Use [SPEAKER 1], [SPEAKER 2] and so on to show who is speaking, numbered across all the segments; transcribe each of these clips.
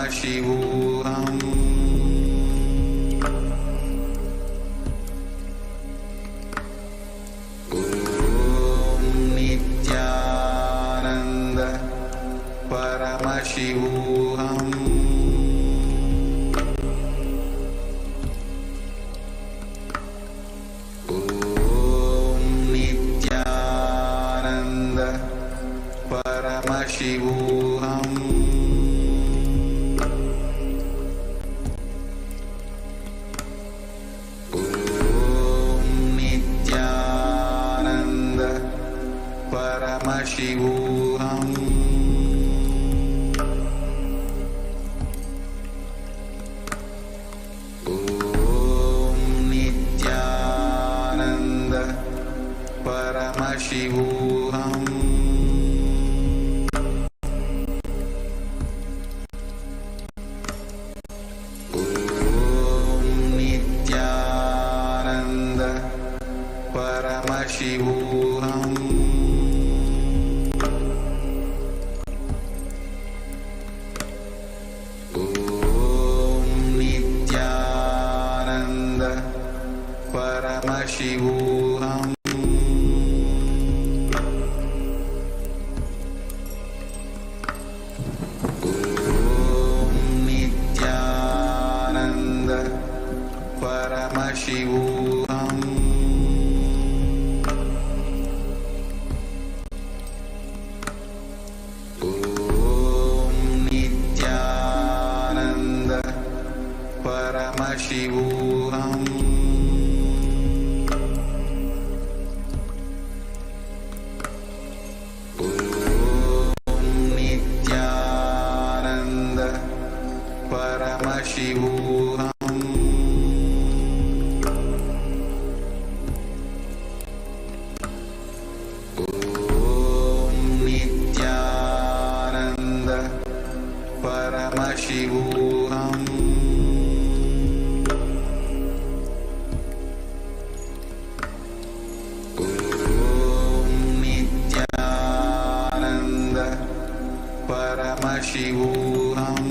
[SPEAKER 1] Paramashivoham. Om Nityananda Paramashivoham. Om Nityananda Paramashivoham. Om Nityananda Paramashivoham. Om Nityananda Paramashivoham. Om Nityananda Paramashivoham. Om Nityananda Paramashivoham. Om Nityananda Paramashivoham. Om Nityananda Paramashivoham. Om Nityananda Paramashivoham. Om Nityananda Paramashivoham. Om Nityananda Paramashivoham.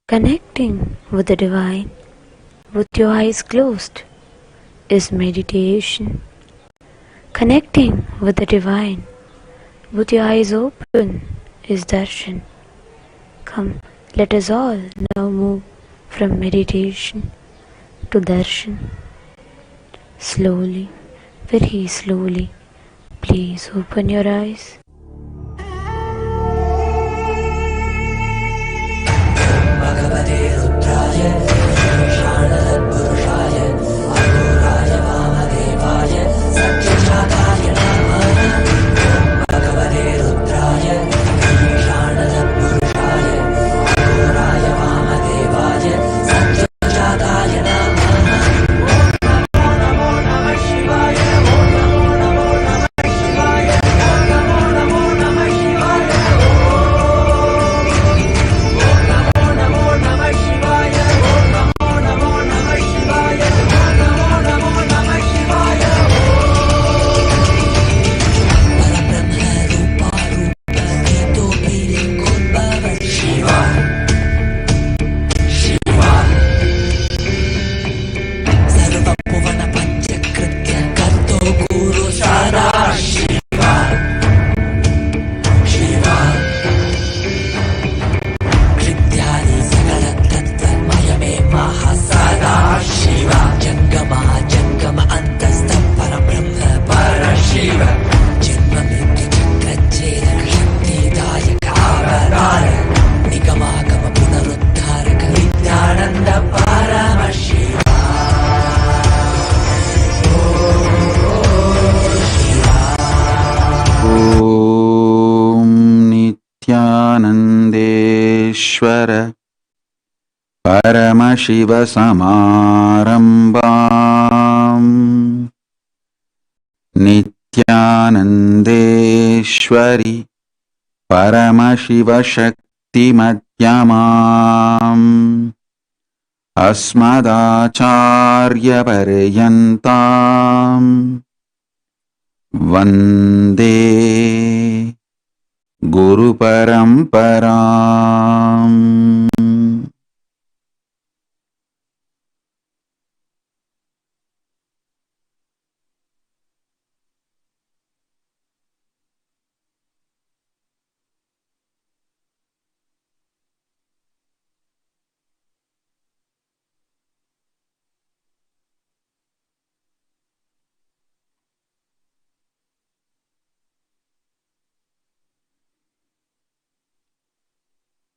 [SPEAKER 2] Connecting with the divine with your eyes closed is meditation. Connecting with the divine with your eyes open is darshan. Come, let us all now move from meditation to darshan. Slowly, very slowly, please open your eyes.
[SPEAKER 3] भगवते रुद्राय ईशानतत्पुरुषाय अघोराय वामदेवाय सत्यजाताय नमः। भगवते रुद्राय ईशानतत्पुरुषाय अघोराय वामदेवाय सत्यजाताय नमः। नमो नमः शिवाय नमो नमो नमः शिवाय Namo Namo
[SPEAKER 1] Paramashiva Nityanandeshwari Paramashiva Shakti Madhyamam Asmadacharya Paryantam Vande Guru Paramparam.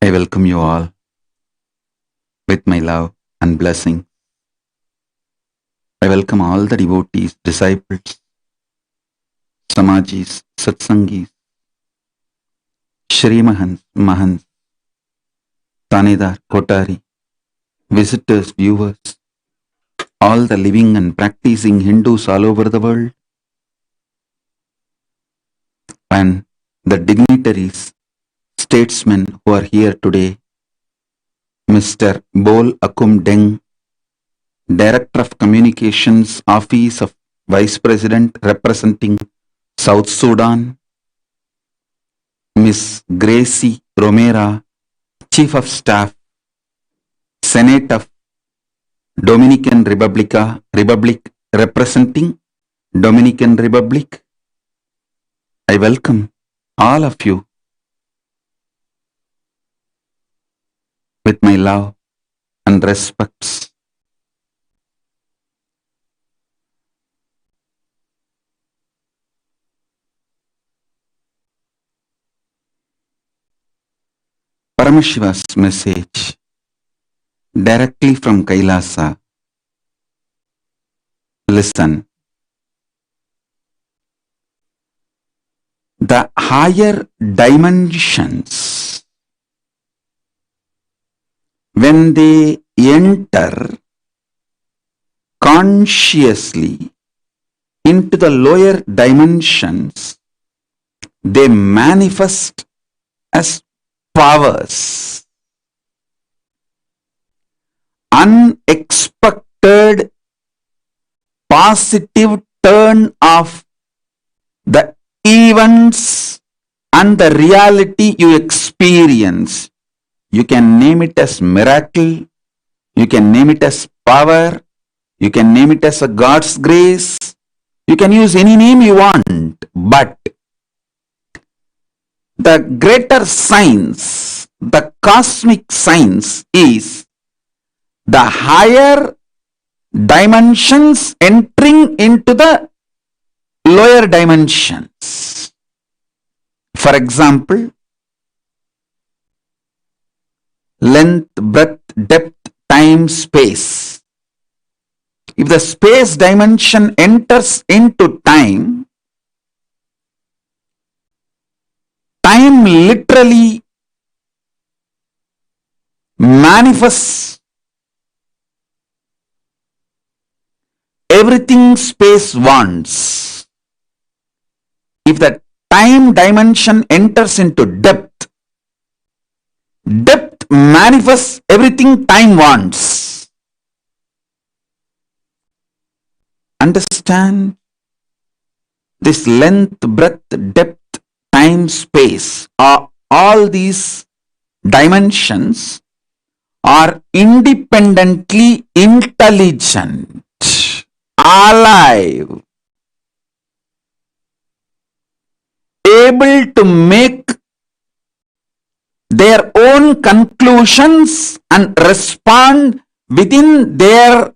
[SPEAKER 1] I welcome you all with my love and blessing. I welcome all the devotees, disciples, Samajis, Satsangis, Shri Mahants, Mahants, Tanedar, Kotari, visitors, viewers, all the living and practicing Hindus all over the world, and the dignitaries, statesmen who are here today, Mr. Bol Akum Deng, Director of Communications, Office of Vice President representing South Sudan, Miss Gracie Romera, Chief of Staff, Senate of Dominican Republic representing Dominican Republic. I welcome all of you with my love and respects. Paramashiva's message directly from Kailasa. Listen. The higher dimensions, when they enter consciously into the lower dimensions, they manifest as powers. Unexpected positive turn of the events and the reality you experience. You can name it as miracle, you can name it as power, you can name it as a God's grace, you can use any name you want, but the greater science, the cosmic science is the higher dimensions entering into the lower dimensions. For example, length, breadth, depth, time, space. If the space dimension enters into time, time literally manifests everything space wants. If the time dimension enters into depth, depth manifests everything time wants. Understand? This length, breadth, depth, time, space, all these dimensions are independently intelligent, alive, able to make their own conclusions and respond within their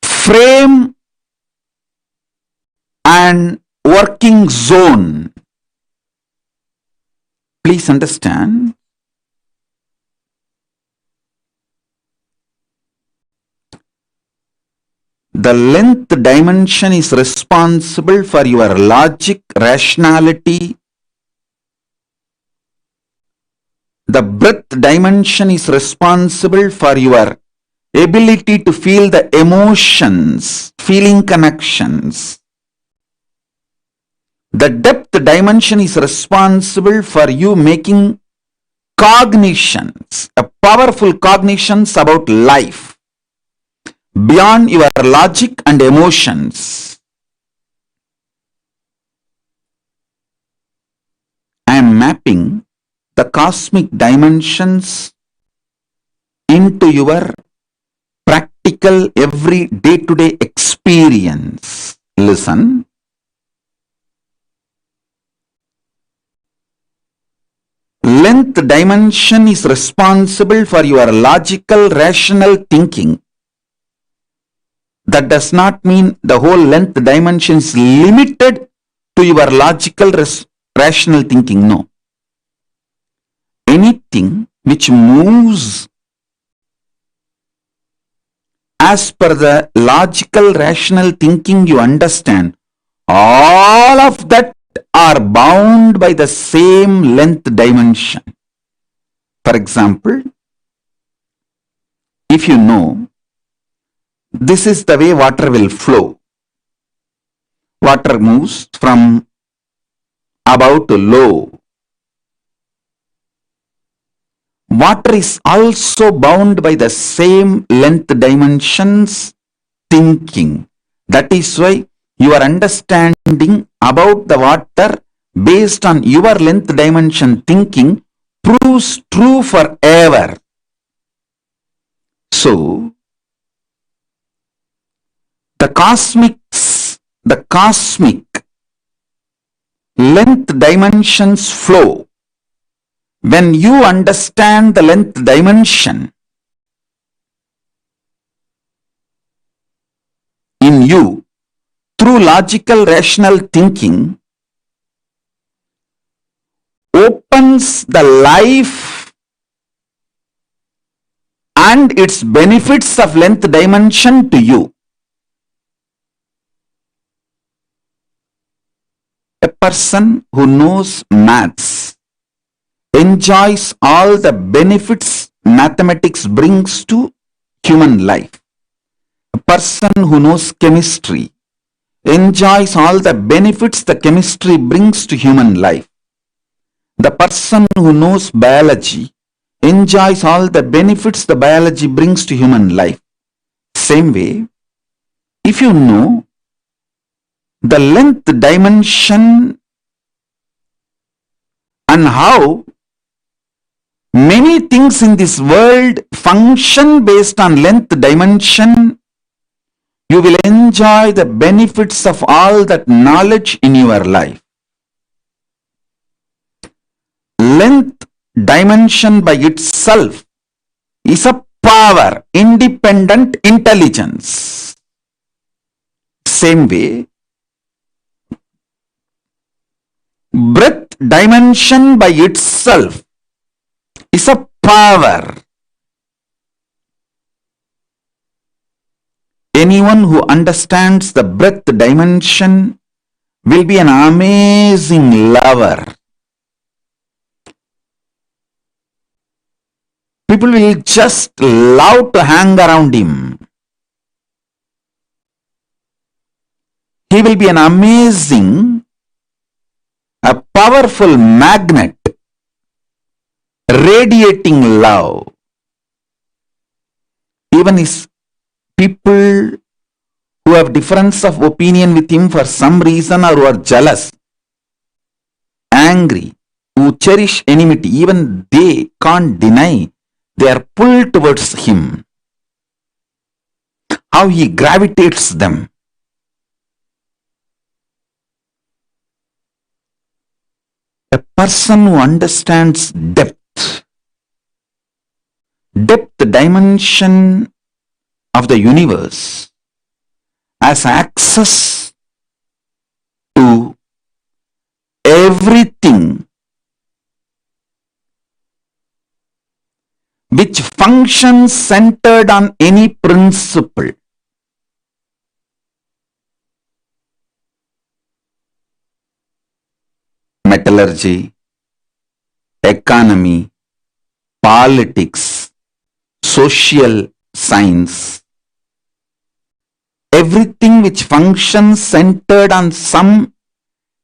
[SPEAKER 1] frame and working zone. Please understand. The length dimension is responsible for your logic, rationality, The breath dimension is responsible for your ability to feel the emotions, feeling connections. The depth dimension is responsible for you making cognitions, a powerful cognitions about life beyond your logic and emotions. I am mapping the cosmic dimensions into your practical every day-to-day experience. Listen. Length dimension is responsible for your logical, rational thinking. That does not mean the whole length dimension is limited to your logical, rational thinking. No. Anything which moves as per the logical, rational thinking you understand, all of that are bound by the same length dimension. For example, if you know this is the way water will flow, water moves from above to low. Water is also bound by the same length dimensions thinking. That is why your understanding about the water based on your length dimension thinking proves true forever. So, the cosmic length dimensions flow when you understand the length dimension in you through logical rational thinking opens the life and its benefits of length dimension to you. A person who knows maths enjoys all the benefits mathematics brings to human life. A person who knows chemistry enjoys all the benefits the chemistry brings to human life. The person who knows biology enjoys all the benefits the biology brings to human life. Same way, if you know the length dimension and how many things in this world function based on length dimension, you will enjoy the benefits of all that knowledge in your life. Length dimension by itself is a power, independent intelligence. Same way, breadth dimension by itself is a power. Anyone who understands the breadth dimension will be an amazing lover. People will just love to hang around him. He will be an amazing, a powerful magnet, radiating love. Even his people who have difference of opinion with him for some reason or who are jealous, angry, who cherish enmity, even they can't deny they are pulled towards him. How he gravitates them. A person who understands depth dimension of the universe has access to everything which functions centered on any principle. Metallurgy, economy, politics, social science, everything which functions centered on some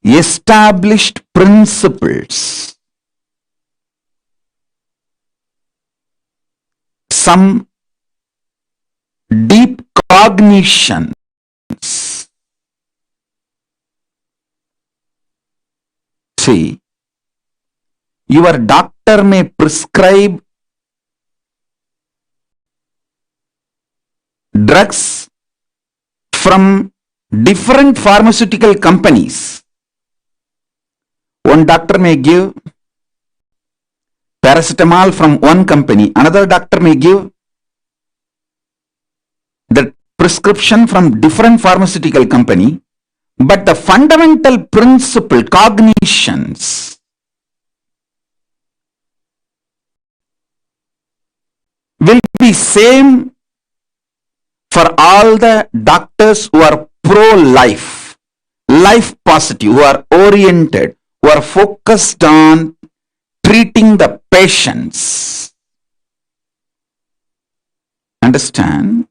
[SPEAKER 1] established principles, some deep cognition. See, your doctor may prescribe drugs from different pharmaceutical companies. One doctor may give paracetamol from one company, another doctor may give the prescription from different pharmaceutical company, but the fundamental principle, cognitions, will be same for all the doctors who are pro-life, life positive, who are oriented, who are focused on treating the patients. Understand?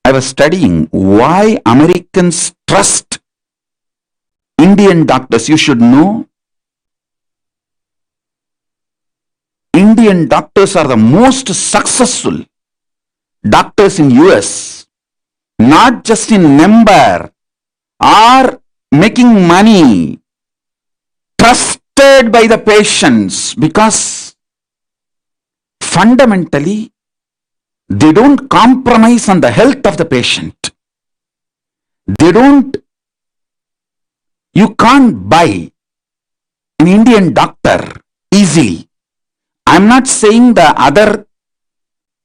[SPEAKER 1] I was studying why Americans trust Indian doctors. You should know, Indian doctors are the most successful doctors in US, not just in number, are making money, trusted by the patients, because fundamentally they don't compromise on the health of the patient. You can't buy an Indian doctor easily. I'm not saying the other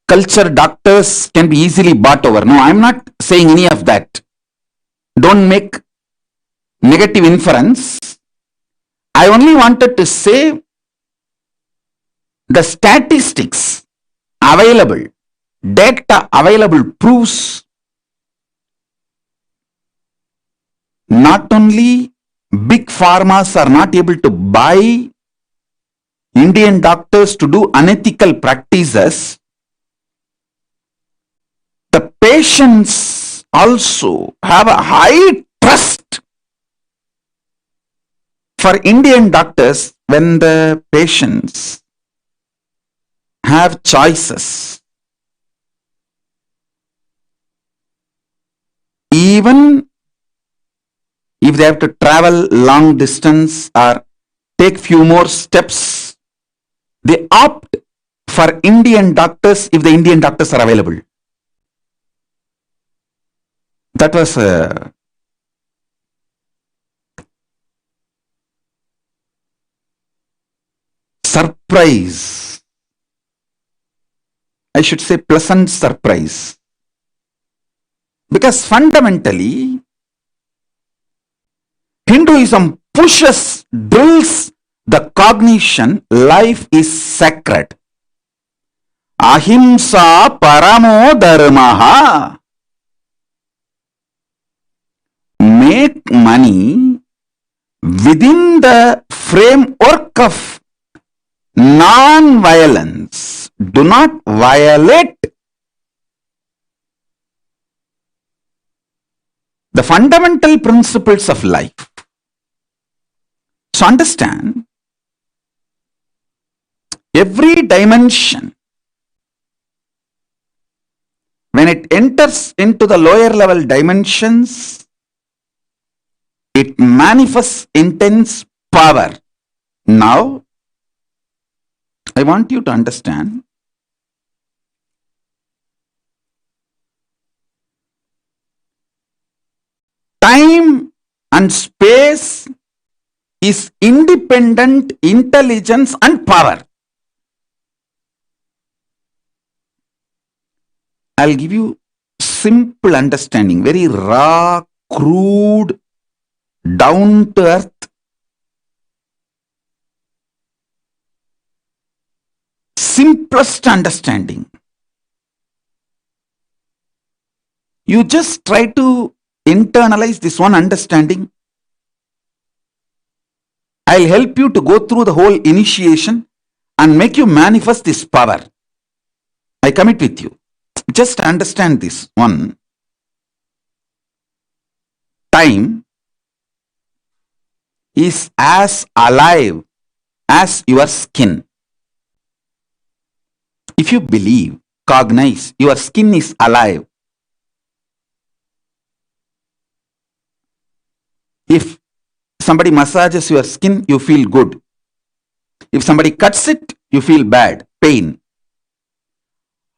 [SPEAKER 1] culture doctors can be easily bought over. No, I'm not saying any of that. Don't make negative inference. I only wanted to say the statistics available, data available proves not only big pharmas are not able to buy Indian doctors to do unethical practices, the patients also have a high trust for Indian doctors when the patients have choices. Even if they have to travel long distance or take few more steps, they opt for Indian doctors if the Indian doctors are available. That was a surprise. I should say pleasant surprise. Because fundamentally, Hinduism drills the cognition life is sacred. Ahimsa paramo dharmaha. Make money within the framework of non-violence. Do not violate the fundamental principles of life. So understand, every dimension, when it enters into the lower level dimensions, it manifests intense power. Now, I want you to understand, time and space is independent intelligence and power. I'll give you simple understanding, very raw, crude, down to earth. Simplest understanding. You just try to internalize this one understanding. I'll help you to go through the whole initiation. and make you manifest this power. I commit with you. Just understand this one. Time is as alive as your skin. If you believe, cognize, your skin is alive. If somebody massages your skin, you feel good. If somebody cuts it, you feel bad, pain.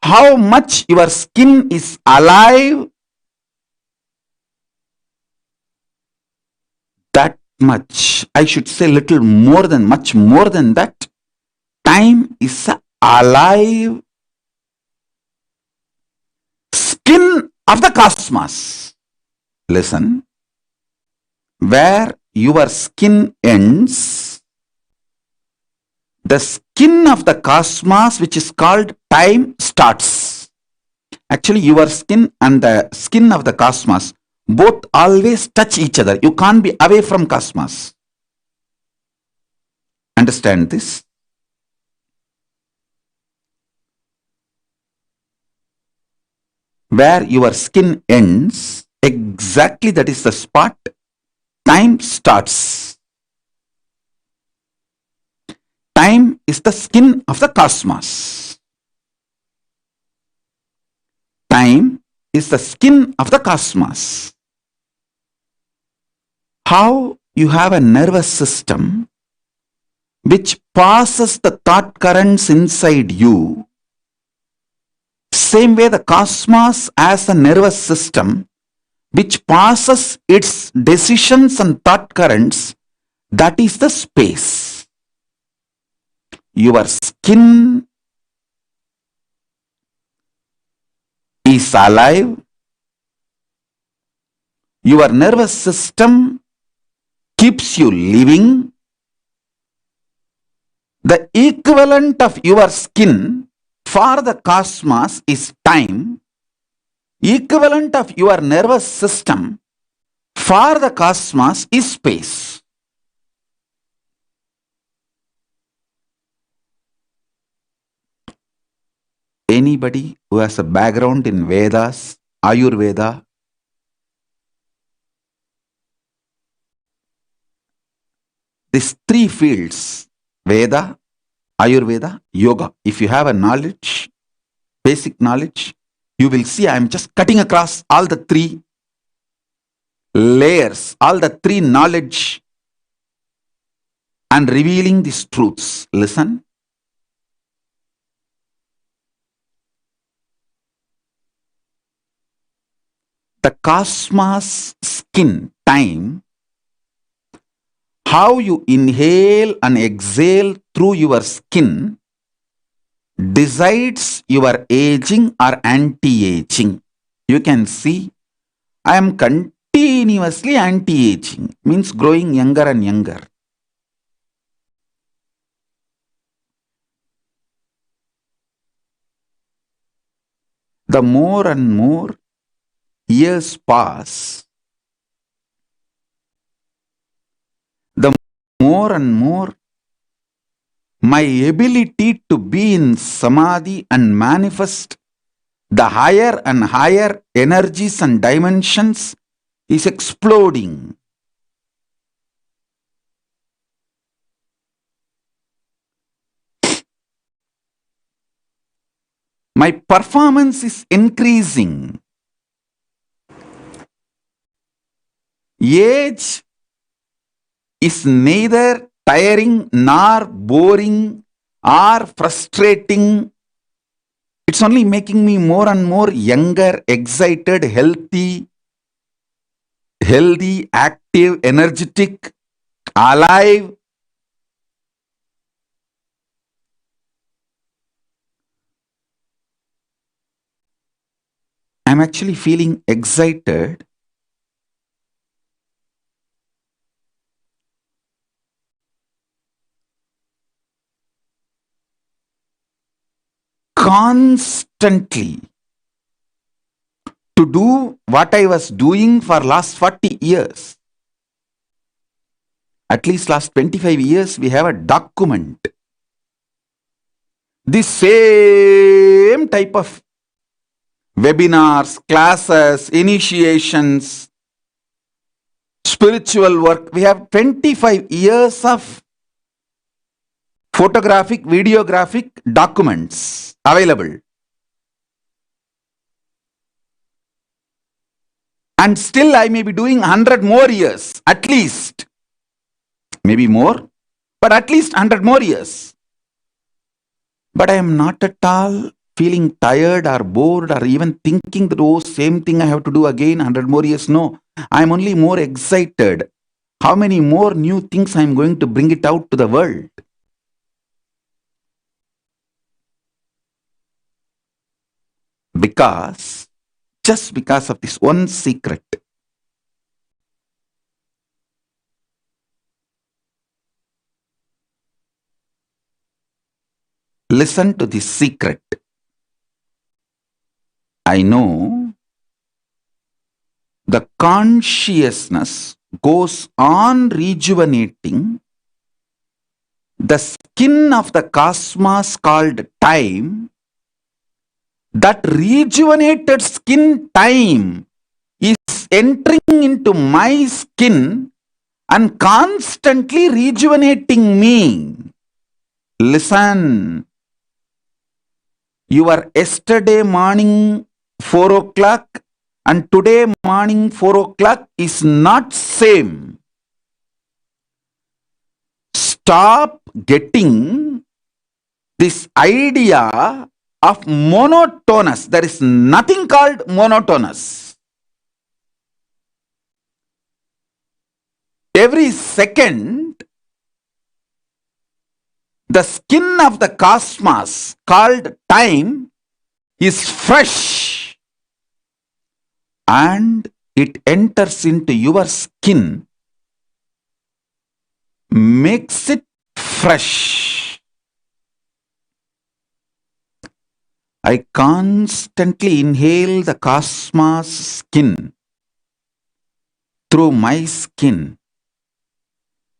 [SPEAKER 1] How much your skin is alive, that much, I should say little more than, much more than that, time is alive skin of the cosmos. Listen, where your skin ends, the skin of the cosmos, which is called time, starts. Actually, your skin and the skin of the cosmos both always touch each other. You can't be away from cosmos. Understand this? Where your skin ends, exactly that is the spot time starts. Time is the skin of the cosmos. Time is the skin of the cosmos. How you have a nervous system which passes the thought currents inside you, same way the cosmos has a nervous system which passes its decisions and thought currents, that is the space. Your skin is alive. Your nervous system keeps you living. The equivalent of your skin for the cosmos is time. Equivalent of your nervous system for the cosmos is space. Anybody who has a background in Vedas, Ayurveda, these three fields, Veda, Ayurveda, Yoga, if you have a knowledge, basic knowledge, you will see I am just cutting across all the three layers, all the three knowledge and revealing these truths. Listen. The cosmos skin, time, how you inhale and exhale through your skin decides your aging or anti-aging. You can see I am continuously anti-aging, means growing younger and younger. The more and more years pass, the more and more my ability to be in samadhi and manifest the higher and higher energies and dimensions is exploding. My performance is increasing. Age is neither tiring nor boring or frustrating. It's only making me more and more younger, excited, healthy, active, energetic, alive. I'm actually feeling excited. Constantly to do what I was doing for last 40 years. At least last 25 years we have a document. the same type of webinars, classes, initiations, spiritual work. We have 25 years of photographic, videographic documents available. And still I may be doing 100 more years, at least. Maybe more, but at least 100 more years. But I am not at all feeling tired or bored or even thinking that, oh, same thing I have to do again, 100 more years. No, I am only more excited. How many more new things I am going to bring it out to the world? Just because of this one secret. Listen to this secret. I know the consciousness goes on rejuvenating the skin of the cosmos called time. That rejuvenated skin time is entering into my skin and constantly rejuvenating me. Listen. Your yesterday morning 4 o'clock and today morning 4 o'clock is not same. Stop getting this idea of monotonous. There is nothing called monotonous. Every second, the skin of the cosmos called time is fresh and it enters into your skin, makes it fresh. I constantly inhale the cosmos skin through my skin,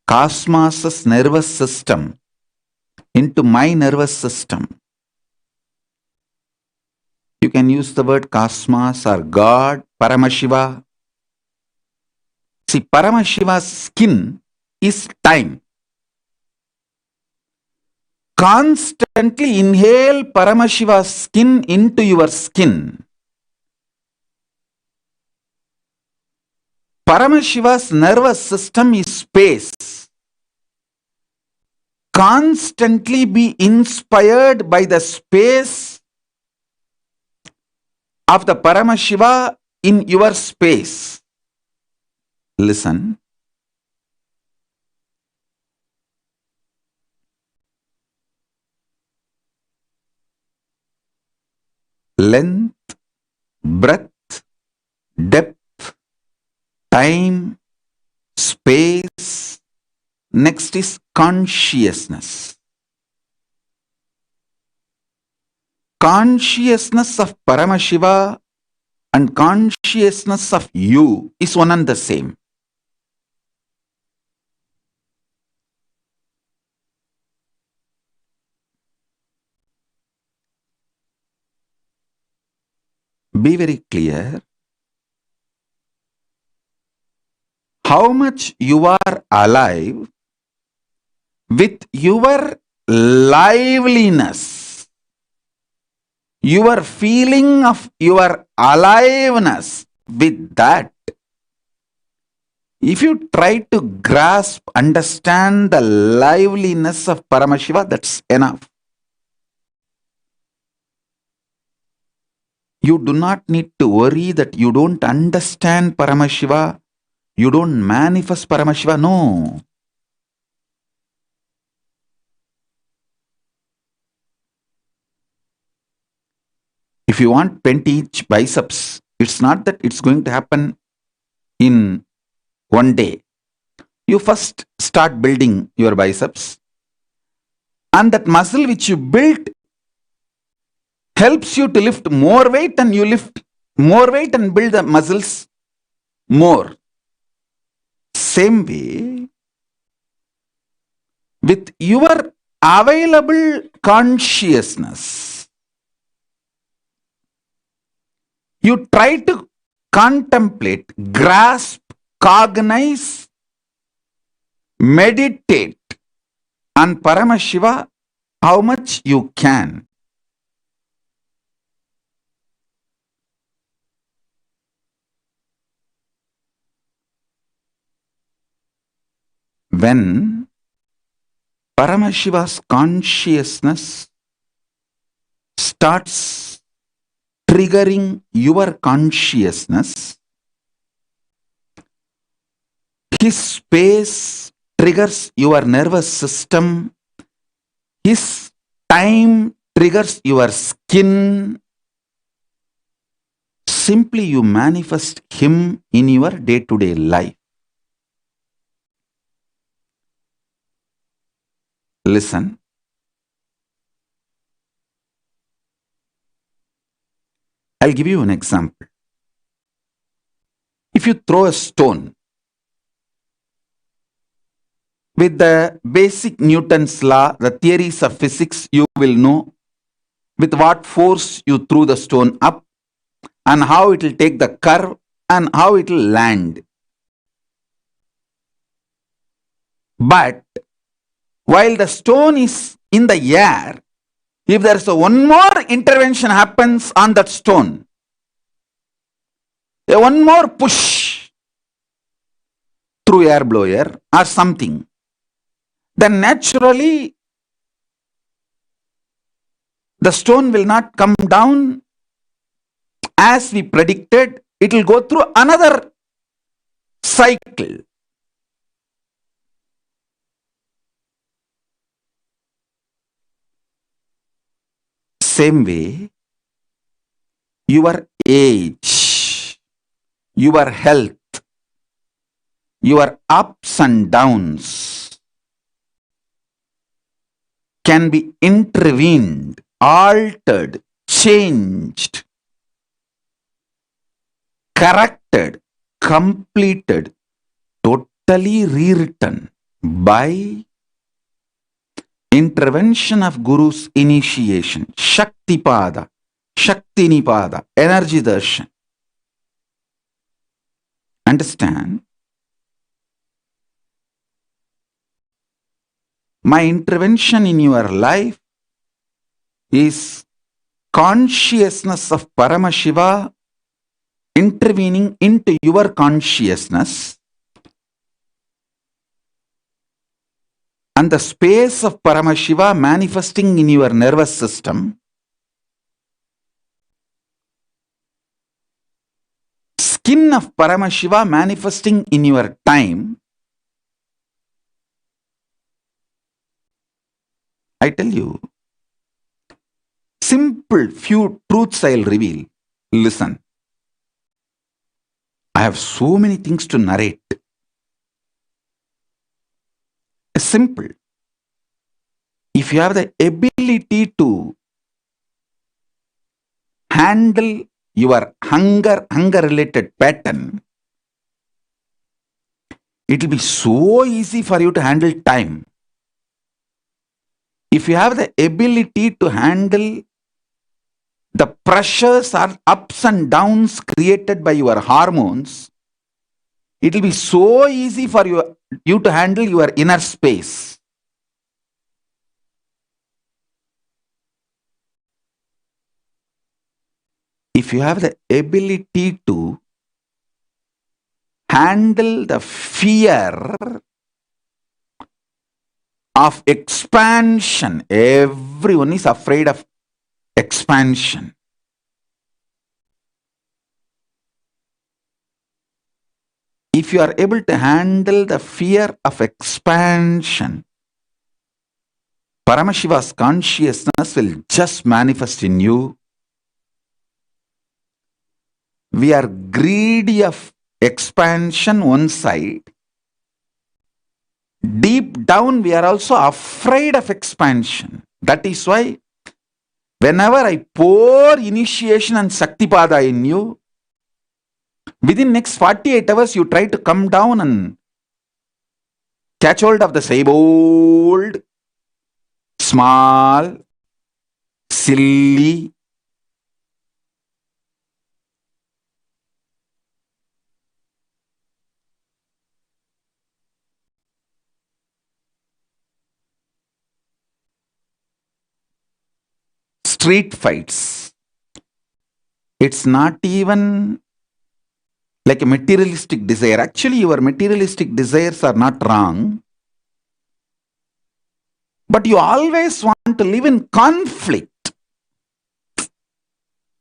[SPEAKER 1] cosmos's nervous system into my nervous system. You can use the word cosmos or God, Paramashiva. See, Paramashiva's skin is time. Constantly inhale Paramashiva's skin into your skin. Paramashiva's nervous system is space. Constantly be inspired by the space of the Paramashiva in your space. Listen. Length, breadth, depth, time, space. Next is consciousness. Consciousness of Paramashiva and consciousness of you is one and the same. Be very clear. How much you are alive with your liveliness, your feeling of your aliveness, with that, if you try to grasp, understand the liveliness of Paramashiva, that's enough. You do not need to worry that you don't understand Paramashiva, you don't manifest Paramashiva. No. If you want 20-inch biceps, it's not that it's going to happen in one day. You first start building your biceps, and that muscle which you built helps you to lift more weight, and you lift more weight and build the muscles more. Same way, with your available consciousness. You try to contemplate, grasp, cognize, meditate on Paramashiva how much you can. When Paramashiva's consciousness starts triggering your consciousness, his space triggers your nervous system, his time triggers your skin. Simply you manifest him in your day-to-day life. Listen. I'll give you an example. If you throw a stone with the basic Newton's law, the theories of physics, you will know with what force you threw the stone up and how it will take the curve and how it will land. But while the stone is in the air, if there is one more intervention happens on that stone, one more push through air blower or something, then naturally the stone will not come down as we predicted. It will go through another cycle. Same way, your age, your health, your ups and downs can be intervened, altered, changed, corrected, completed, totally rewritten by intervention of Guru's initiation, Shaktipada, Shaktinipada, Energy Darshan. Understand? My intervention in your life is consciousness of Paramashiva intervening into your consciousness, and the space of Paramashiva manifesting in your nervous system, skin of Paramashiva manifesting in your time. I tell you, simple few truths I'll reveal. Listen. I have so many things to narrate. Simple. If you have the ability to handle your hunger-related pattern, it will be so easy for you to handle time. If you have the ability to handle the pressures or ups and downs created by your hormones, it will be so easy for you to handle your inner space. If you have the ability to handle the fear of expansion, everyone is afraid of expansion. If you are able to handle the fear of expansion, Paramashiva's consciousness will just manifest in you. We are greedy of expansion one side. Deep down, we are also afraid of expansion. That is why whenever I pour initiation and Shaktipada in you, within next 48 hours, you try to come down and catch hold of the same old small, silly, street fights. It's not even like a materialistic desire. Actually, your materialistic desires are not wrong, but you always want to live in conflict.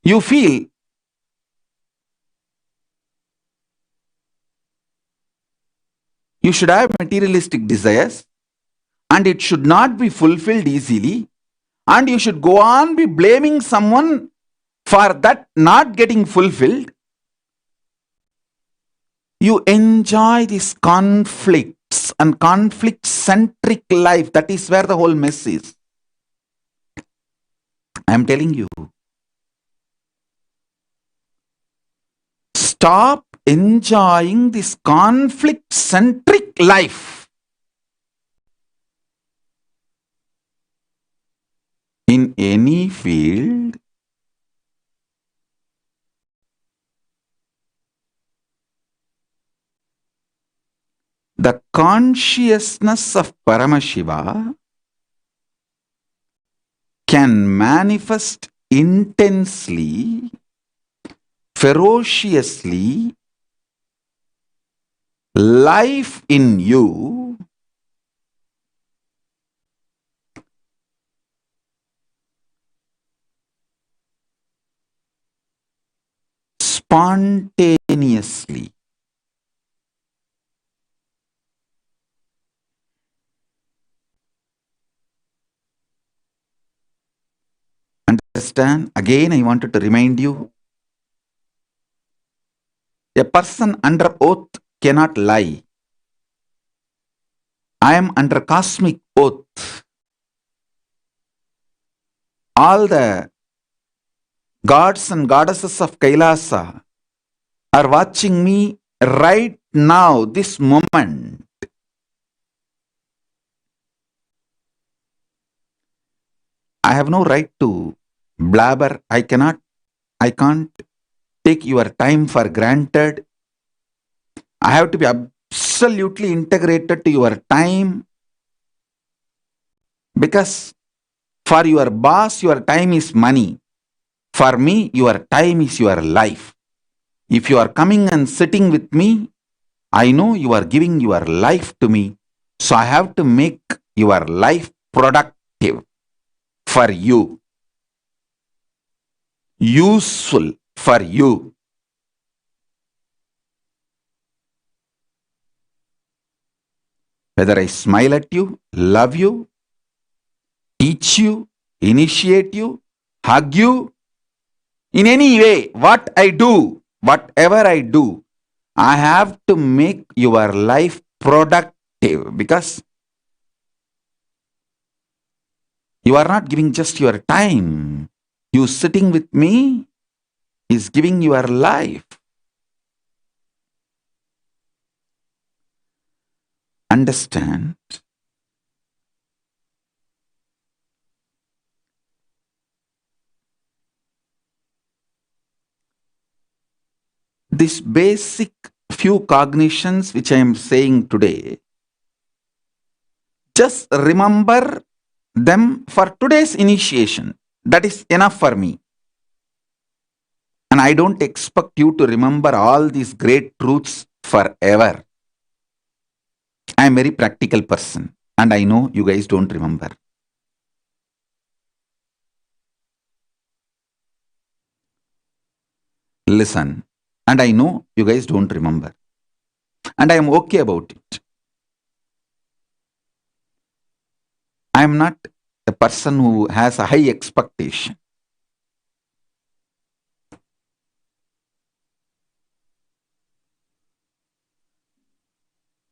[SPEAKER 1] You feel you should have materialistic desires and it should not be fulfilled easily, and you should go on be blaming someone for that not getting fulfilled. You enjoy these conflicts and conflict centric life. That is where the whole mess is. I am telling you, stop enjoying this conflict centric life. In any field, the consciousness of Paramashiva can manifest intensely, ferociously, life in you spontaneously. Understand? Again, I wanted to remind you, a person under oath cannot lie. I am under cosmic oath. All the gods and goddesses of Kailasa are watching me right now, this moment. I have no right to blabber. I can't take your time for granted. I have to be absolutely integrated to your time, because for your boss, your time is money. For me, your time is your life. If you are coming and sitting with me, I know you are giving your life to me. So I have to make your life productive for you, useful for you. Whether I smile at you, love you, teach you, initiate you, hug you, in any way, what I do, whatever I do, I have to make your life productive, because you are not giving just your time. You sitting with me is giving your life. Understand? This basic few cognitions which I am saying today, just remember them for today's initiation. That is enough for me. And I don't expect you to remember all these great truths forever. I am a very practical person, and I know you guys don't remember. Listen, and I know you guys don't remember. And I am okay about it. I am not a person who has a high expectation.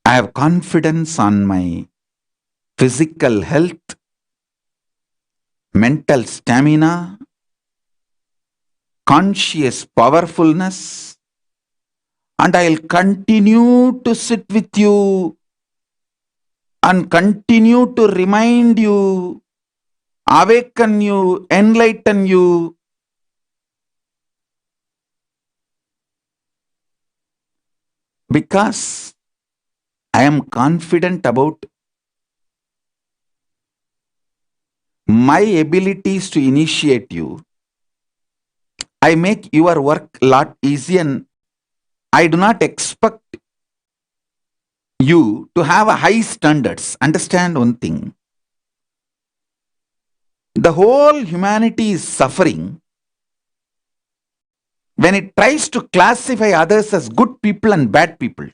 [SPEAKER 1] I have confidence on my physical health, mental stamina, conscious powerfulness, and I'll continue to sit with you and continue to remind you awaken you, enlighten you. Because I am confident about my abilities to initiate you, I make your work a lot easier, and I do not expect you to have a high standards. Understand one thing. The whole humanity is suffering when it tries to classify others as good people and bad people.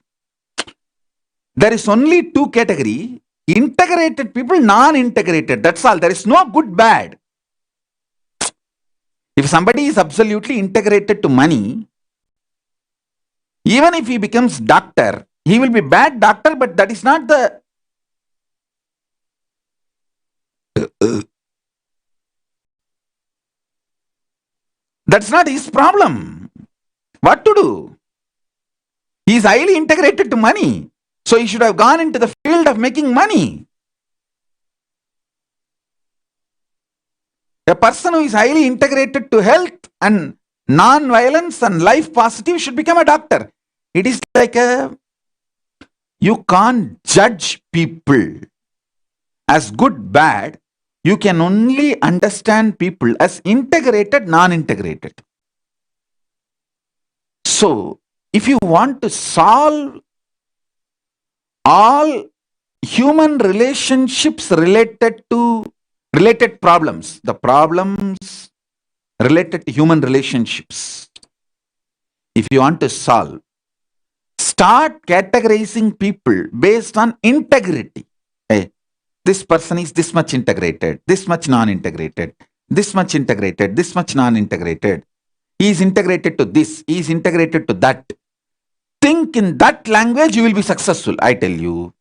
[SPEAKER 1] There is only two category: integrated people, non-integrated. That's all. There is no good, bad. If somebody is absolutely integrated to money, even if he becomes doctor, he will be bad doctor, but that is not the that's not his problem. What to do? He is highly integrated to money. So he should have gone into the field of making money. A person who is highly integrated to health and non-violence and life positive should become a doctor. It is like you can't judge people as good, bad. You can only understand people as integrated, non-integrated. So, if you want to solve all human relationships related problems, the problems related to human relationships, if you want to solve, start categorizing people based on integrity. Hey, this person is this much integrated, this much non-integrated, this much integrated, this much non-integrated. He is integrated to this, he is integrated to that. Think in that language, you will be successful. I tell you,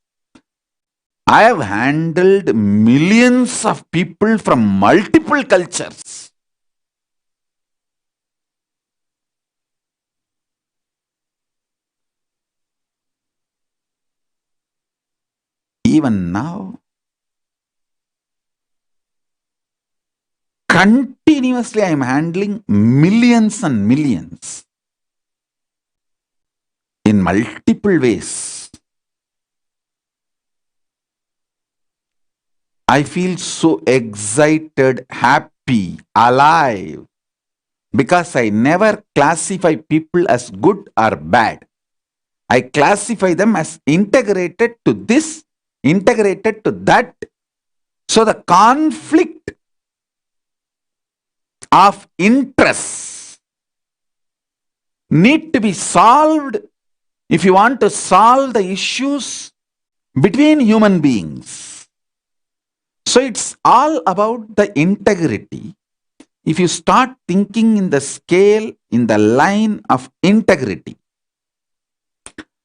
[SPEAKER 1] I have handled millions of people from multiple cultures. Even now, continuously I am handling millions and millions in multiple ways. I feel so excited, happy, alive, because I never classify people as good or bad. I classify them as integrated to this, integrated to that. So the conflict of interests need to be solved if you want to solve the issues between human beings. So it's all about the integrity. If you start thinking in the scale, in the line of integrity,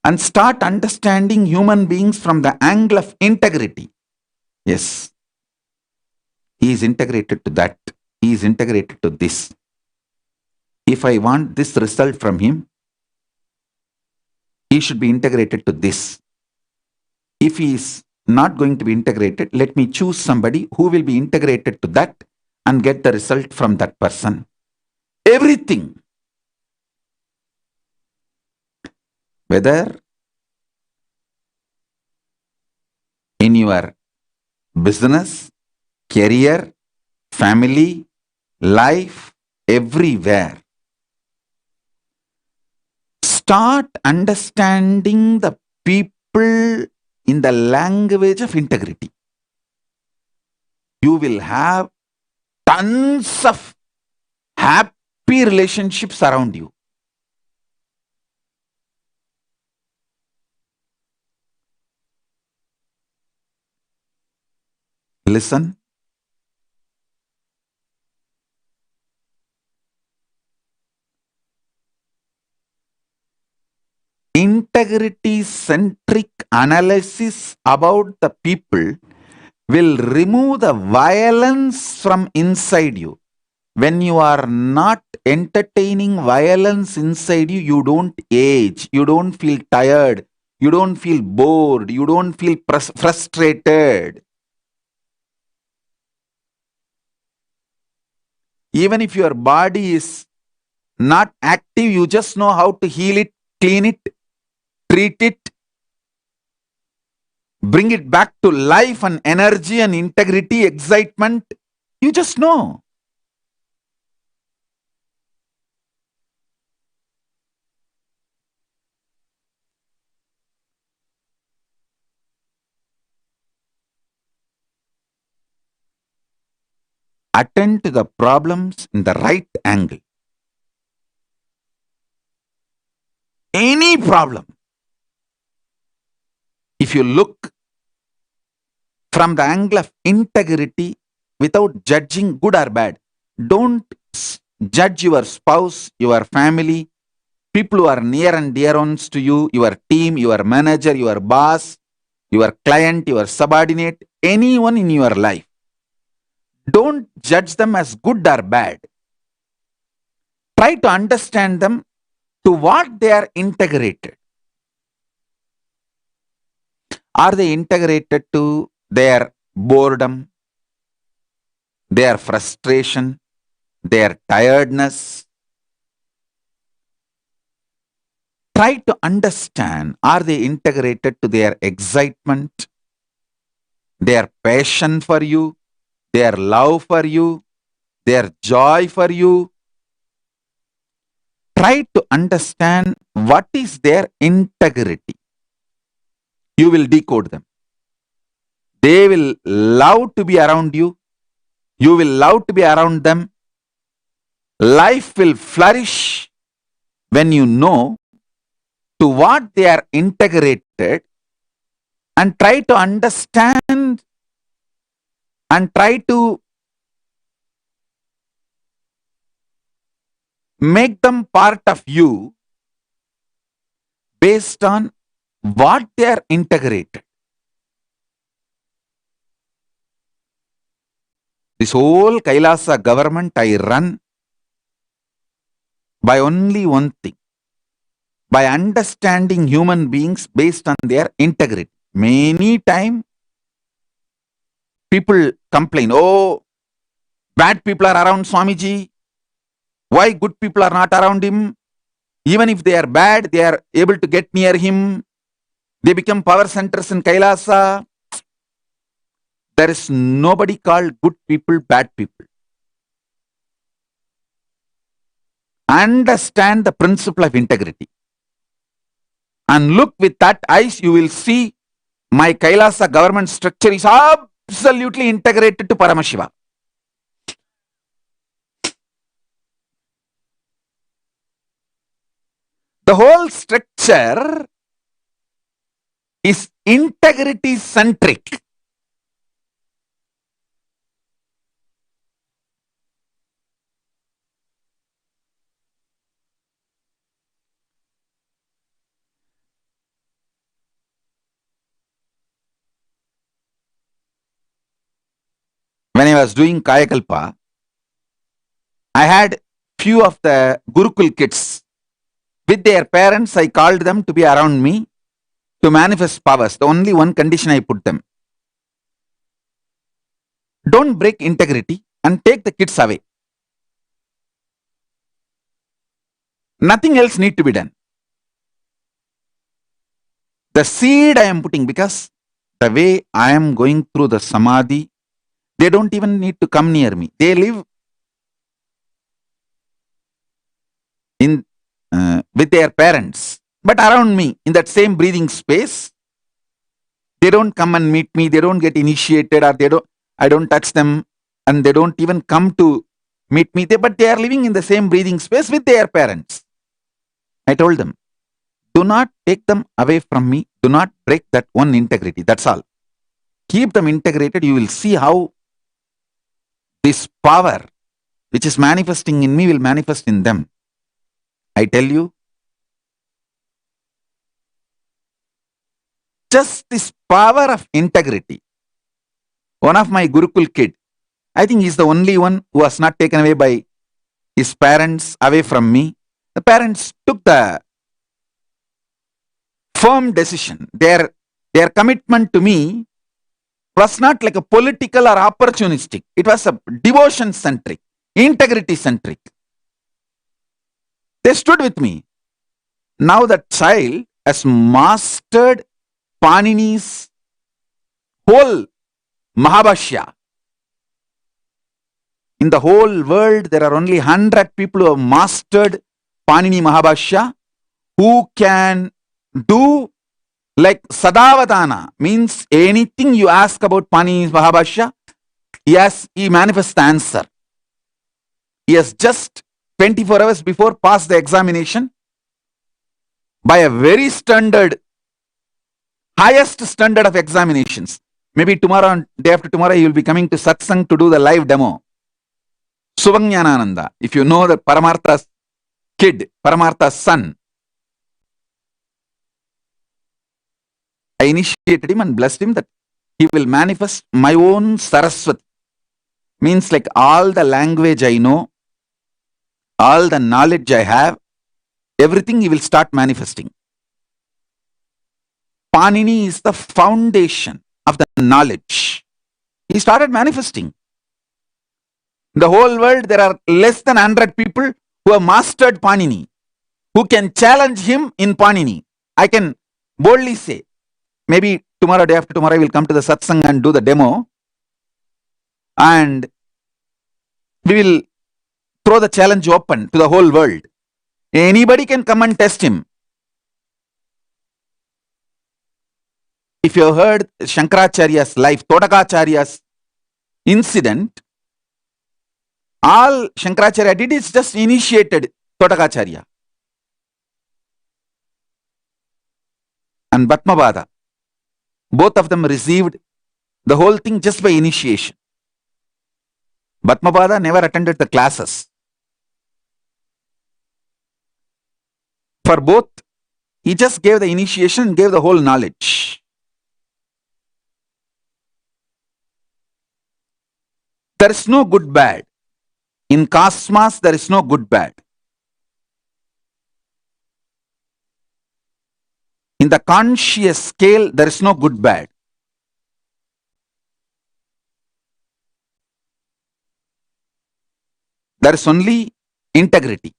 [SPEAKER 1] and start understanding human beings from the angle of integrity, yes, he is integrated to that, he is integrated to this. If I want this result from him, he should be integrated to this. If he is not going to be integrated, let me choose somebody who will be integrated to that and get the result from that person. Everything. Whether in your business, career, family, life, everywhere. Start understanding the people in the language of integrity. You will have tons of happy relationships around you. Listen. Integrity-centric analysis about the people will remove the violence from inside you. When you are not entertaining violence inside you, you don't age, you don't feel tired, you don't feel bored, you don't feel frustrated. Even if your body is not active, you just know how to heal it, clean it, treat it, bring it back to life and energy and integrity, excitement. You just know. Attend to the problems in the right angle. Any problem, if you look from the angle of integrity without judging good or bad, don't judge your spouse, your family, people who are near and dear ones to you, your team, your manager, your boss, your client, your subordinate, anyone in your life. Don't judge them as good or bad. Try to understand them to what they are integrated. Are they integrated to their boredom, their frustration, their tiredness? Try to understand, are they integrated to their excitement, their passion for you, their love for you, their joy for you? Try to understand what is their integrity. You will decode them. They will love to be around you. You will love to be around them. Life will flourish when you know to what they are integrated, and try to understand and try to make them part of you based on what they are integrated. This whole Kailasa government I run by only one thing, by understanding human beings based on their integrity. Many times people complain, oh, bad people are around Swamiji. Why good people are not around him? Even if they are bad, they are able to get near him. They become power centers in Kailasa. There is nobody called good people, bad people. Understand the principle of integrity. And look with that eyes, you will see my Kailasa government structure is absolutely integrated to Paramashiva. The whole structure is integrity centric. When I was doing Kayakalpa, I had few of the Gurukul kids. With their parents, I called them to be around me to manifest powers. The only one condition I put them. Don't break integrity and take the kids away. Nothing else need to be done. The seed I am putting, because the way I am going through the Samadhi, they don't even need to come near me. They live in with their parents, but around me in that same breathing space. They don't come and meet me. They don't get initiated, or I don't touch them, and they don't even come to meet me. But they are living in the same breathing space with their parents. I told them, do not take them away from me. Do not break that one integrity. That's all. Keep them integrated. You will see how this power which is manifesting in me will manifest in them. I tell you, just this power of integrity. One of my Gurukul kid, I think he's the only one who was not taken away by his parents away from me. The parents took the firm decision. Their commitment to me was not like a political or opportunistic. It was a devotion centric. integrity centric. They stood with me. Now that child has mastered Panini's whole Mahabhashya. In the whole world, there are only 100 people who have mastered Panini Mahabhashya, who can do like Sadavadana, means anything you ask about Panini Mahabhashya, he manifests the answer. He has just 24 hours before passed the examination by a very standard, highest standard of examinations. Maybe tomorrow and day after tomorrow, he will be coming to Satsang to do the live demo. Suvajnanananda, if you know that Paramartha's kid, Paramartha's son, I initiated him and blessed him that he will manifest my own Saraswati. Means like all the language I know, all the knowledge I have, everything he will start manifesting. Panini is the foundation of the knowledge. He started manifesting. In the whole world, there are less than 100 people who have mastered Panini, who can challenge him in Panini. I can boldly say, maybe tomorrow, day after tomorrow, I will come to the satsang and do the demo. And we will throw the challenge open to the whole world. Anybody can come and test him. If you have heard Shankaracharya's life, Todakacharya's incident, all Shankaracharya did is just initiated Todakacharya and Bhatmavada. Both of them received the whole thing just by initiation. Bhatmavada never attended the classes. For both, he just gave the initiation and gave the whole knowledge. There is no good bad. In cosmos, there is no good bad. In the conscious scale, there is no good bad. There is only integrity.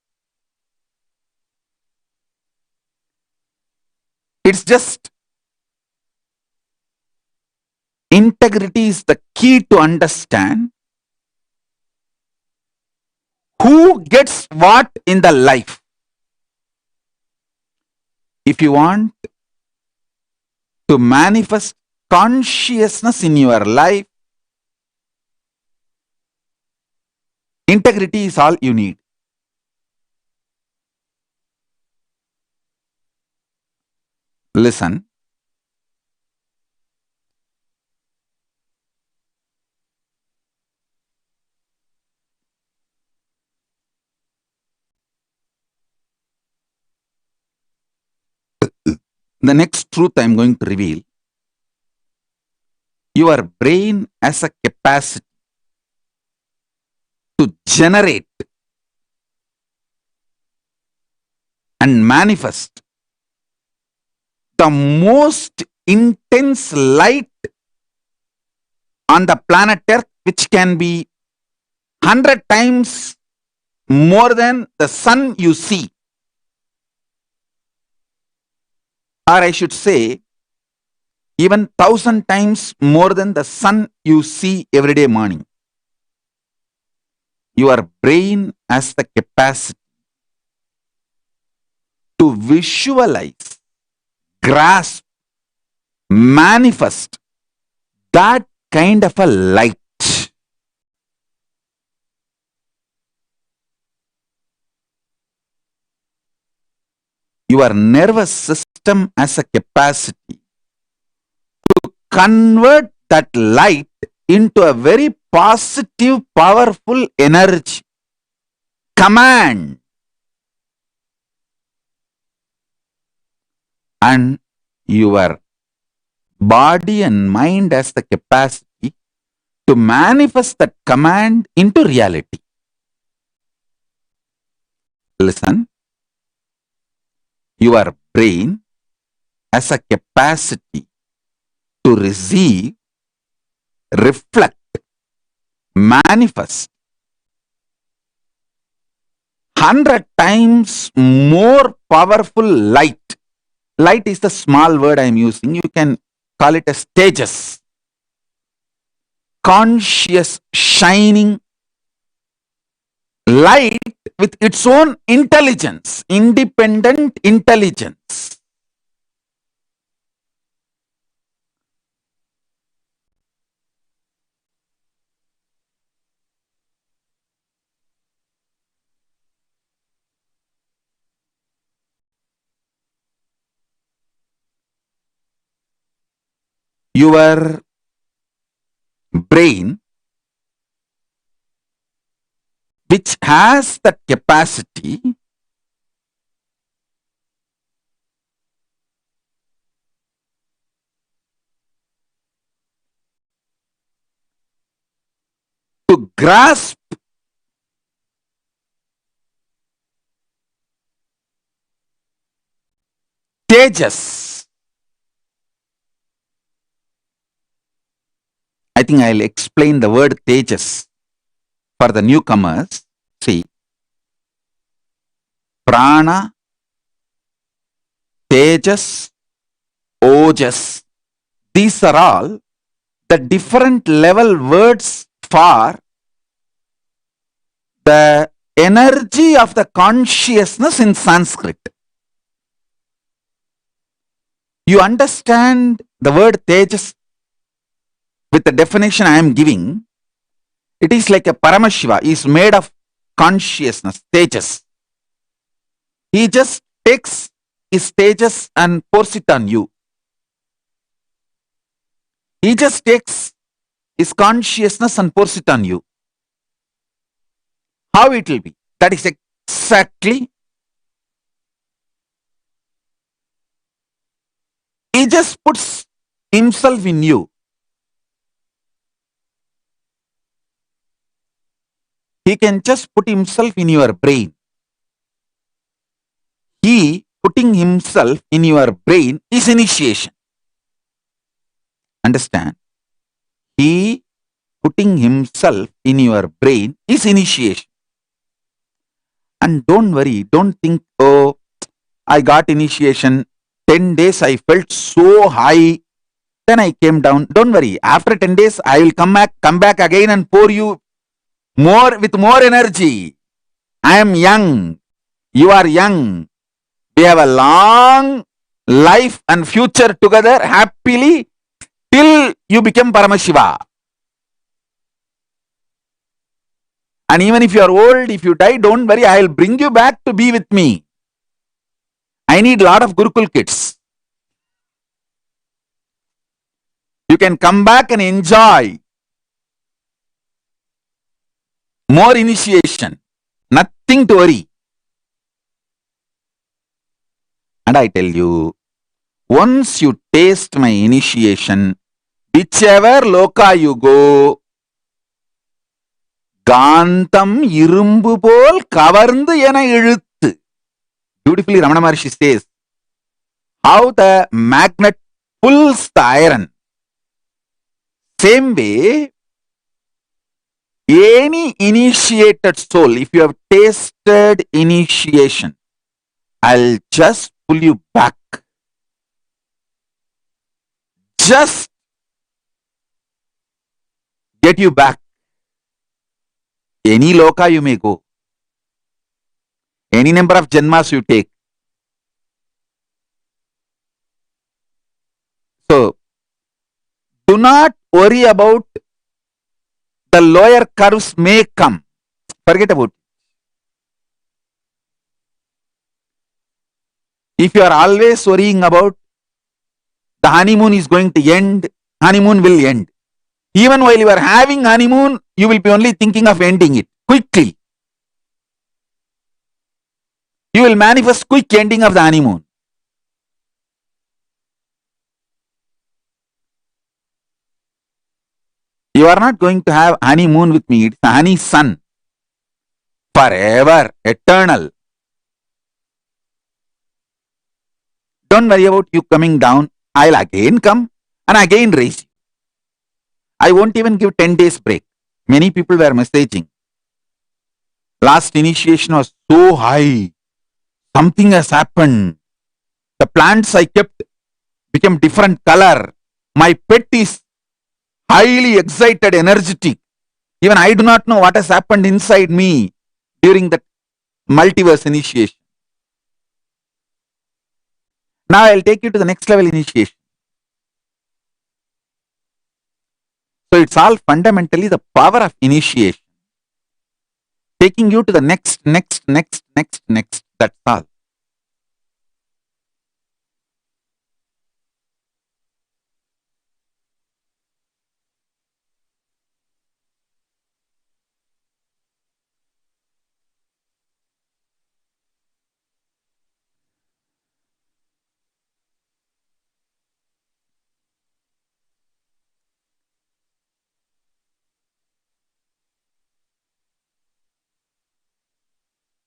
[SPEAKER 1] It's just integrity is the key to understand who gets what in the life. If you want to manifest consciousness in your life, integrity is all you need. Listen. The next truth I am going to reveal. Your brain has a capacity to generate and manifest the most intense light on the planet Earth, which can be 100 times more than the sun you see. Or I should say, even 1,000 times more than the sun you see every day morning. Your brain has the capacity to visualize, grasp, manifest that kind of a light. Your nervous system has a capacity to convert that light into a very positive, powerful energy. Command. And your body and mind has the capacity to manifest that command into reality. Listen. Your brain has a capacity to receive, reflect, manifest 100 times more powerful light. Light is the small word I am using. You can call it as tejas. Conscious, shining light with its own intelligence, independent intelligence. Your brain, which has that capacity to grasp tejas. I think I'll explain the word tejas for the newcomers. See, prana, tejas, ojas, these are all the different level words for the energy of the consciousness in Sanskrit. You understand the word tejas with the definition I am giving. It is like a Paramashiva is made of consciousness, tejas. He just takes his tejas and pours it on you. He just takes his consciousness and pours it on you. How it will be? That is exactly. He just puts himself in you. He can just put himself in your brain. He putting himself in your brain is initiation. Understand? He putting himself in your brain is initiation. And don't worry, don't think, oh, I got initiation, 10 days I felt so high, then I came down. Don't worry, after 10 days I will come back again and pour you with more energy. I am young, you are young. We have a long life and future together happily till you become Paramashiva. And even if you are old, if you die, don't worry, I will bring you back to be with me. I need a lot of Gurukul kids. You can come back and enjoy more initiation. Nothing to worry. And I tell you, once you taste my initiation, whichever loka you go, Gantam irumbu pol kavarndu ena iluthu. Beautifully Ramana Maharshi says, how the magnet pulls the iron. Same way, any initiated soul, if you have tasted initiation, I'll just pull you back. Just get you back. Any loka you may go. Any number of janmas you take. So, do not worry about the lower curves may come. Forget about it. If you are always worrying about the honeymoon is going to end, honeymoon will end. Even while you are having honeymoon, you will be only thinking of ending it quickly. You will manifest quick ending of the honeymoon. You are not going to have honeymoon with me. It's a honey sun. Forever, eternal. Don't worry about you coming down. I'll again come and again raise you. I won't even give 10 days break. Many people were messaging. Last initiation was so high. Something has happened. The plants I kept became different color. My pet is highly excited, energetic. Even I do not know what has happened inside me during the multiverse initiation. Now I'll take you to the next level initiation. So it's all fundamentally the power of initiation. Taking you to the next. That's all.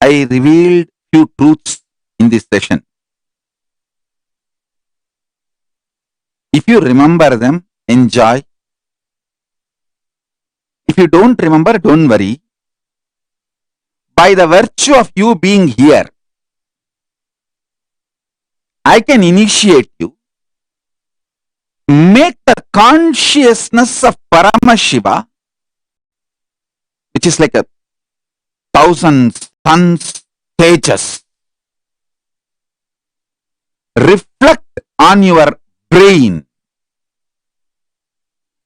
[SPEAKER 1] I revealed few truths in this session. If you remember them, enjoy. If you don't remember, don't worry. By the virtue of you being here, I can initiate you. Make the consciousness of Paramashiva, which is like 1,000 suns, tejas, reflect on your brain.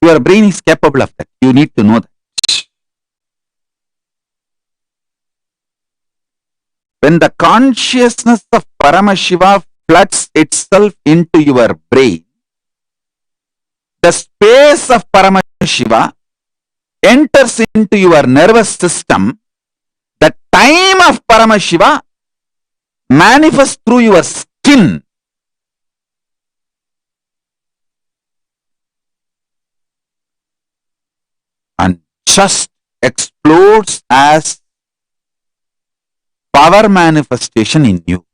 [SPEAKER 1] Your brain is capable of that. You need to know that. When the consciousness of Paramashiva floods itself into your brain, the space of Paramashiva enters into your nervous system. The time of Paramashiva manifests through your skin. And just explodes as power manifestation in you.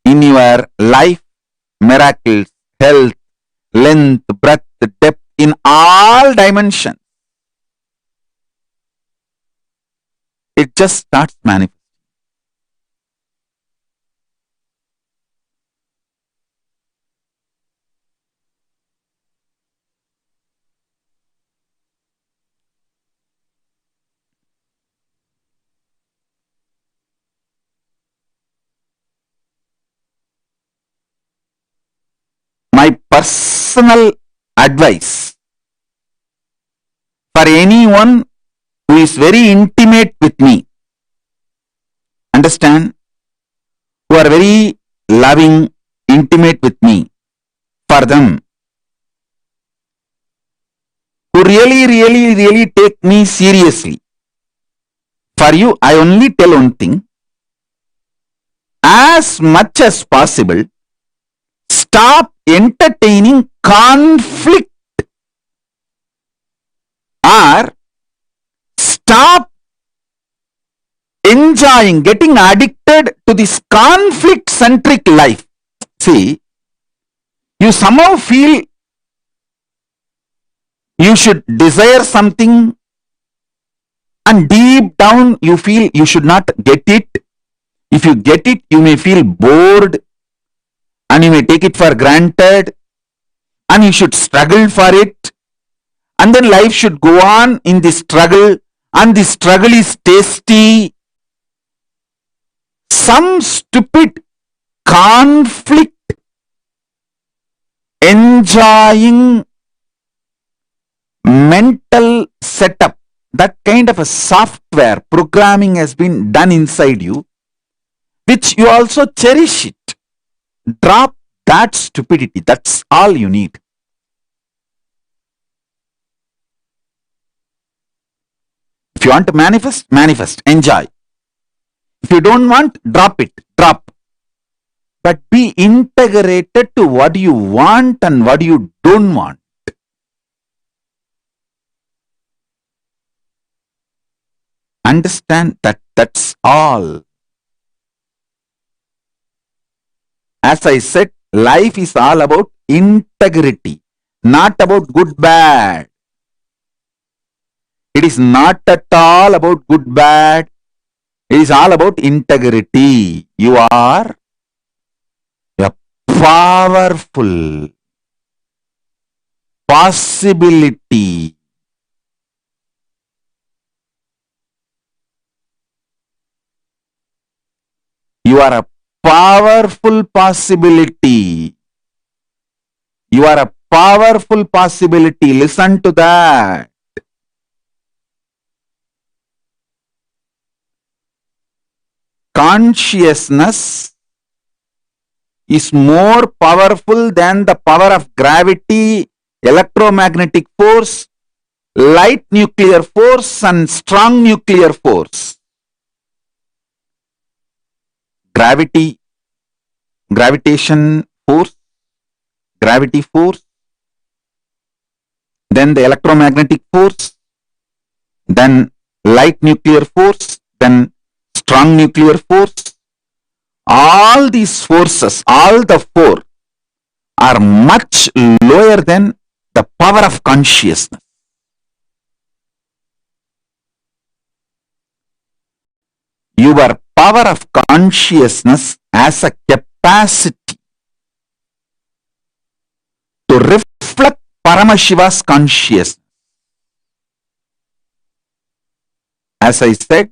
[SPEAKER 1] In your life, miracles, health, length, breadth, depth, in all dimensions. It just starts manifesting. My personal advice for anyone who is very intimate with me, understand, who are very loving, intimate with me, for them, who really take me seriously, for you, I only tell one thing: as much as possible, stop entertaining conflict, or stop enjoying, getting addicted to this conflict-centric life. See, you somehow feel you should desire something, and deep down you feel you should not get it. If you get it, you may feel bored, and you may take it for granted, and you should struggle for it, and then life should go on in this struggle, and this struggle is tasty. Some stupid conflict enjoying mental setup, that kind of a software programming has been done inside you, which you also cherish it. Drop that stupidity. That's all you need. If you want to manifest, manifest. Enjoy. If you don't want, drop it. Drop. But be integrated to what you want and what you don't want. Understand that that's all. As I said, life is all about integrity, not about good bad. It is not at all about good bad. It is all about integrity. You are a powerful possibility. You are a powerful possibility. You are a powerful possibility. Listen to that. Consciousness is more powerful than the power of gravity, electromagnetic force, light nuclear force, and strong nuclear force. Gravity, gravitation force, gravity force, then the electromagnetic force, then light nuclear force, then strong nuclear force. All these forces, all the four, are much lower than the power of consciousness. Your power of consciousness has a capacity to reflect Paramashiva's consciousness. As I said,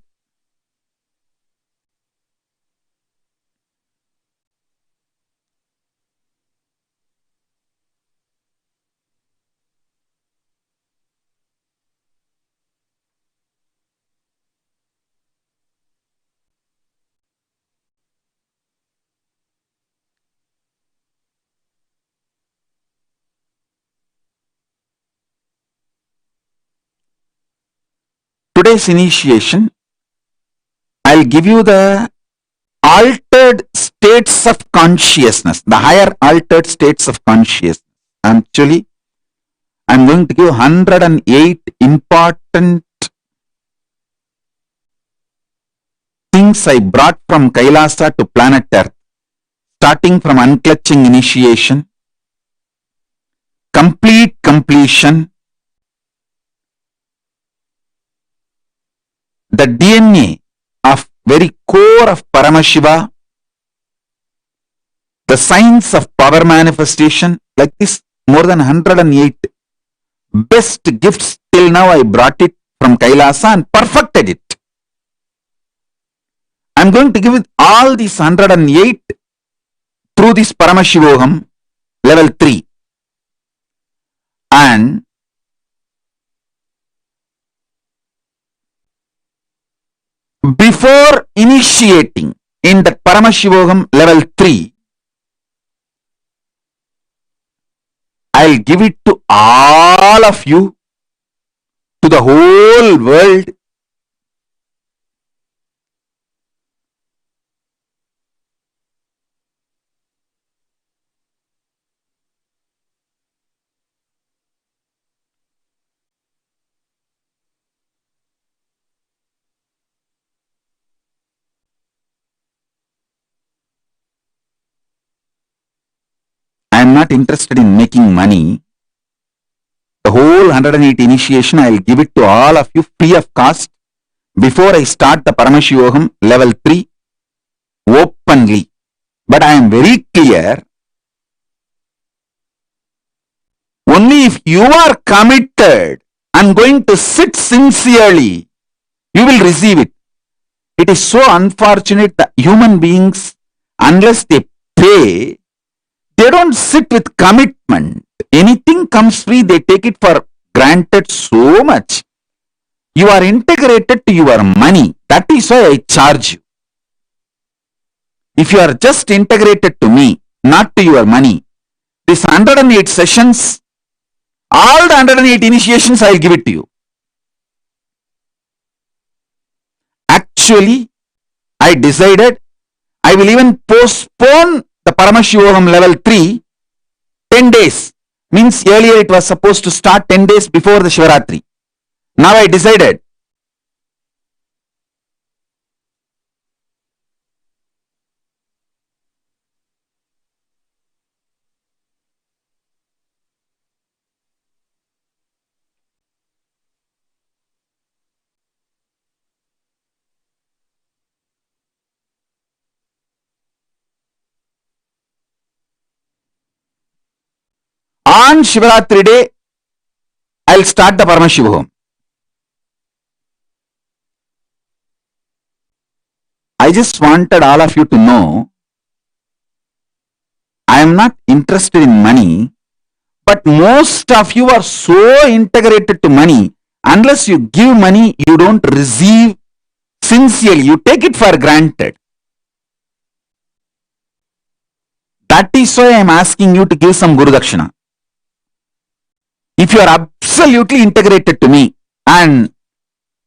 [SPEAKER 1] today's initiation, I'll give you the altered states of consciousness, the higher altered states of consciousness. Actually, I'm going to give 108 important things I brought from Kailasa to planet Earth, starting from unclutching initiation, complete completion, the DNA of very core of Paramashiva, the science of power manifestation, like this, more than 108 best gifts till now I brought it from Kailasa and perfected it. I'm going to give it all these 108 through this Paramashivoham level 3. And before initiating in the Paramashivoham level 3, I'll give it to all of you, to the whole world. I'm not interested in making money. The whole 108 initiation, I'll give it to all of you free of cost before I start the Paramashivoham level 3 openly. But I am very clear, only if you are committed and going to sit sincerely, you will receive it. It is so unfortunate that human beings, unless they pay, they don't sit with commitment. Anything comes free, they take it for granted so much. You are integrated to your money. That is why I charge you. If you are just integrated to me, not to your money, these 108 sessions, all the 108 initiations, I will give it to you. Actually, I decided I will even postpone the Paramashivoham level 3 10 days. Means earlier it was supposed to start 10 days before the Shivaratri. Now I decided On Shivaratri day, I'll start the Paramashiva home. I just wanted all of you to know, I am not interested in money, but most of you are so integrated to money. Unless you give money, you don't receive sincerely. You take it for granted. That is why I am asking you to give some Guru Dakshina. If you are absolutely integrated to me and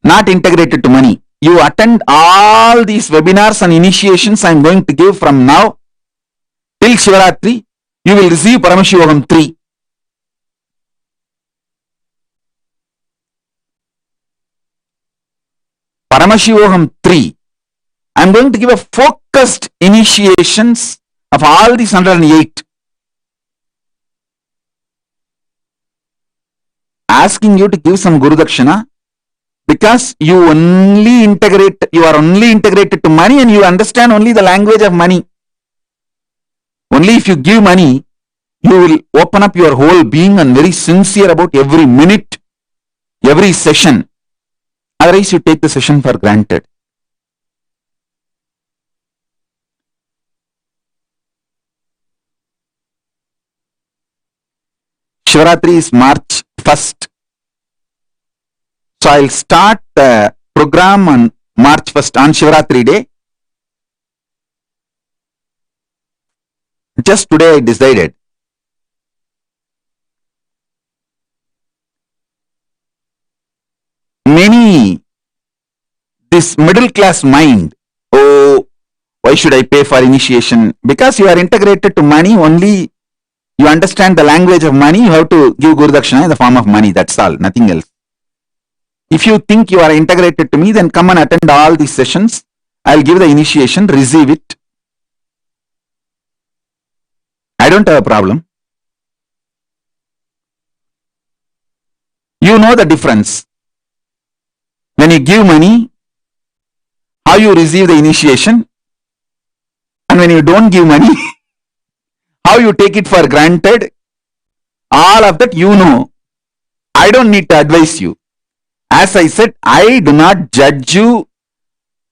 [SPEAKER 1] not integrated to money, you attend all these webinars and initiations I am going to give from now till Shivaratri, you will receive Paramashiva 3. Paramashiva 3. I am going to give a focused initiations of all these 108. Asking you to give some Guru Dakshina because you are only integrated to money and you understand only the language of money. Only if you give money, you will open up your whole being and very sincere about every minute, every session. Otherwise, you take the session for granted. Shivaratri is March 1st. So I'll start the program on March 1st on Shivaratri day. Just today I decided. Many, this middle class mind, oh, why should I pay for initiation? Because you are integrated to money, only you understand the language of money, you have to give Guru Dakshina in the form of money, that's all, nothing else. If you think you are integrated to me, then come and attend all these sessions. I'll give the initiation, receive it. I don't have a problem. You know the difference. When you give money, how you receive the initiation, and when you don't give money, how you take it for granted, all of that you know. I don't need to advise you. As I said, I do not judge you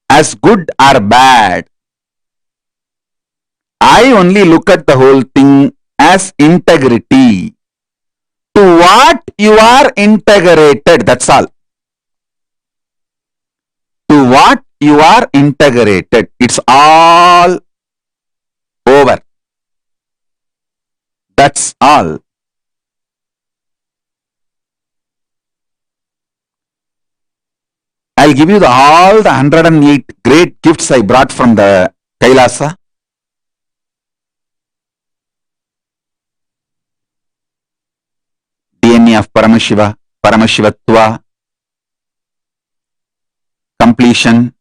[SPEAKER 1] as good or bad. I only look at the whole thing as integrity. To what you are integrated, that's all. To what you are integrated, it's all over. That's all. I'll give you all the 108 great gifts I brought from the Kailasa. DNA of Paramashiva, Paramashivatva, completion,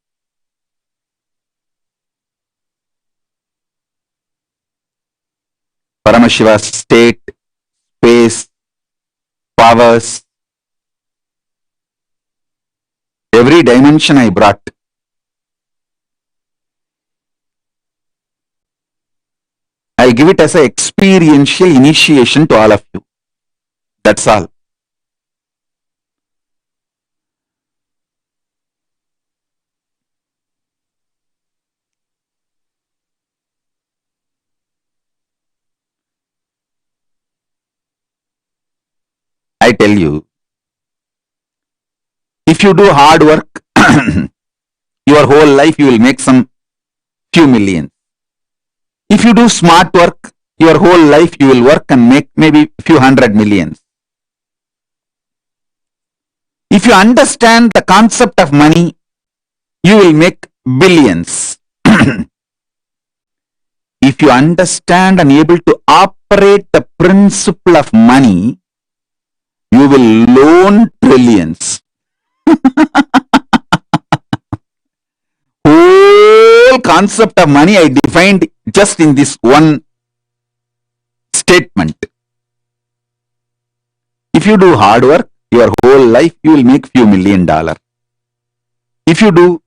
[SPEAKER 1] Paramashiva state, space, powers, every dimension I brought. I'll give it as an experiential initiation to all of you. That's all. I tell you, if you do hard work, your whole life you will make some few millions. If you do smart work, your whole life you will work and make maybe few 100 millions. If you understand the concept of money, you will make billions. If you understand and able to operate the principle of money, you will loan trillions. Whole concept of money I defined just in this one statement. If you do hard work, your whole life you will make few $1 million. If you do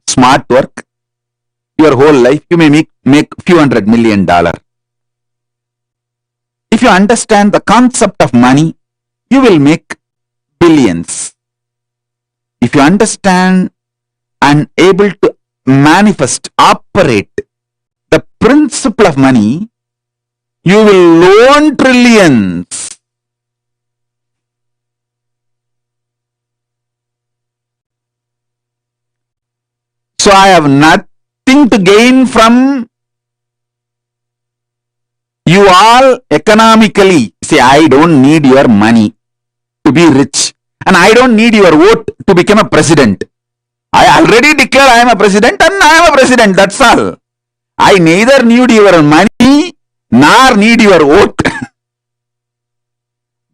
[SPEAKER 1] smart work, your whole life you may make few $100 million. If you understand the concept of money, you will make billions. If you understand and able to manifest, operate the principle of money, you will own trillions. So I have nothing to gain from you all economically. See, I don't need your money to be rich. And I don't need your vote to become a president. I already declare I am a president and I am a president. That's all. I neither need your money nor need your vote.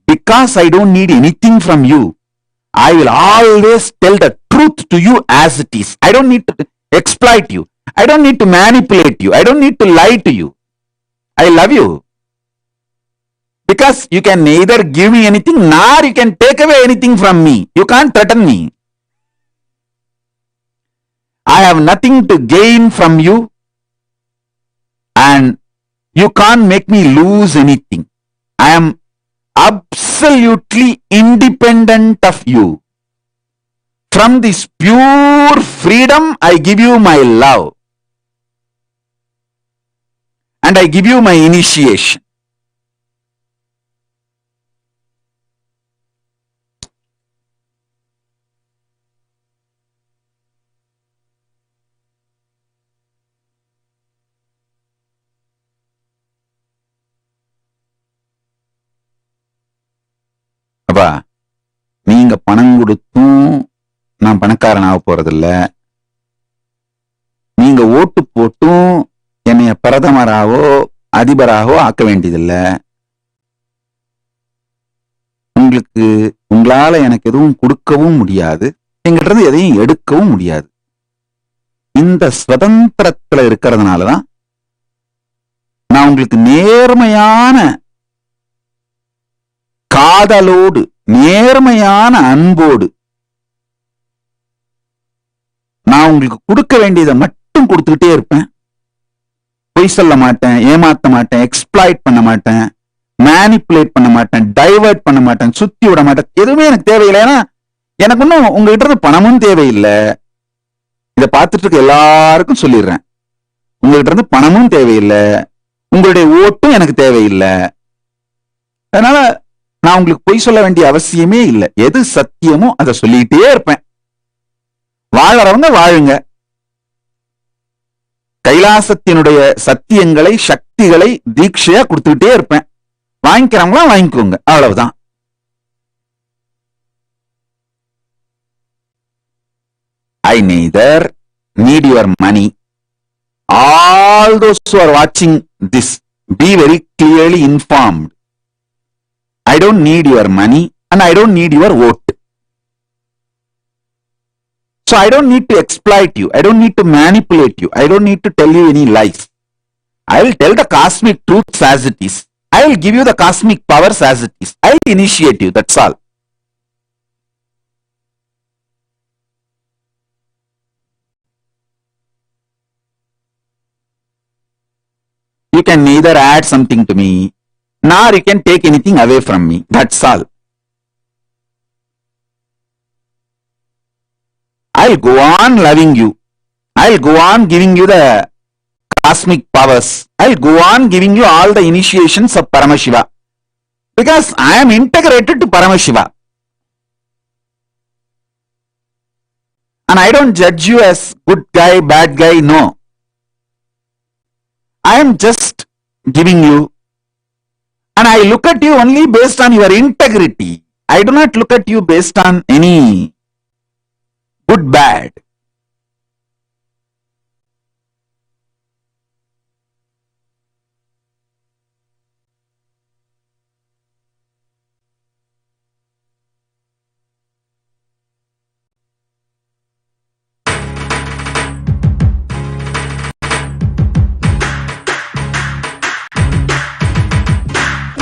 [SPEAKER 1] Because I don't need anything from you, I will always tell the truth to you as it is. I don't need to exploit you. I don't need to manipulate you. I don't need to lie to you. I love you. Because you can neither give me anything nor you can take away anything from me. You can't threaten me. I have nothing to gain from you and you can't make me lose anything. I am absolutely independent of you. From this pure freedom, I give you my love. And I give you my initiation. அப்பா, நீங்க பணம் கொடுத்தும் நான் பணக்காரன் ஆக போறதில்ல. நீங்க ஓட்டு போட்டும் என்னைய பிரதமராகவோ அதிபராகவோ ஆக்க வேண்டியதில்லை. உங்களால எனக்கு எதுவும் கொடுக்கவும் முடியாது, எங்கிட்ட எதையும் எடுக்கவும் முடியாது. இந்த சுதந்திரத்துல இருக்கிறதுனாலதான் நான் உங்களுக்கு நேர்மையான காதலோடு, நேர்மையான அன்போடு நான் உங்களுக்கு கொடுக்க வேண்டியதை மட்டும் கொடுத்துக்கிட்டே இருப்பேன். பொய் சொல்ல மாட்டேன், ஏமாத்த மாட்டேன், எக்ஸ்ப்ளாய்ட் பண்ண மாட்டேன், மேனிப்புலேட் பண்ண மாட்டேன், டைவர்ட் பண்ண மாட்டேன், சுத்தி விட மாட்டேன். எதுவுமே எனக்கு தேவையில்லை. ஏன்னா எனக்கு ஒன்றும் உங்ககிட்ட இருந்து பணமும் தேவையில்லை. இதை பார்த்துட்டு இருக்க எல்லாருக்கும் சொல்லிடுறேன், உங்ககிட்ட இருந்து பணமும் தேவையில்லை, உங்களுடைய ஓட்டும் எனக்கு தேவையில்லை. அதனால நான் உங்களுக்கு பொய் சொல்ல வேண்டிய அவசியமே இல்லை. எது சத்தியமோ அதை சொல்லிட்டே இருப்பேன். வாழறவங்க வாழுங்க. கைலாசத்தினுடைய சத்தியங்களை, சக்திகளை தீட்சையா கொடுத்துக்கிட்டே இருப்பேன். வாங்கிக்கிறவங்களாம் வாங்கிக்கோங்க, அவ்வளவுதான். I neither need your money. All those who are watching this, be very clearly informed. I don't need your money and I don't need your vote. So I don't need to exploit you. I don't need to manipulate you. I don't need to tell you any lies. I will tell the cosmic truths as it is. I will give you the cosmic powers as it is. I will initiate you. That's all. You can neither add something to me, nor you can take anything away from me. That's all. I'll go on loving you. I'll go on giving you the cosmic powers. I'll go on giving you all the initiations of Paramashiva. Because I am integrated to Paramashiva. And I don't judge you as good guy, bad guy, no. I am just giving you. And I look at you only based on your integrity. I do not look at you based on any good, bad.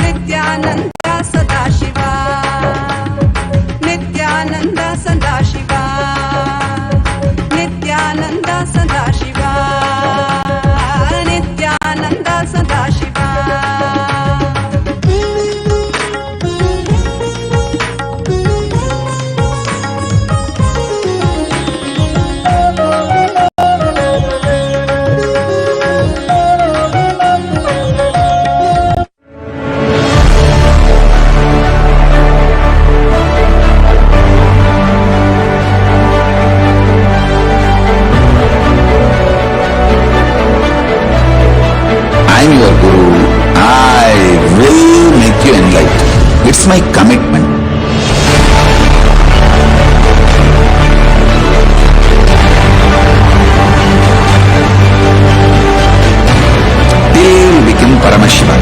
[SPEAKER 4] Nityananda Sadashiva, Nityananda Sadashiva.
[SPEAKER 1] It's my commitment. Till we become Paramashiva.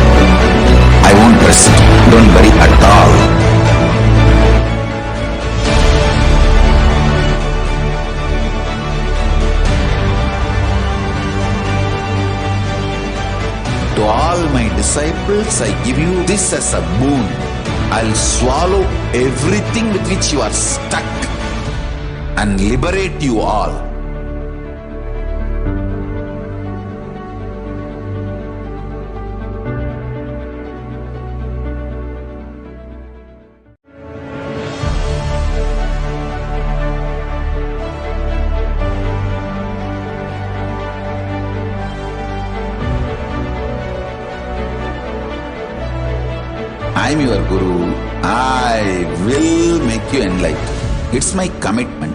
[SPEAKER 1] I won't rest. Don't worry at all. To all my disciples, I give you this as a boon. I'll swallow everything with which you are stuck and liberate you all. I'm your Guru. I will make you enlightened. It's my commitment.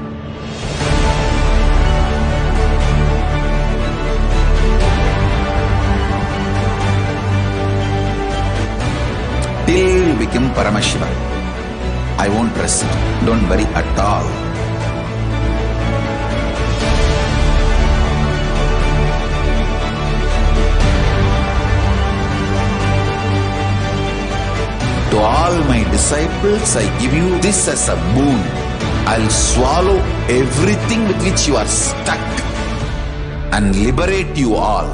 [SPEAKER 1] Till you become Paramashiva. I won't rest. Don't worry at all. To all my disciples, I give you this as a boon. I'll swallow everything with which you are stuck and liberate you all.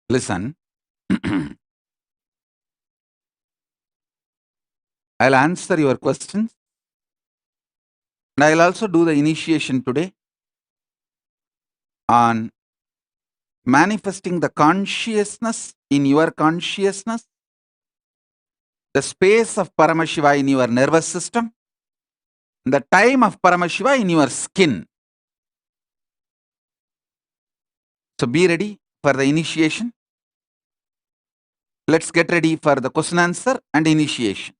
[SPEAKER 1] Listen. I'll answer your questions. And I'll also do the initiation today on manifesting the consciousness in your consciousness, the space of Paramashiva in your nervous system, and the time of Paramashiva in your skin. So be ready for the initiation. Let's get ready for the question answer and initiation.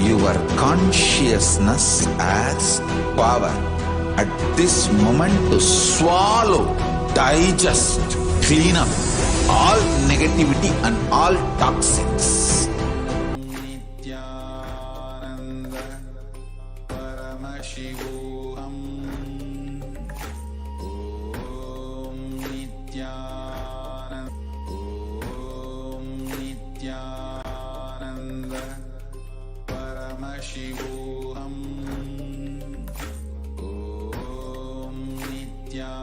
[SPEAKER 1] Your consciousness has power at this moment to swallow, digest, clean up all negativity and all toxins. Nityananda Paramashivoham. Om Nityananda. Om Nityananda Paramashivoham. Om Nityananda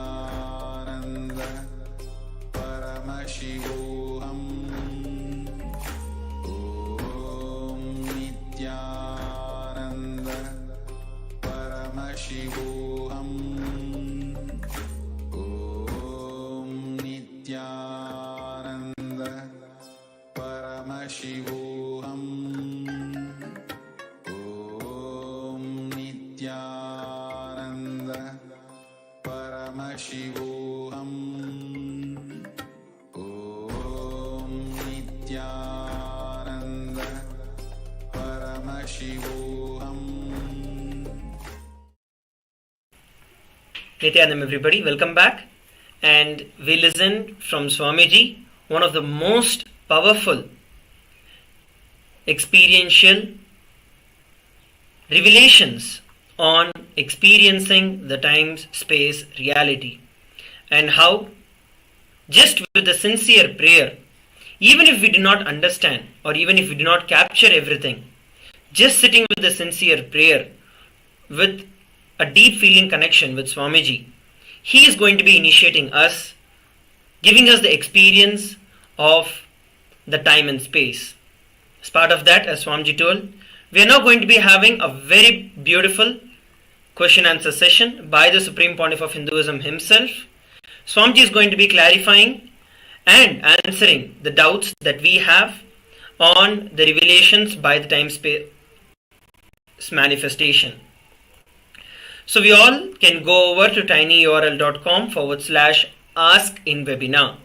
[SPEAKER 1] Paramashivoham. Om Nityananda Paramashivoham. Om Nityananda Paramashivoham. Om Nityananda Paramashivoham. Om Nityananda Paramashivoham.
[SPEAKER 4] Nityanam, everybody, welcome back. And we listened from Swamiji, one of the most powerful experiential revelations on experiencing the time-space reality, and how just with a sincere prayer, even if we do not understand or even if we do not capture everything, just sitting with a sincere prayer, with a deep feeling connection with Swamiji, he is going to be initiating us, giving us the experience of the time and space. As part of that, as Swamiji told, we are now going to be having a very beautiful question answer session by the Supreme Pontiff of Hinduism himself. Swamiji is going to be clarifying and answering the doubts that we have on the revelations by the time space manifestation. So we all can go over to tinyurl.com/ask in webinar.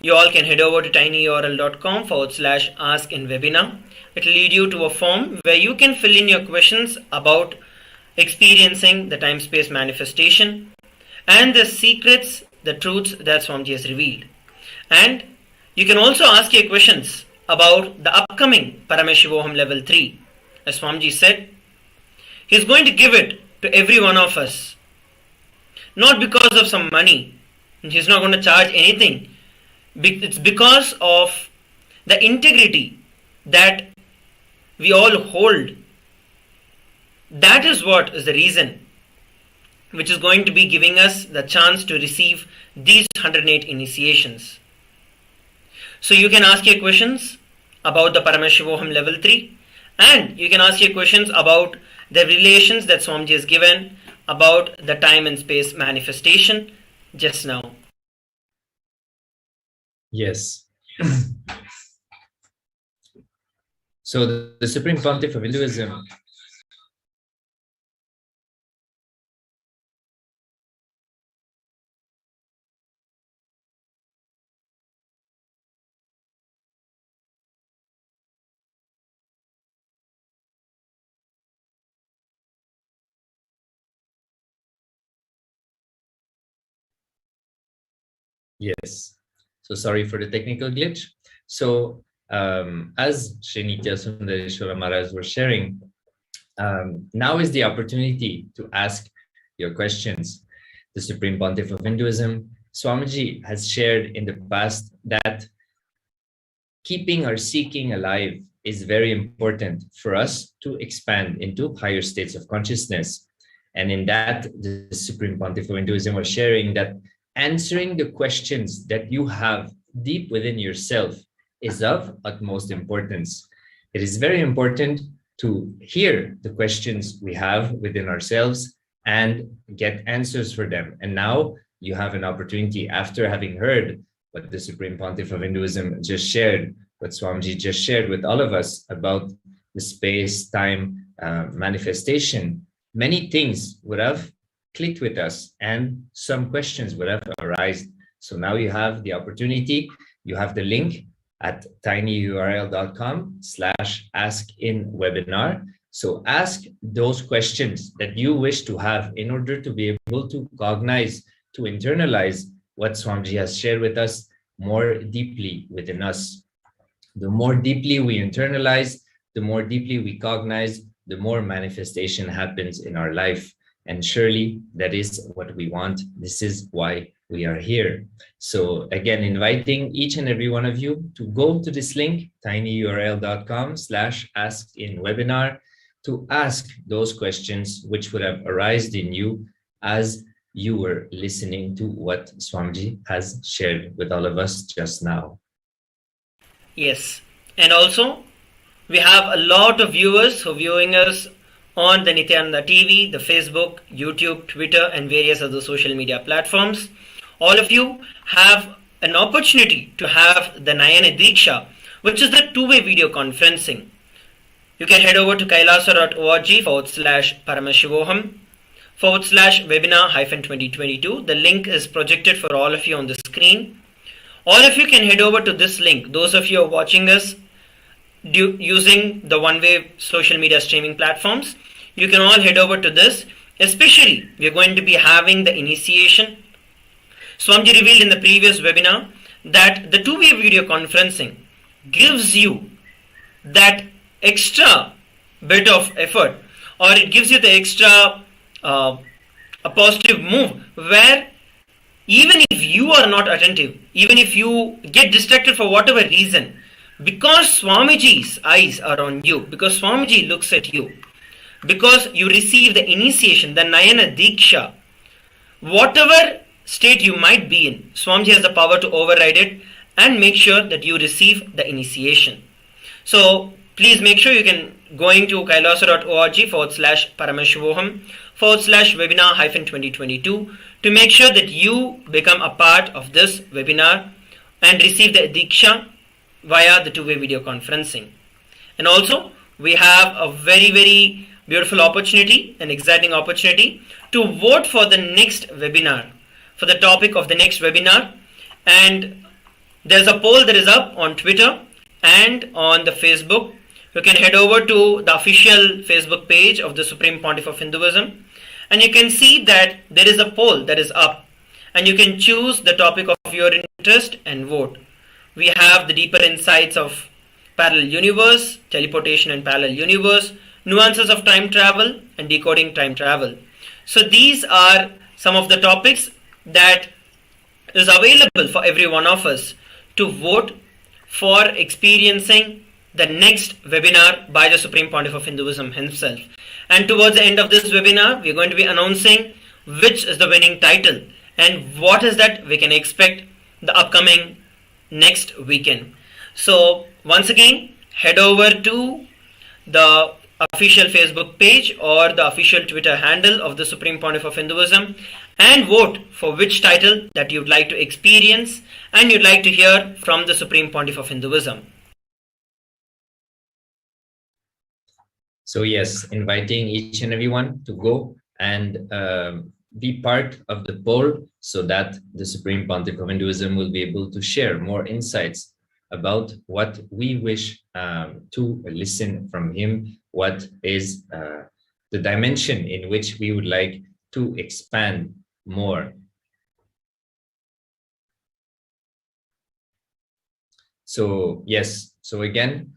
[SPEAKER 4] You all can head over to tinyurl.com/ask in webinar. It will lead you to a form where you can fill in your questions about experiencing the time space manifestation and the secrets, the truths that Swamiji has revealed. And you can also ask your questions about the upcoming Paramashivoham level 3. As Swamiji said, he is going to give it to every one of us. Not because of some money. He is not going to charge anything. It's because of the integrity that we all hold. That is what is the reason which is going to be giving us the chance to receive these 108 initiations. So you can ask your questions about the Paramashivoham level 3, and you can ask your questions about the relations that Swamiji has given about the time and space manifestation just now.
[SPEAKER 5] Yes. So the Supreme Pontiff of Hinduism Yes. So sorry for the technical glitch. So as Srinitya Sundareshwara Maharaj was sharing, now is the opportunity to ask your questions. The Supreme Pontiff of Hinduism, Swamiji, has shared in the past that keeping or seeking alive is very important for us to expand into higher states of consciousness. And in that, the Supreme Pontiff of Hinduism was sharing that answering the questions that you have deep within yourself is of utmost importance. It is very important to hear the questions we have within ourselves and get answers for them. And now you have an opportunity, after having heard what the Supreme Pontiff of Hinduism just shared, what Swamiji just shared with all of us about the space-time manifestation, many things would have clicked with us and some questions would have arisen. So now you have the opportunity, you have the link at tinyurl.com/askinwebinar. So ask those questions that you wish to have in order to be able to cognize, to internalize what Swamiji has shared with us more deeply within us. The more deeply we internalize, the more deeply we cognize, the more manifestation happens in our life. And surely that is what we want. This is why we are here. So again, inviting each and every one of you to go to this link, tinyurl.com/askinwebinar, to ask those questions which would have arisen in you as you were listening to what Swamiji has shared with all of us just now.
[SPEAKER 4] Yes, and also we have a lot of viewers who are viewing us on the Nityananda TV, the Facebook, YouTube, Twitter, and various other social media platforms. All of you have an opportunity to have the Nayana Diksha, which is the two-way video conferencing. You can head over to kailasa.org/paramashivoham/webinar-2022. The link is projected for all of you on the screen. All of you can head over to this link. Those of you who are watching us using the one-way social media streaming platforms, you can all head over to this. Especially, we are going to be having the initiation. Swamiji revealed in the previous webinar that the two-way video conferencing gives you that extra bit of effort, or it gives you the extra a positive move, where even if you are not attentive, even if you get distracted for whatever reason, because Swamiji's eyes are on you, because Swamiji looks at you, because you receive the initiation, the Nayana Diksha, whatever state you might be in, Swamiji has the power to override it and make sure that you receive the initiation. So please make sure you can going to kailasa.org/parameshivoham/webinar-2022 to make sure that you become a part of this webinar and receive the Diksha via the two-way video conferencing. And also, we have a very beautiful opportunity, an exciting opportunity to vote for the next webinar, for the topic of the next webinar. And there's a poll that is up on Twitter and on the Facebook. You can head over to the official Facebook page of the Supreme Pontiff of Hinduism, and you can see that there is a poll that is up, and you can choose the topic of your interest and vote. We have the deeper insights of parallel universe, teleportation and parallel universe, nuances of time travel, and decoding time travel. So these are some of the topics that is available for every one of us to vote for experiencing the next webinar by the Supreme Pontiff of Hinduism himself. And towards the end of this webinar, we are going to be announcing which is the winning title and what is that we can expect the upcoming next weekend. So once again, head over to the official Facebook page or the official Twitter handle of the Supreme Pontiff of Hinduism and vote for which title that you'd like to experience and you'd like to hear from the Supreme Pontiff of Hinduism.
[SPEAKER 5] So yes, inviting each and everyone to go and be part of the poll so that the Supreme Pontiff of Hinduism will be able to share more insights about what we wish to listen from him, what is the dimension in which we would like to expand more. So yes, so again,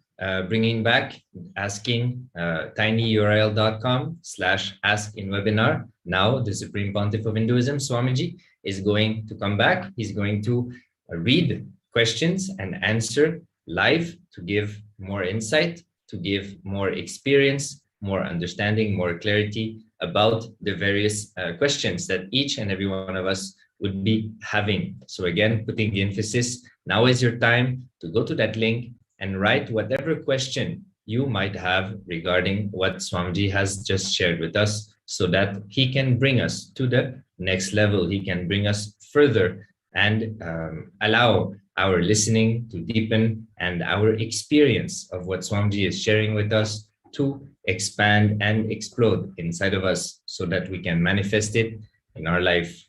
[SPEAKER 5] bringing back, asking tinyurl.com/askinwebinar. Now the Supreme Pontiff of Hinduism, Swamiji, is going to come back. He's going to read questions and answer live to give more insight, to give more experience, more understanding, more clarity about the various questions that each and every one of us would be having. So again, putting the emphasis, now is your time to go to that link and write whatever question you might have regarding what Swamiji has just shared with us so that he can bring us to the next level. He can bring us further and allow our listening to deepen and our experience of what Swamiji is sharing with us to expand and explode inside of us so that we can manifest it in our life.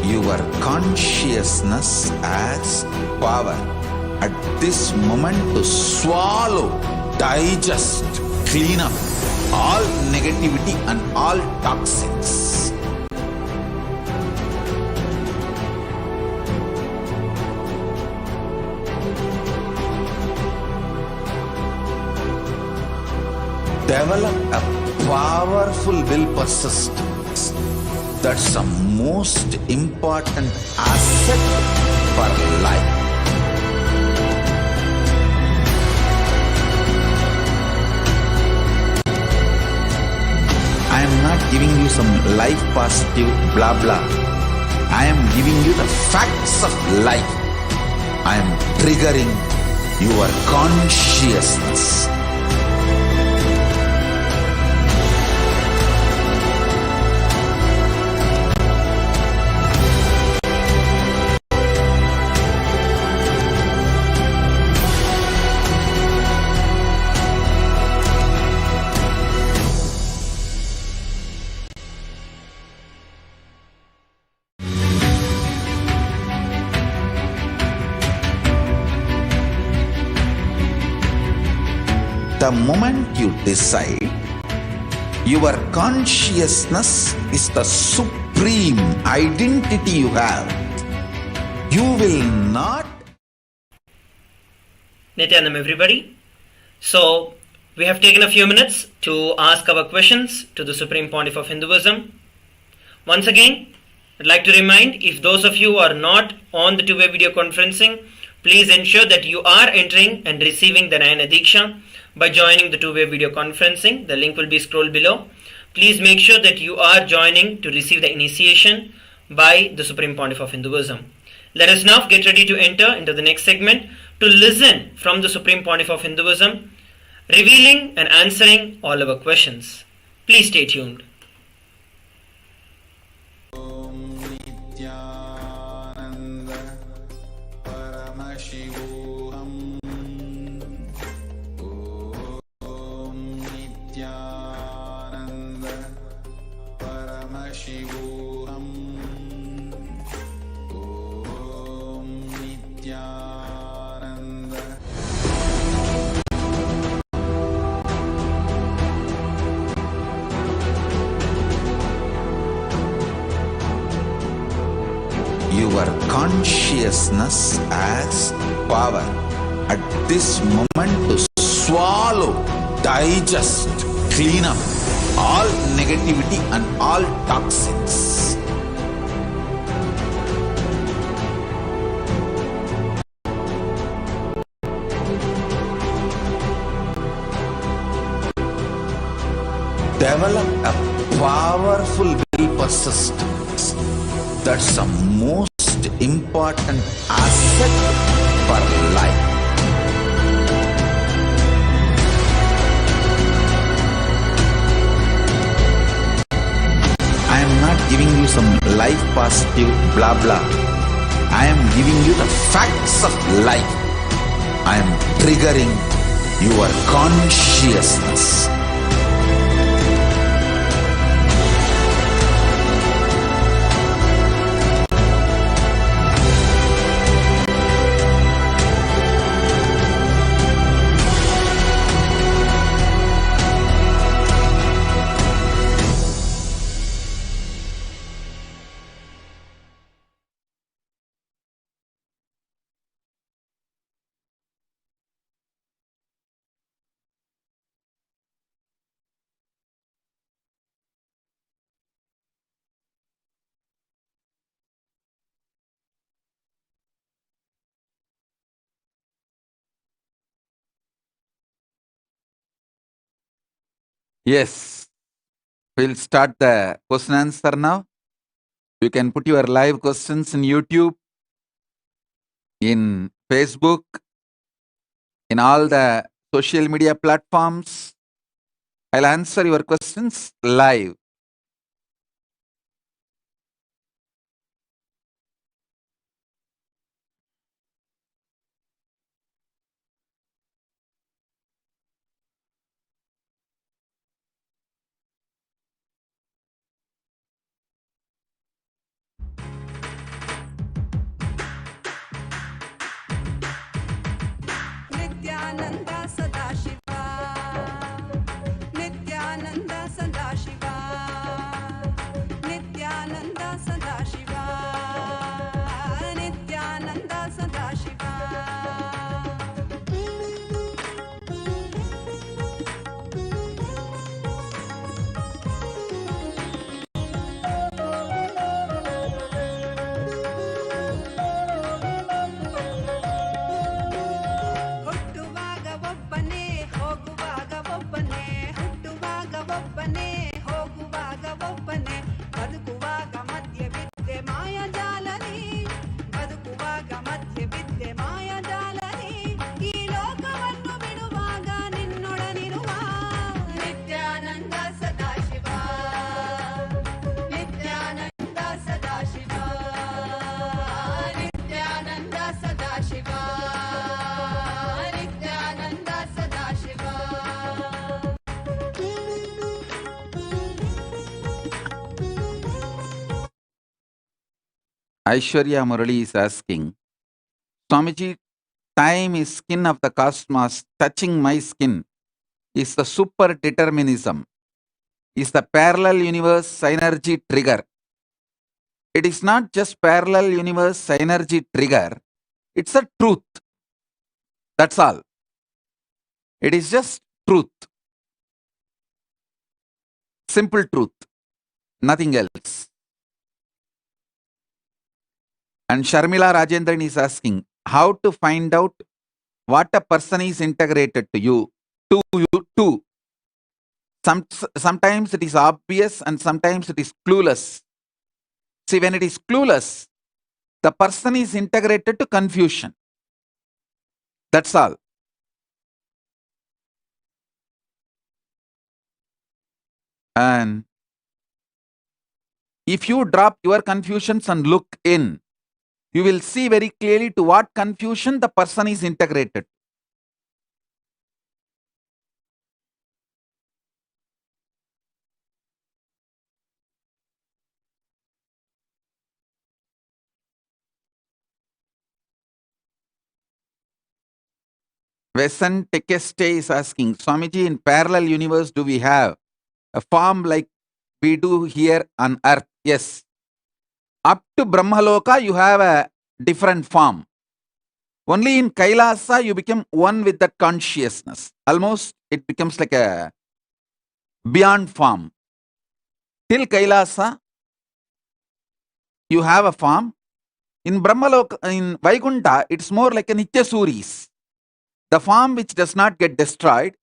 [SPEAKER 1] Your consciousness as power at this moment to swallow, digest, clean up all negativity and all toxins. develop a powerful will persistence. That's the most important asset for life. I am not giving you some life positive blah blah. I am giving you the facts of life. I am triggering your consciousness. The moment you decide, your consciousness is the supreme identity you have. You will not.
[SPEAKER 4] Nityanam, everybody. So, we have taken a few minutes to ask our questions to the Supreme Pontiff of Hinduism. Once again, I'd like to remind, if those of you are not on the two-way video conferencing, please ensure that you are entering and receiving the Nayana Diksha by joining the two-way video conferencing. The link will be scrolled below. Please make sure that you are joining to receive the initiation by the Supreme Pontiff of Hinduism. Let us now get ready to enter into the next segment to listen from the Supreme Pontiff of Hinduism, revealing and answering all our questions. Please stay tuned.
[SPEAKER 1] Your consciousness has power at this moment to swallow, digest, clean up all negativity and all toxins. Develop a powerful will persistence. That's the most important asset for life. I am not giving you some life positive blah blah. I am giving you the facts of life. I am triggering your consciousness. Yes, we'll start the question answer now. You can put your live questions in YouTube, in Facebook, in all the social media platforms. I'll answer your questions live.
[SPEAKER 6] Nityananda Sadashiva, Nityananda Sadashiva.
[SPEAKER 1] Aishwarya Murali is asking, Swamiji, time is skin of the cosmos touching my skin. Is the super determinism? Is the parallel universe synergy trigger? It is not just parallel universe synergy trigger. It's a truth. That's all. It is just truth. Simple truth. Nothing else. And Sharmila Rajendran is asking, how to find out what a person is integrated to you? To you too. Sometimes it is obvious and sometimes it is clueless. See, when it is clueless, the person is integrated to confusion. That's all. And if you drop your confusions and look in, you will see very clearly to what confusion the person is integrated. Vesant Tekeste is asking, Swamiji, in parallel universe, do we have a form like we do here on earth? Yes. Up to Brahmaloka, you have a different form. Only in Kailasa, you become one with that consciousness. Almost it becomes like a beyond form. Till Kailasa, you have a form. In Brahmaloka, in Vaikunta, it's more like a Nityasuris. The form which does not get destroyed.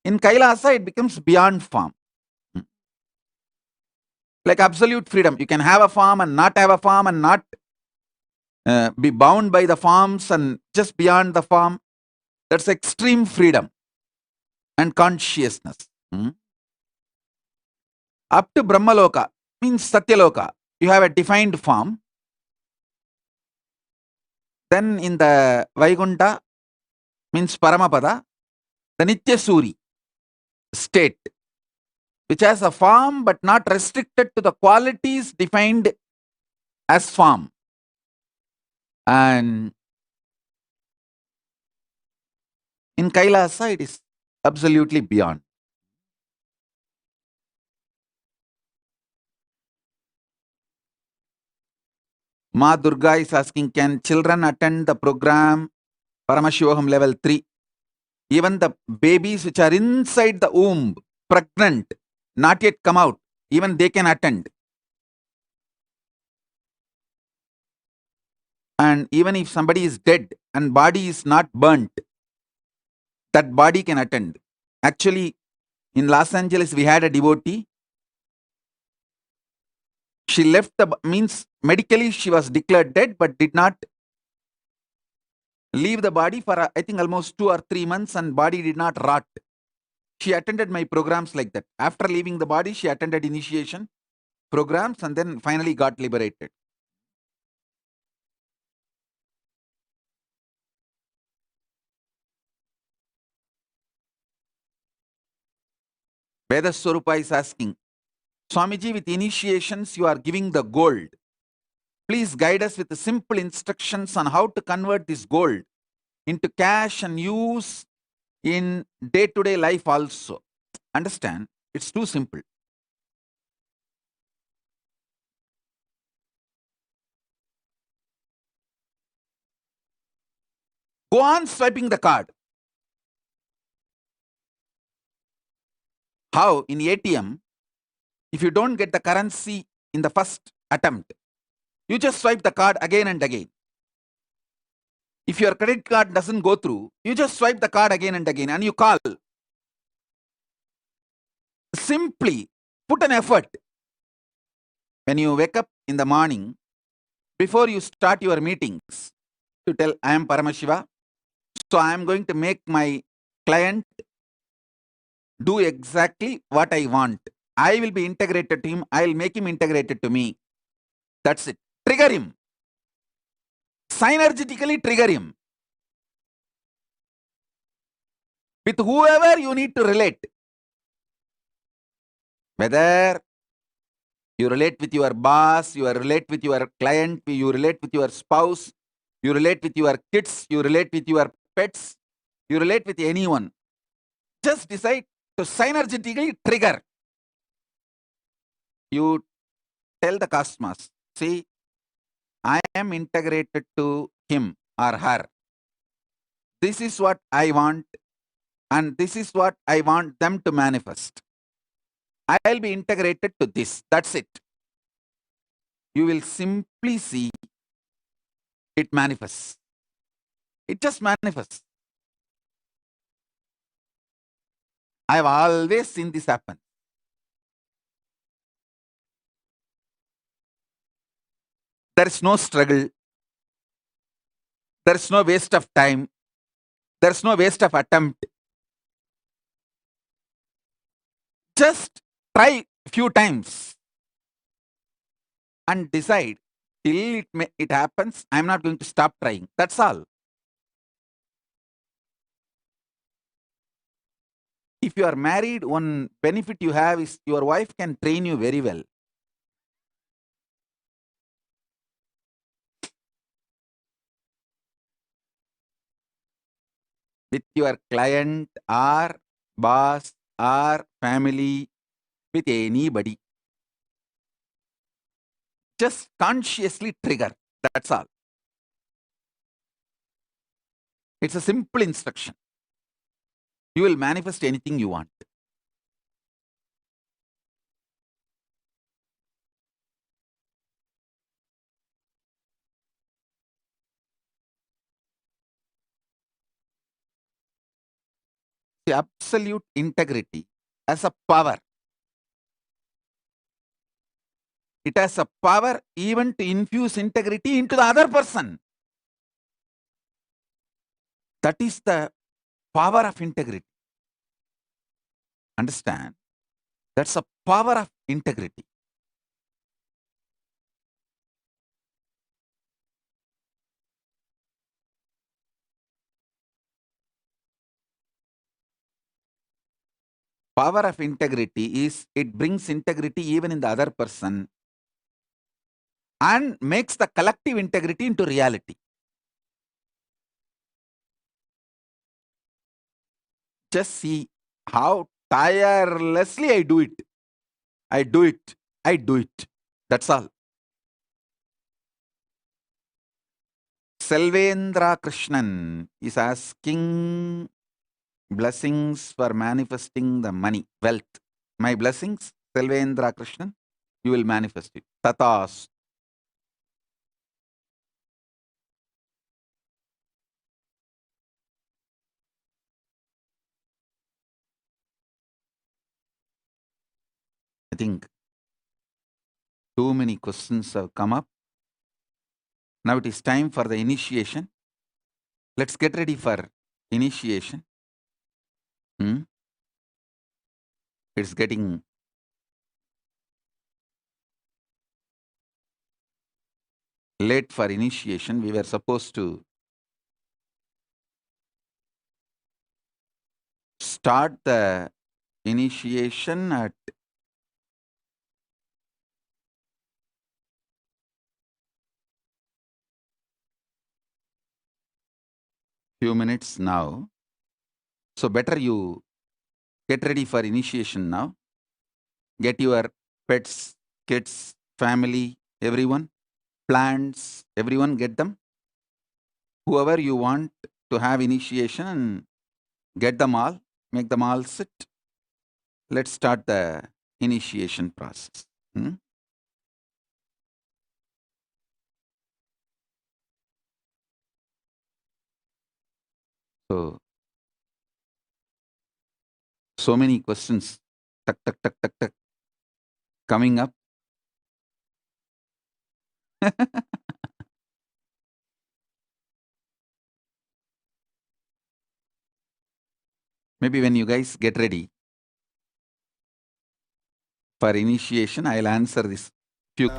[SPEAKER 1] In Kailasa, it becomes beyond form. Like absolute freedom. You can have a form and not have a form and not be bound by the forms and just beyond the form. That's extreme freedom and consciousness. Up to Brahmaloka means Satyaloka. You have a defined form. Then in the Vaikunta means Paramapada, the Nityasuri state, which has a form but not restricted to the qualities defined as form. And in Kailasa, it is absolutely beyond. Ma Durga is asking, can children attend the program Paramashivaham level 3? Even the babies which are inside the womb, pregnant, not yet come out, even they can attend. And even if somebody is dead and body is not burnt, that body can attend. Actually, in Los Angeles, we had a devotee. She left means medically she was declared dead, but did not leave the body for I think almost 2 or 3 months, and body did not rot. She attended my programs like that. After leaving the body, she attended initiation programs and then finally got liberated. Vedaswarupa is asking, Swamiji, with initiations you are giving the gold. Please guide us with the simple instructions on how to convert this gold into cash and use in day-to-day life also. Understand? It's too simple. Go on swiping the card. How? In ATM, if you don't get the currency in the first attempt, you just swipe the card again and again. If your credit card doesn't go through, you just swipe the card again and again and you call. Simply put an effort. When you wake up in the morning, before you start your meetings, to tell, I am Paramashiva, so I am going to make my client do exactly what I want. I will be integrated to him. I will make him integrated to me. That's it. Trigger him. Synergetically trigger him. With whoever you need to relate. Whether You relate with your boss, you relate with your client, you relate with your spouse, you relate with your kids, you relate with your pets, you relate with anyone. Just decide to synergetically trigger. You tell the cosmos, see, I am integrated to him or her. This is what I want, and this is what I want them to manifest. I'll be integrated to this. That's it. You will simply see it manifests. It just manifests. I've always seen this happen. There is no struggle. There is no waste of time. There is no waste of attempt. Just try few times and decide till it happens. I'm not going to stop trying. That's all. If you are married, one benefit you have is your wife can train you very well. With your client or boss or family, with anybody. Just consciously trigger. That's all. It's a simple instruction. You will manifest anything you want. The absolute integrity as a power. It has a power even to infuse integrity into the other person. That is the power of integrity. Understand? That's a power of integrity. Power of integrity is it brings integrity even in the other person and makes the collective integrity into reality. Just see how tirelessly I do it. I do it. I do it. That's all. Selvendra Krishnan is asking blessings for manifesting the money, wealth. My blessings, Selvendra Krishnan, you will manifest it. Tatas. I think too many questions have come up. Now it is time for the initiation. Let's get ready for initiation. It's getting late for initiation. We were supposed to start the initiation at few minutes now. So better you get ready for initiation now. Get your pets, kids, family, everyone, plants, everyone get them. Whoever you want to have initiation, get them all, make them all sit. Let's start the initiation process. So many questions, tuck, tuck, tuck, tuck, tuck, coming up. Maybe when you guys get ready for initiation, I'll answer this few.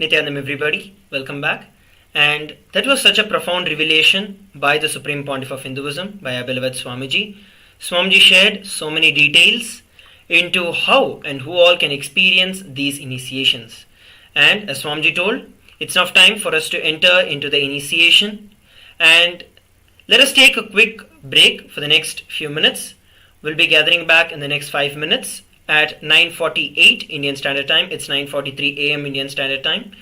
[SPEAKER 4] Nityanam, everybody, welcome back. And that was such a profound revelation by the Supreme Pontiff of Hinduism, by our beloved Swamiji. Swamiji shared so many details into how and who all can experience these initiations. And as Swamiji told, it's now time for us to enter into the initiation. And let us take a quick break for the next few minutes. We'll be gathering back in the next 5 minutes at 9:48 Indian Standard Time. It's 9:43 a.m. Indian Standard Time.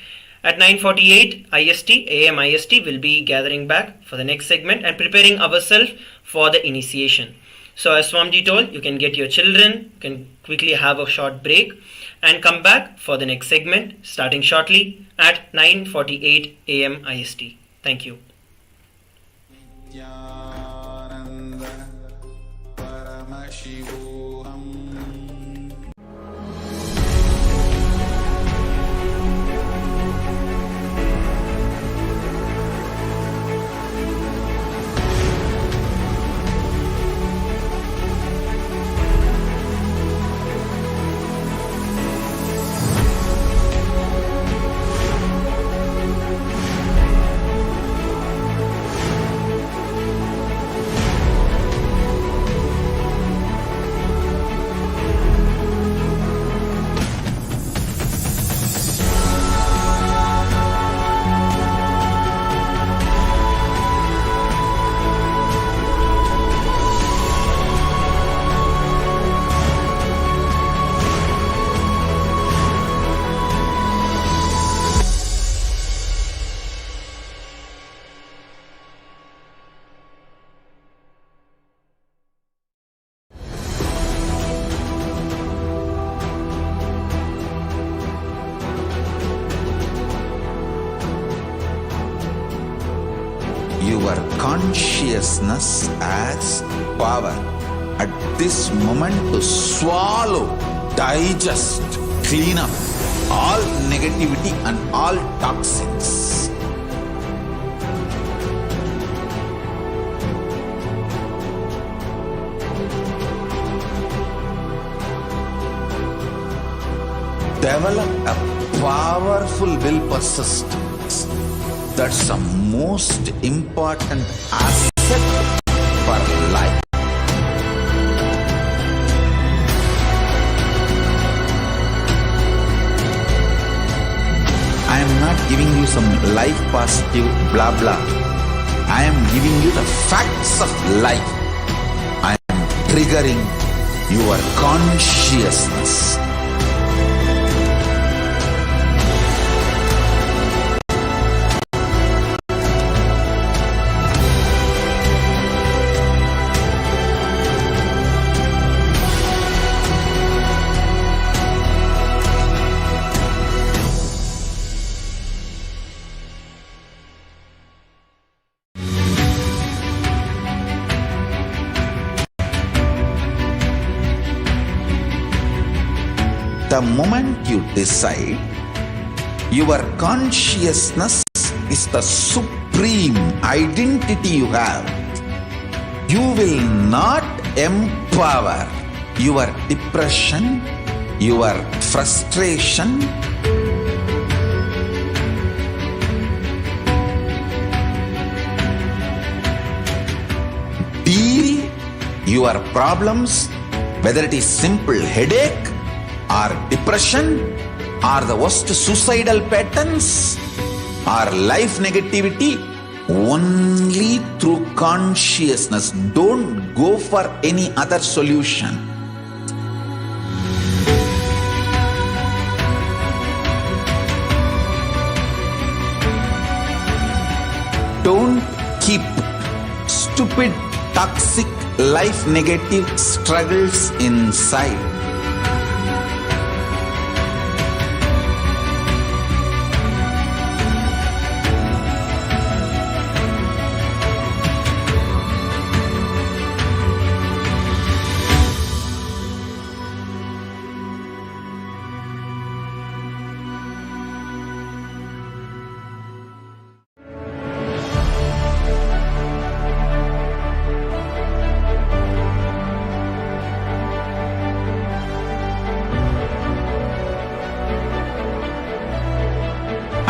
[SPEAKER 4] At 9:48 IST, AM IST, we'll be gathering back for the next segment and preparing ourselves for the initiation. So as Swamiji told, you can get your children, you can quickly have a short break and come back for the next segment starting shortly at 9:48 AM IST. Thank you.
[SPEAKER 1] Your consciousness as power at this moment to swallow, digest, clean up all negativity and all toxins. Develop a powerful will persistence. That's the most important asset for life. I am not giving you some life positive blah blah. I am giving you the facts of life. I am triggering your consciousness. The moment you decide, your consciousness is the supreme identity you have. You will not empower your depression, your frustration, deal your problems, whether it is simple headache or depression or the worst suicidal patterns or life negativity, only through consciousness. Don't go for any other solution. Don't keep stupid, toxic, life negative struggles inside.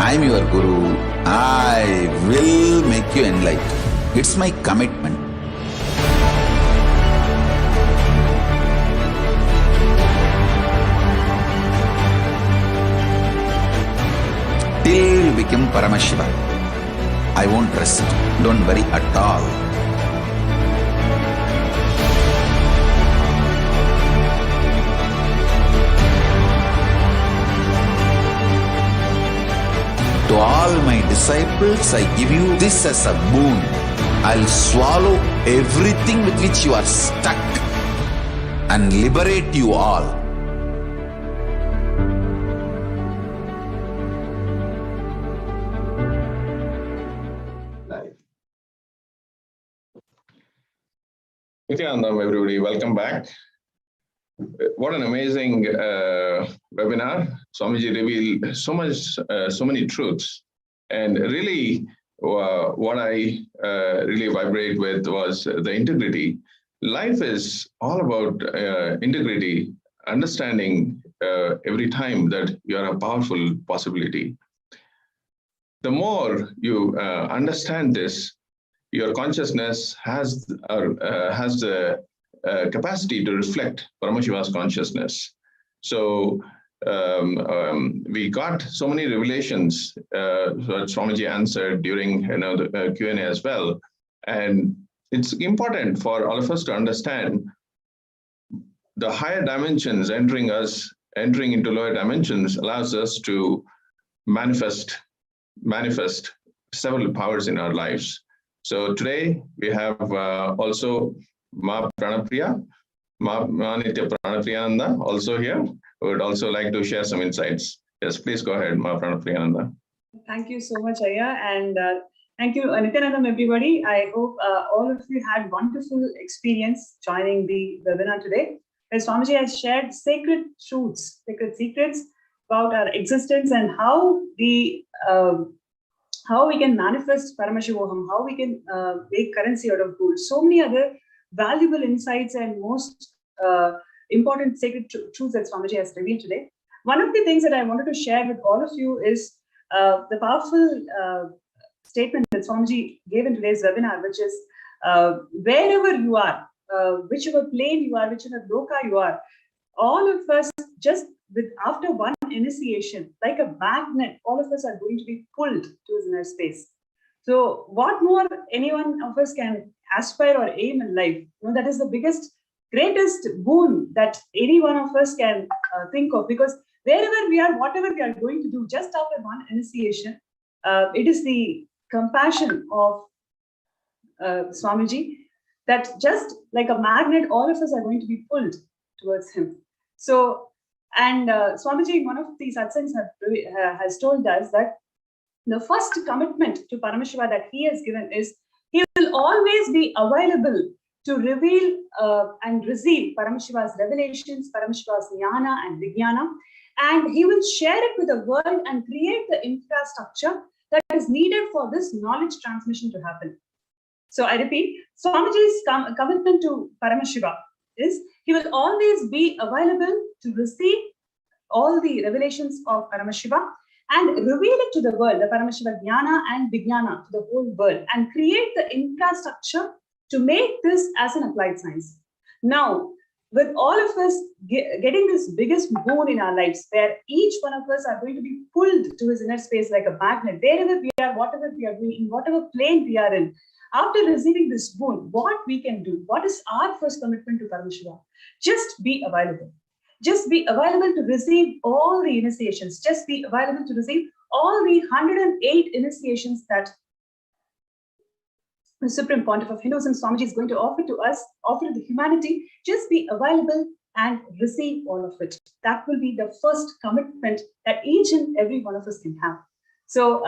[SPEAKER 1] I'm your guru. I will make you enlightened. It's my commitment. Till you become Paramashiva, I won't rest. Don't worry at all. To all my disciples, I give you this as a boon. I'll swallow everything with which you are stuck and liberate you all.
[SPEAKER 6] Nityanandam, everybody, welcome back. What an amazing webinar. Swamiji revealed so many truths. And really, what I really vibrate with was the integrity. Life is all about integrity, understanding every time that you are a powerful possibility. The more you understand this, your consciousness has the capacity to reflect Paramashiva's consciousness. So we got so many revelations that Swamiji answered during the Q&A as well. And it's important for all of us to understand the higher dimensions entering into lower dimensions allows us to manifest several powers in our lives. So today we have also Ma Pranapriya, Ma Nitya Pranapriyananda also here, who would also like to share some insights. Yes, please go ahead, Ma Pranapriyananda.
[SPEAKER 7] Thank you so much, Aya, and thank you, Nityanandam, everybody. I hope all of you had wonderful experience joining the webinar today. As Swamiji has shared sacred truths, sacred secrets about our existence and how we can manifest Paramashivoham, how we can make currency out of gold. So many other valuable insights and most important sacred truths that Swamiji has revealed today. One of the things that I wanted to share with all of you is the powerful statement that Swamiji gave in today's webinar, which is wherever you are, whichever plane you are, whichever loka you are, all of us just after one initiation, like a magnet, all of us are going to be pulled to his inner space. So what more any one of us can aspire or aim in life? That is the greatest boon that any one of us can think of, because wherever we are, whatever we are going to do, just after one initiation, it is the compassion of Swamiji that just like a magnet, all of us are going to be pulled towards him. So, and Swamiji, one of the satsangs has told us that the first commitment to Paramashiva that he has given is he will always be available to reveal and receive Paramashiva's revelations, Paramashiva's jnana and vijnana, and he will share it with the world and create the infrastructure that is needed for this knowledge transmission to happen. So I repeat, Swamiji's commitment to Paramashiva is he will always be available to receive all the revelations of Paramashiva and reveal it to the world, the Paramashiva Jnana and Vijnana to the whole world, and create the infrastructure to make this as an applied science. Now, with all of us getting this biggest boon in our lives, where each one of us are going to be pulled to his inner space like a magnet, wherever we are, whatever we are doing, in whatever plane we are in, after receiving this boon, what we can do, what is our first commitment to Paramashiva? Just be available. Just be available to receive all the initiations. Just be available to receive all the 108 initiations that the Supreme Pontiff of Hinduism, Swamiji, is going to offer to us, offer to the humanity. Just be available and receive all of it. That will be the first commitment that each and every one of us can have. So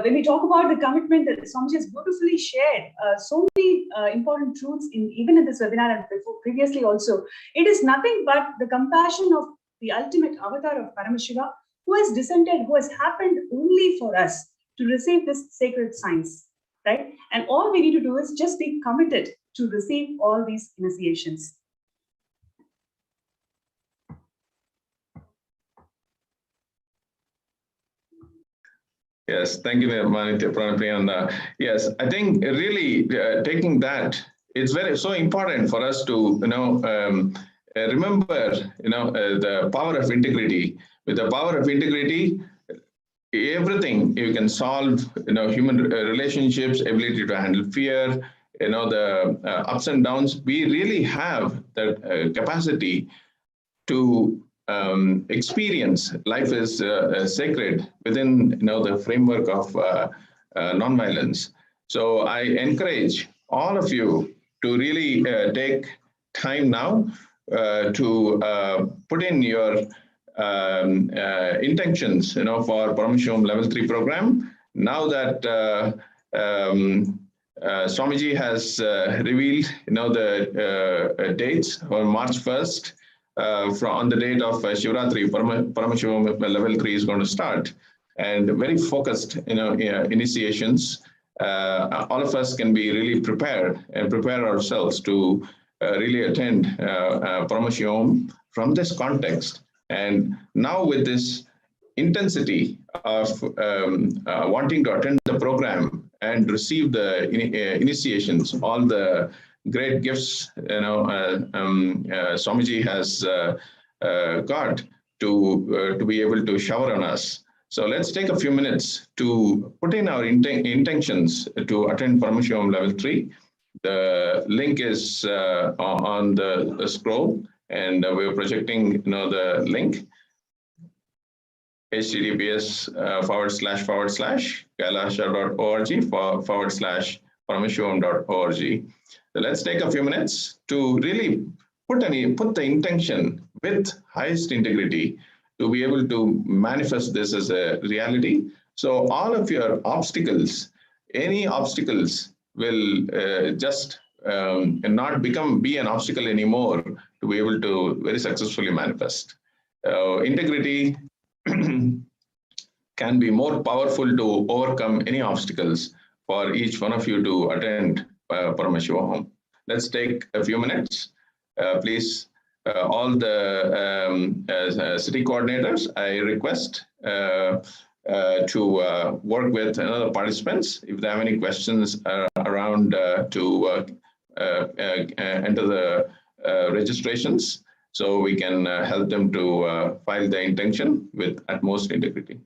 [SPEAKER 7] when we talk about the commitment that Swamiji has beautifully shared, so many important truths even in this webinar and previously also, it is nothing but the compassion of the ultimate avatar of Paramashiva, who has descended, who has happened only for us to receive this sacred science, right? And all we need to do is just be committed to receive all these initiations.
[SPEAKER 6] Yes, thank you, Pranapriya. Yes, I think really taking that, it's so important for us to remember the power of integrity. With the power of integrity, everything you can solve, human relationships, ability to handle fear, the ups and downs. We really have that capacity to experience life is sacred within the framework of nonviolence. So I encourage all of you to really take time now to put in your intentions, for Paramashivam Level 3 program. Now that Swamiji has revealed, the dates on March 1st, on the date of Shivratri, Paramashivam Level 3 is going to start, and very focused, initiations. All of us can be really prepared and prepare ourselves to really attend Paramashivam from this context. And now with this intensity of wanting to attend the program and receive the initiations, all the great gifts, Swamiji has got to be able to shower on us. So let's take a few minutes to put in our intentions to attend Paramashivam Level 3. The link is on the scroll, and we're projecting the link, https://kailasha.org/paramashivam.org. So let's take a few minutes to really put the intention with highest integrity to be able to manifest this as a reality. So all of your obstacles, any obstacles, will just not be an obstacle anymore to be able to very successfully manifest. Integrity can be more powerful to overcome any obstacles for each one of you to attend Paramashivam. Let's take a few minutes. Please, all the city coordinators, I request to work with other participants if they have any questions around to enter the registrations, so we can help them to file the intention with utmost integrity.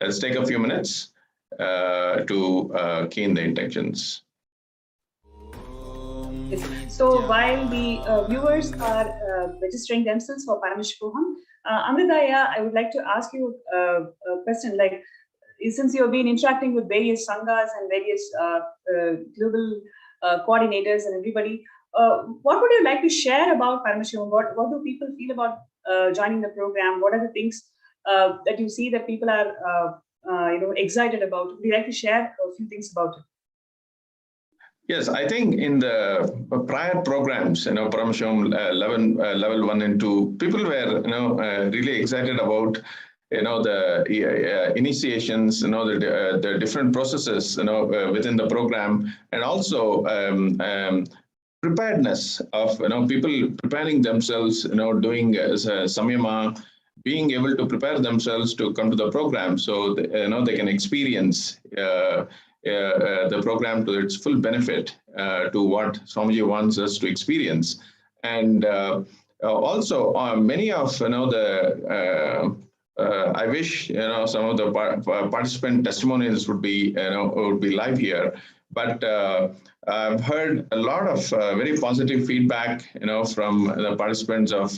[SPEAKER 6] Let's take a few minutes to key in the intentions.
[SPEAKER 7] So while the viewers are registering themselves for Paramashivam, Amritaya, I would like to ask you a question. Like, since you have been interacting with various sanghas and various global coordinators and everybody, what would you like to share about Paramashivam? What do people feel about joining the program? What are the things that you see that people are excited about? Would you like to share a few things about it?
[SPEAKER 6] Yes, I think in the prior programs, Paramashivam level 1 and 2, people were, really excited about, the initiations, the different processes, within the program, and also preparedness of, people preparing themselves, doing samyama, being able to prepare themselves to come to the program, so they can experience the program to its full benefit, to what Swamiji wants us to experience. And also many of I wish some of the participant testimonials would be live here, but I've heard a lot of very positive feedback from the participants of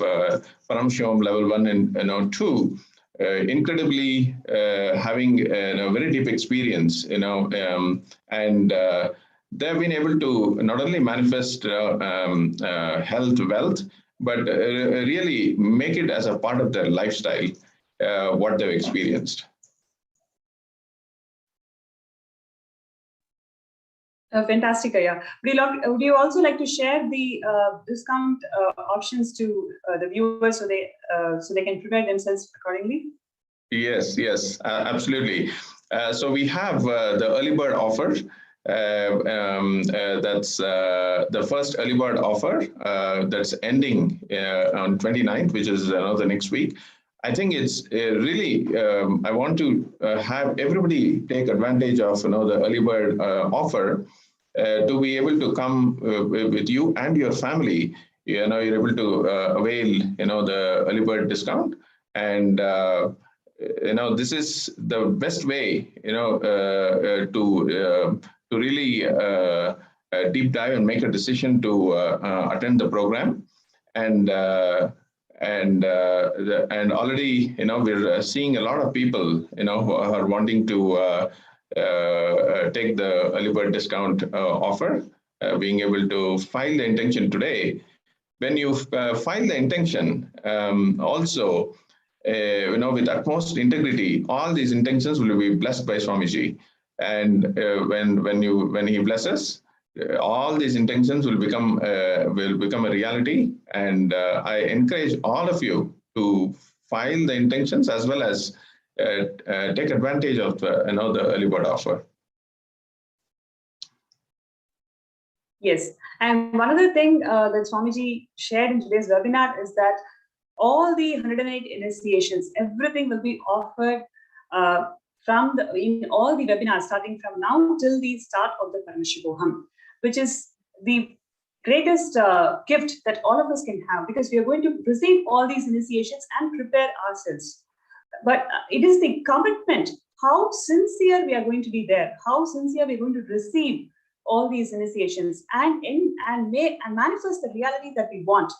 [SPEAKER 6] Paramashivam level 1 and 2. Incredibly having a very deep experience, and they've been able to not only manifest health, wealth, but really make it as a part of their lifestyle, what they've experienced.
[SPEAKER 7] Fantastic, Aya. Would you also like to share the discount options to the viewers so they can prepare themselves accordingly?
[SPEAKER 6] Yes, absolutely. So we have the early bird offer. That's the first early bird offer that's ending on 29th, which is the next week. I think it's really, I want to have everybody take advantage of, the early bird offer to be able to come with you and your family. You're able to avail, the early bird discount. And, this is the best way, to really deep dive and make a decision to attend the program. And already, we're seeing a lot of people, who are wanting to take the early bird discount offer, being able to file the intention today. When you file the intention, also, with utmost integrity, all these intentions will be blessed by Swamiji. And when he blesses, all these intentions will become a reality. And I encourage all of you to file the intentions as well as take advantage of the early bird offer.
[SPEAKER 7] Yes, and one other thing that Swamiji shared in today's webinar is that all the 108 initiations, everything will be offered in all the webinars starting from now till the start of the Paramashivoham, which is the greatest gift that all of us can have, because we are going to receive all these initiations and prepare ourselves. But it is the commitment, how sincere we are going to be there, how sincere we are going to receive all these initiations and manifest the reality that we want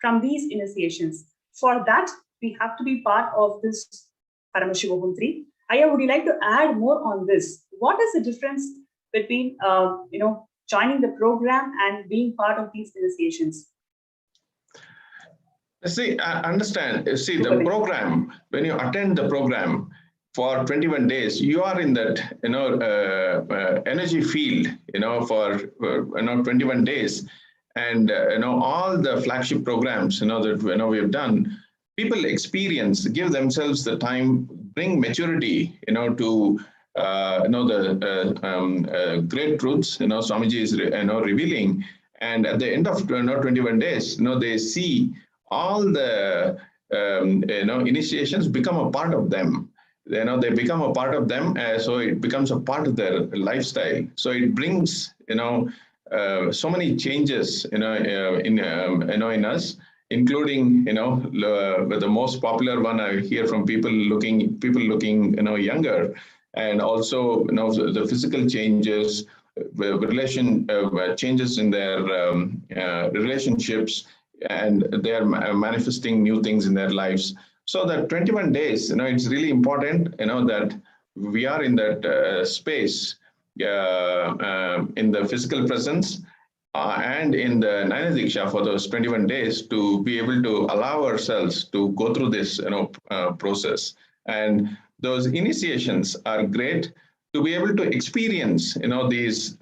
[SPEAKER 7] from these initiations. For that, we have to be part of this Paramashivoham 3. Aya, would you like to add more on this? What is the difference between joining the program and being part of these initiations?
[SPEAKER 6] See, I understand. See, the program, when you attend the program for 21 days, you are in that energy field, for 21 days. And all the flagship programs that we have done, people experience, give themselves the time, bring maturity, to the great truths Swamiji is revealing. And at the end of 21 days, they see all the initiations become a part of them. They become a part of them, so it becomes a part of their lifestyle. So it brings so many changes in us, including the most popular one I hear from people looking younger, and also the physical changes, changes in their relationships, and they are manifesting new things in their lives. So that 21 days, it's really important, that we are in that space, in the physical presence and in the Naina Diksha for those 21 days, to be able to allow ourselves to go through this process. And those initiations are great to be able to experience these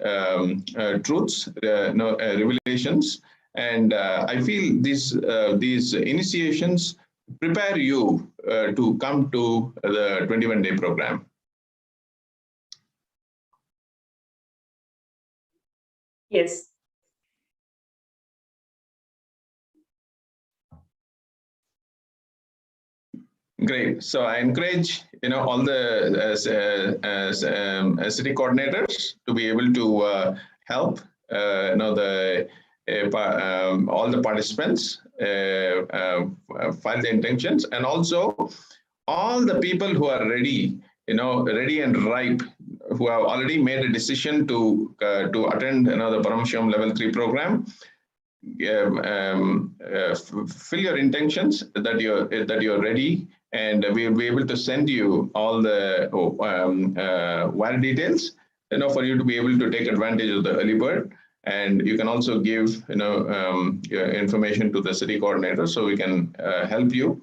[SPEAKER 6] truths, revelations. And I feel these initiations prepare you to come to the 21-day program.
[SPEAKER 7] Yes.
[SPEAKER 6] Great. So I encourage all the city coordinators to be able to help all the participants file the intentions, and also all the people who are ready, ready and ripe, who have already made a decision to attend the Paramashivam Level 3 program. Fill your intentions that you're ready, and we will be able to send you all the wire details, for you to be able to take advantage of the early bird. And you can also give your information to the city coordinator, so we can help you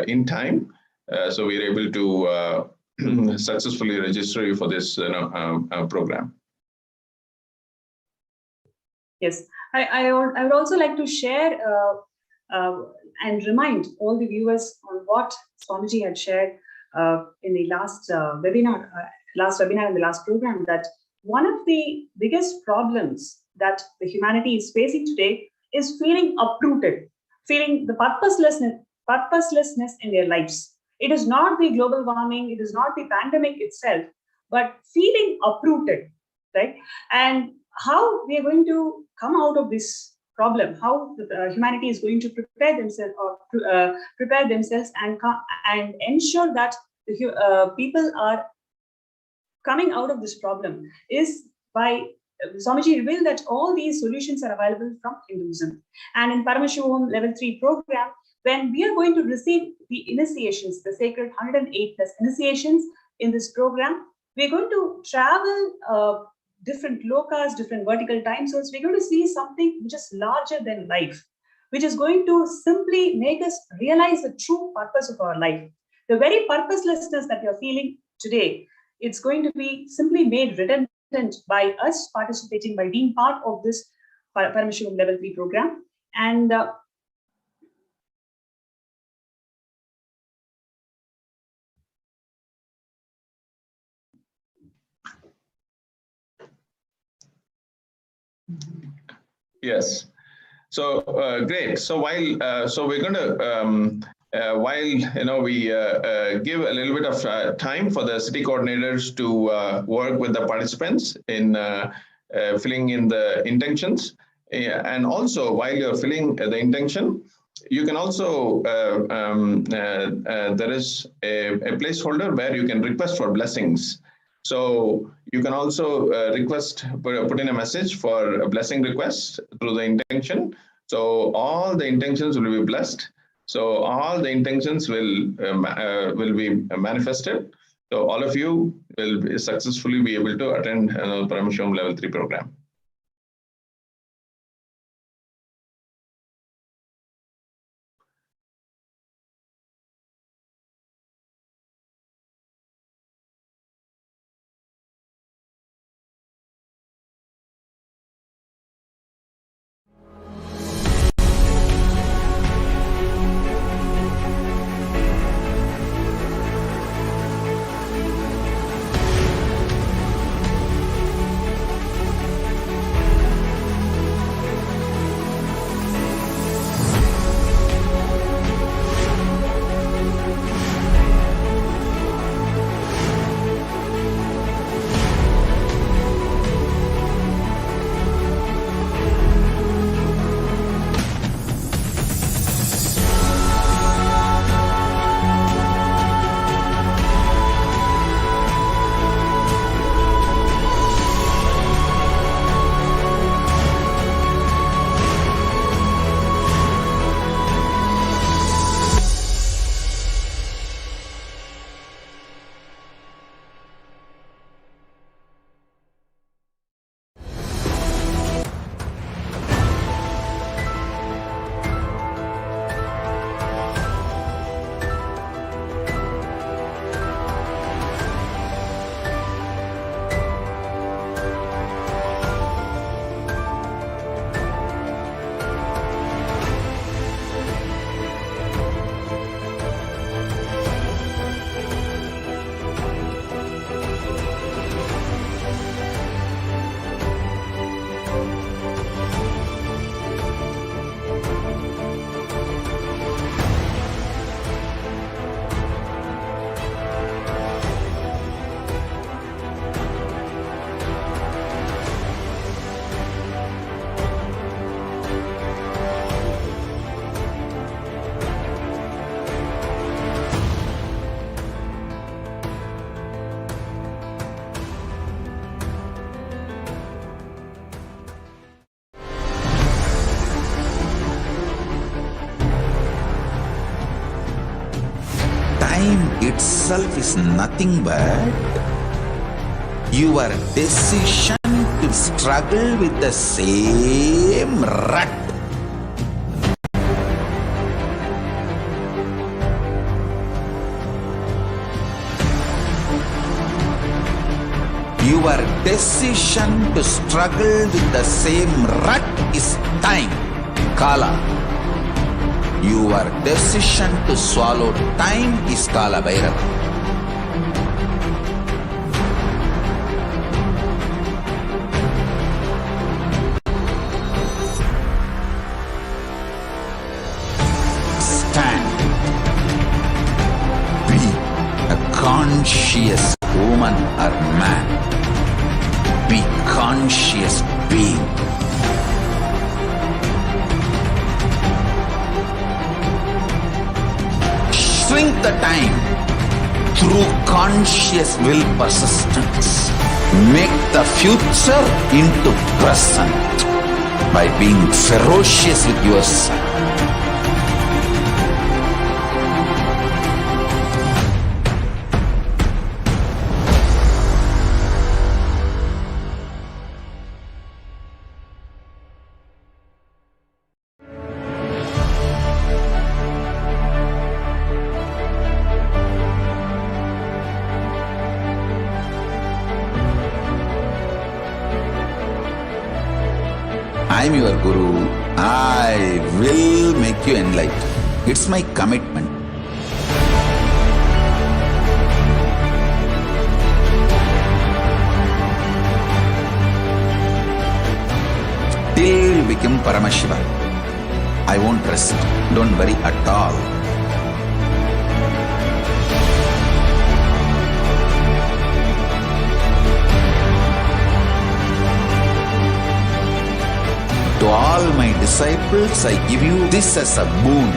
[SPEAKER 6] in time, so we're able to successfully register you for this program.
[SPEAKER 7] Yes, I would also like to share and remind all the viewers on what Swamiji had shared in the last webinar in the last program, that one of the biggest problems that the humanity is facing today is feeling uprooted, feeling the purposelessness in their lives. It is not the global warming, it is not the pandemic itself, but feeling uprooted, right? And how we are going to come out of this problem, how humanity is going to prepare themselves and ensure that the people are coming out of this problem is by Swamiji revealed that all these solutions are available from Hinduism. And in Paramashiva Level 3 program, when we are going to receive the initiations, the sacred 108 plus initiations in this program, we're going to travel different lokas, different vertical time zones. We're going to see something which is larger than life, which is going to simply make us realize the true purpose of our life. The very purposelessness that you're feeling today, it's going to be simply made redundant by us participating, by being part of this Paramashiva Level 3 program. And
[SPEAKER 6] Yes. So great. So while so we're going to while we give a little bit of time for the city coordinators to work with the participants in filling in the intentions, and also while you're filling the intention, you can also there is a placeholder where you can request for blessings. So you can also put in a message for a blessing request through the intention. So all the intentions will be blessed. So all the intentions will be manifested. So all of you will successfully be able to attend Paramashiva Level 3 program.
[SPEAKER 1] Itself is nothing but your decision to struggle with the same rut. Your decision to struggle with the same rut is time, Kala. Your decision to swallow time is Kala Bhairava. Stand. conscious woman or man. Be conscious being. Shrink the time through conscious will persistence. Make the future into present by being ferocious with yourself. I am your Guru. I will make you enlightened. It's my commitment. Till you become Paramashiva, I won't rest. Don't worry at all. To all my disciples, I give you this as a boon.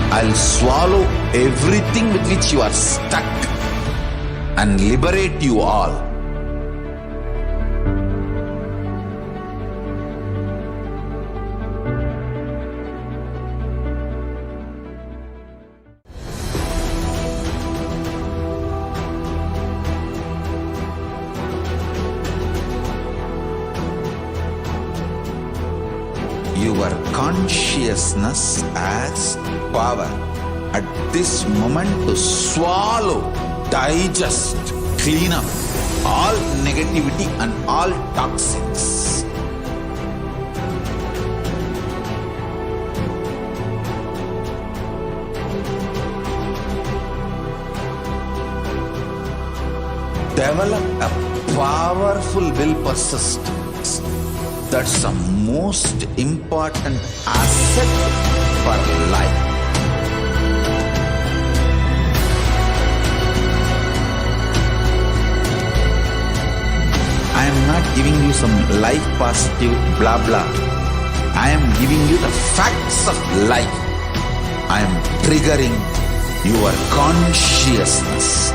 [SPEAKER 1] I'll swallow everything with which you are stuck and liberate you all. Your consciousness has power at this moment to swallow, digest, clean up all negativity and all toxins. Develop a powerful will persistence. That's the most important asset for life. I am not giving you some life positive blah blah. I am giving you the facts of life. I am triggering your consciousness.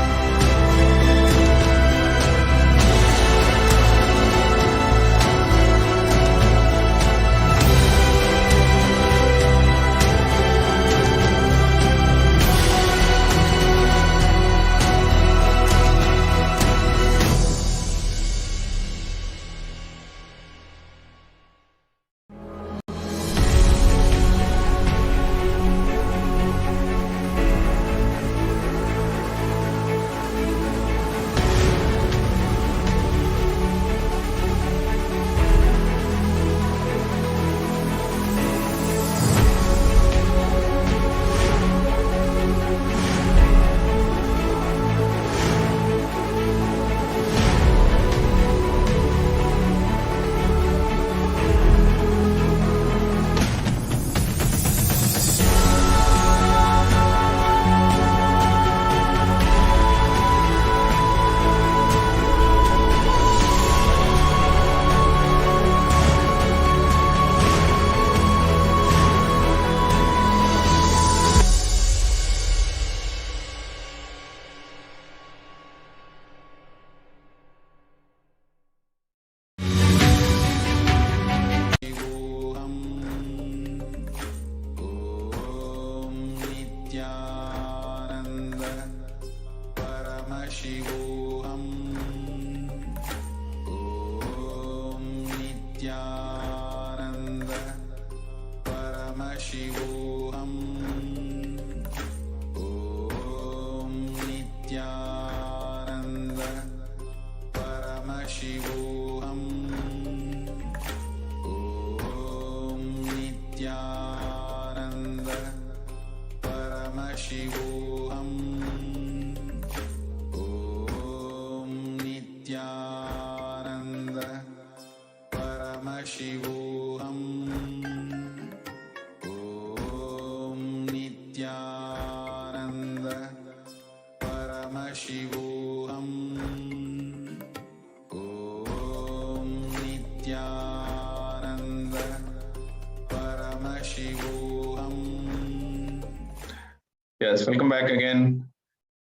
[SPEAKER 6] Yes, welcome back again.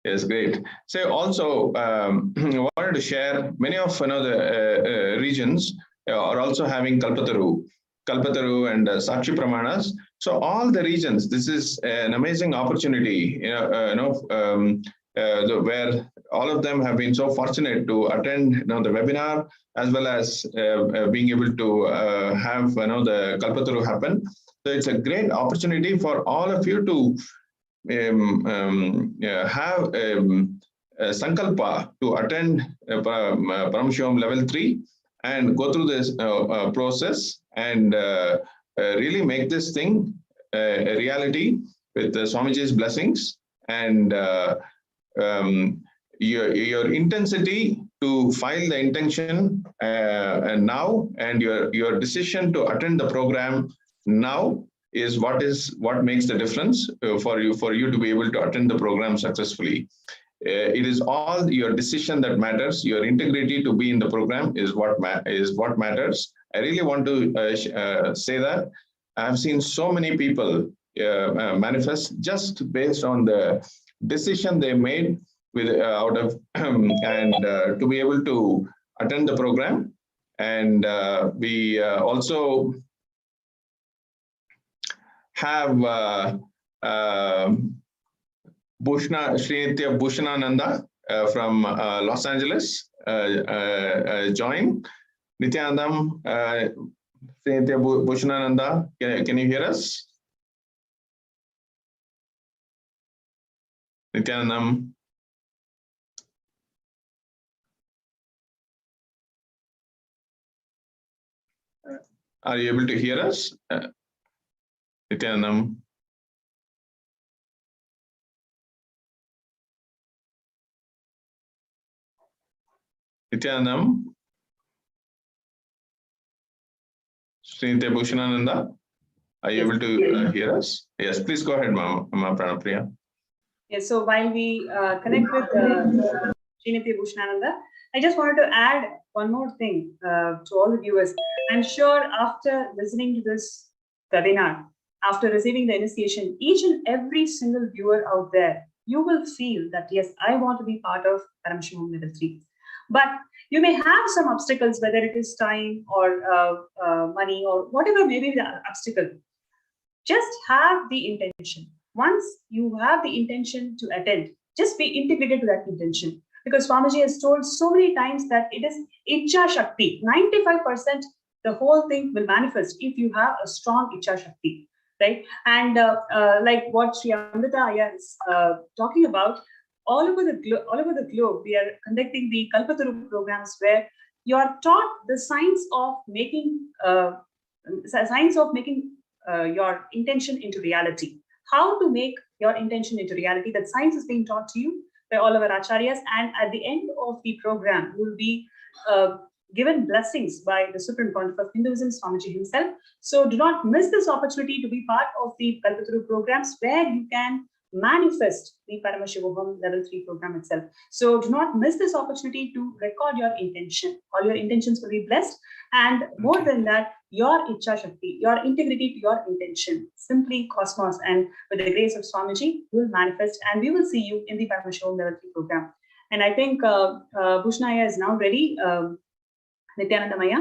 [SPEAKER 6] Yes, great. So also, I wanted to share many of the regions are also having Kalpataru and Sakshi Pramanas. So all the regions, this is an amazing opportunity, where all of them have been so fortunate to attend the webinar, as well as being able to have the Kalpataru happen. So it's a great opportunity for all of you to have Sankalpa to attend Paramashivam level 3 and go through this process and really make this thing a reality with Swamiji's blessings and your intensity to file the intention and now, and your decision to attend the program now is what makes the difference for you to be able to attend the program successfully. It is all your decision that matters. Your integrity to be in the program is what matters. I really want to say that I've seen so many people manifest just based on the decision they made out of and to be able to attend the program. And we also have Srinitya Bhushanananda from Los Angeles join. Nityanandam, Srinitya Bhushanananda, can you hear us? Nityanandam. Are you able to hear us? Nityanandam. Nityanandam. Srinitya Bhushanananda, are you able to hear us? Yes, please go ahead, Ma Pranapriya.
[SPEAKER 7] Yes, so while we connect with Srinitya Bhushanananda, I just wanted to add one more thing to all the viewers. I'm sure after listening to this webinar, after receiving the initiation, each and every single viewer out there, you will feel that, yes, I want to be part of Paramashivam level 3. But you may have some obstacles, whether it is time or money or whatever may be the obstacle. Just have the intention. Once you have the intention to attend, just be integrated to that intention. Because Swamiji has told so many times that it is Ichcha Shakti. 95% the whole thing will manifest if you have a strong Ichcha Shakti, right? And like what Sri Amrita Ayya is talking about, all over the globe, we are conducting the Kalpataru programs where you are taught the science of making your intention into reality. How to make your intention into reality. That science is being taught to you by all of our acharyas, and at the end of the program, you will be given blessings by the Supreme Pontiff of Hinduism, Swamiji himself. So do not miss this opportunity to be part of the Kalpataru programs where you can manifest the Paramashiva level 3 program itself. So do not miss this opportunity to record your intention. All your intentions will be blessed, and more than that, your Ichcha Shakti, your integrity to your intention, simply cosmos, and with the grace of Swamiji, will manifest, and we will see you in the Paramashiva level 3 program. And I think Bhushanaya is now ready. Nityananda Maya.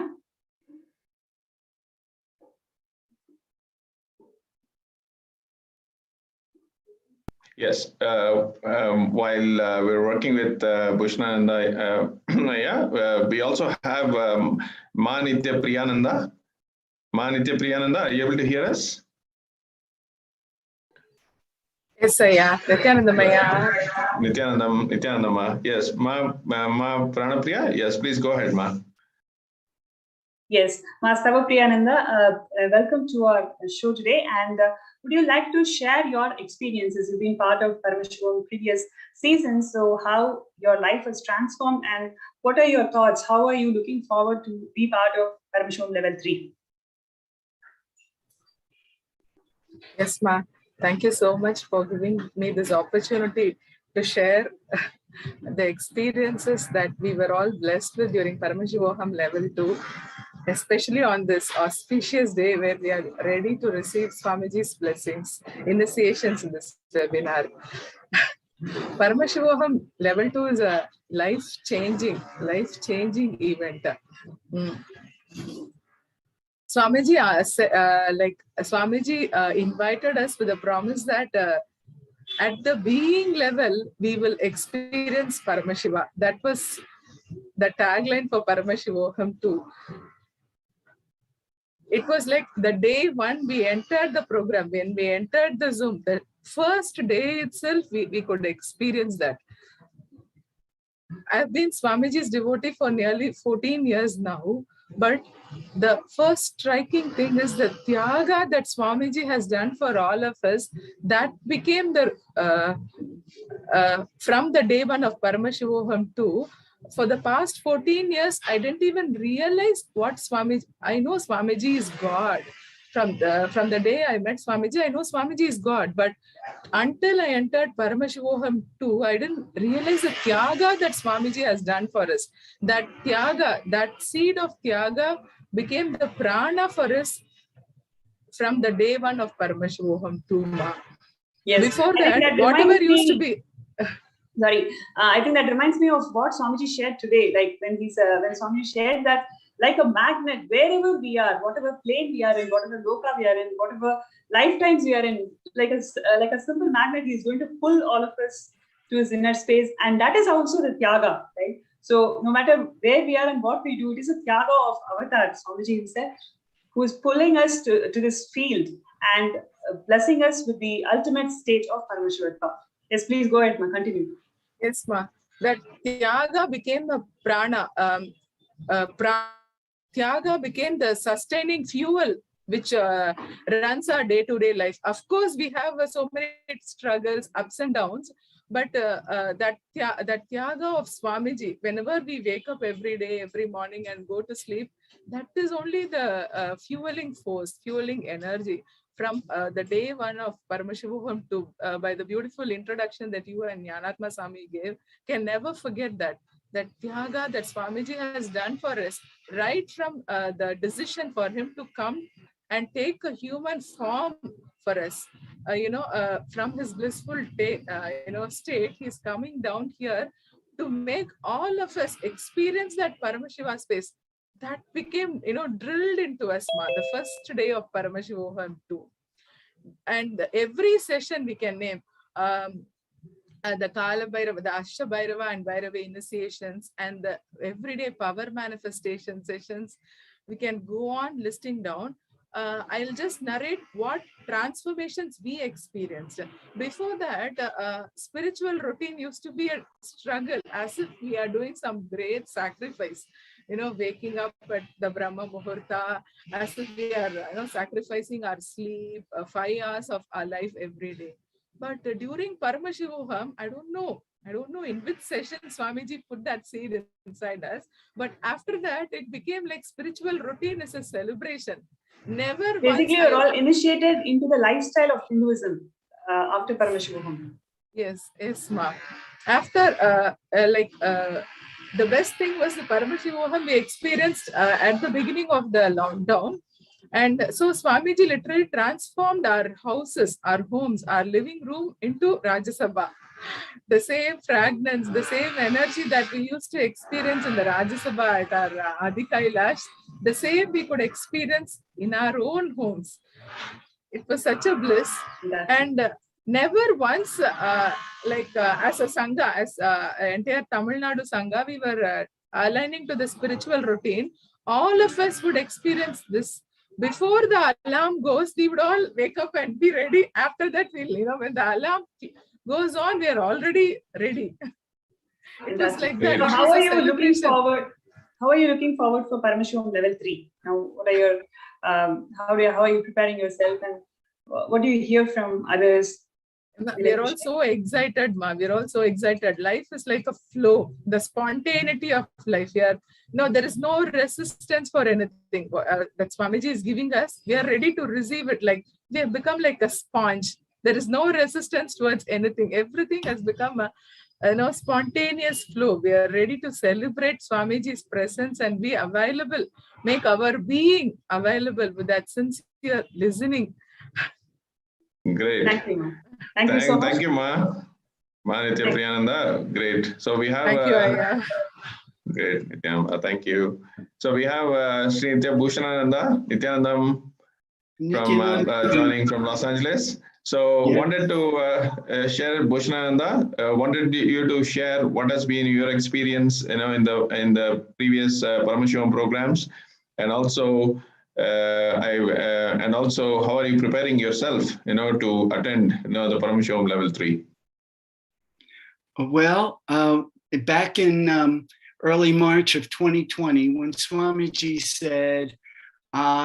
[SPEAKER 6] Yes, while we're working with Bhushananda, we also have Ma Nitya Priyananda. Ma Nitya Priyananda, are you able to hear us?
[SPEAKER 8] Yes, yeah. Nityanandamaya.
[SPEAKER 6] Nityanandama. Yes, Ma Pranapriya. Yes, please go ahead, Ma.
[SPEAKER 7] Yes, Ma Stava Priyananda, welcome to our show today. And would you like to share your experiences? You've been part of Paramashivam previous seasons, so how your life has transformed, and what are your thoughts? How are you looking forward to be part of Paramashivam level 3?
[SPEAKER 8] Yes, Ma. Thank you so much for giving me this opportunity to share the experiences that we were all blessed with during Paramashivoham level 2. especially on this auspicious day where we are ready to receive Swamiji's blessings, initiations in this webinar. Paramashivoham level 2 is a life-changing event. Mm. Swamiji, Swamiji invited us with a promise that at the being level, we will experience Paramashiva. That was the tagline for Paramashivoham too. It was like the day one we entered the program, when we entered the Zoom, the first day itself, we could experience that. I've been Swamiji's devotee for nearly 14 years now, but the first striking thing is the Tyaga that Swamiji has done for all of us, that became the, from the day one of Paramashivoham 2, for the past 14 years, I didn't even realize what Swamiji, I know Swamiji is God. From the day I met Swamiji, I know Swamiji is God, but until I entered Paramashivoham 2, I didn't realize the Tyaga that Swamiji has done for us. That Tyaga, that seed of Tyaga became the prana for us from the day one of Paramashivoham 2.
[SPEAKER 7] Yes.
[SPEAKER 8] Before that whatever used to be...
[SPEAKER 7] Sorry, I think that reminds me of what Swamiji shared today. Like when Swamiji shared that, like a magnet, wherever we are, whatever plane we are in, whatever loka we are in, whatever lifetimes we are in, like a simple magnet, he is going to pull all of us to his inner space, and that is also the Tyaga, right? So no matter where we are and what we do, it is a Tyaga of Avatar, Swamiji himself, who is pulling us to this field and blessing us with the ultimate state of Paramashivatva. Yes, please go ahead, ma. Continue.
[SPEAKER 8] Yes, ma. That Tyaga became a prana. Tyaga became the sustaining fuel which runs our day-to-day life. Of course, we have so many struggles, ups and downs, but that Tyaga of Swamiji, whenever we wake up every day, every morning and go to sleep, that is only the fueling force, fueling energy. From the day one of Paramashivoham to by the beautiful introduction that you and Jnanatma Swami gave, can never forget that Tyaga that Swamiji has done for us, right from the decision for him to come and take a human form for us. From his blissful state, he's coming down here to make all of us experience that Paramashiva space. That became, drilled into us, the first day of Paramashivoham 2. And every session we can name the Kala Bhairava, the Ashta Bhairava and Bhairava initiations, and the everyday power manifestation sessions. We can go on listing down. I'll just narrate what transformations we experienced. Before that, spiritual routine used to be a struggle, as if we are doing some great sacrifice. Waking up at the Brahma Muhurta, as if we are sacrificing our sleep, 5 hours of our life every day. But during Paramashivoham, I don't know in which session Swamiji put that seed inside us. But after that, it became like spiritual routine is a celebration. Never
[SPEAKER 7] basically, you're all initiated into the lifestyle of Hinduism after Paramashivoham.
[SPEAKER 8] Yes, ma. After the best thing was the Paramashivoham we experienced at the beginning of the lockdown. And so Swamiji literally transformed our houses, our homes, our living room into Rajya Sabha. The same fragrance, the same energy that we used to experience in the Rajya Sabha at our Adi Kailash, the same we could experience in our own homes. It was such a bliss. And never once, as a Sangha, as entire Tamil Nadu Sangha, we were aligning to the spiritual routine. All of us would experience this. Before the alarm goes, we would all wake up and be ready. After that, we'll, when the alarm goes on, we are already ready. It was like that.
[SPEAKER 7] So how are you looking forward? How are you looking forward for Paramashivoham level 3? Now, what are your how are you preparing yourself, and what do you hear from others?
[SPEAKER 8] We're all so excited, ma. We're all so excited. Life is like a flow, the spontaneity of life here. No, there is no resistance for anything that Swamiji is giving us. We are ready to receive it. Like we have become like a sponge. There is no resistance towards anything. Everything has become spontaneous flow. We are ready to celebrate Swamiji's presence and be available, make our being available with that sincere listening.
[SPEAKER 6] Great.
[SPEAKER 7] Thank you, ma'am. Thank you so much.
[SPEAKER 6] Thank you, Ma. Ma Nitya Priyananda. Great. So we have.
[SPEAKER 8] Thank you, Aya.
[SPEAKER 6] Great, Nitya. Thank you. So we have Sri Nitya Bhushanananda, Nityanandam from joining from Los Angeles. So wanted to share, Bhushanananda, wanted you to share what has been your experience, in the previous Paramashivam programs, and also how are you preparing yourself, to attend, the Paramashivam level 3?
[SPEAKER 9] Well, back in early March of 2020, when Swamiji said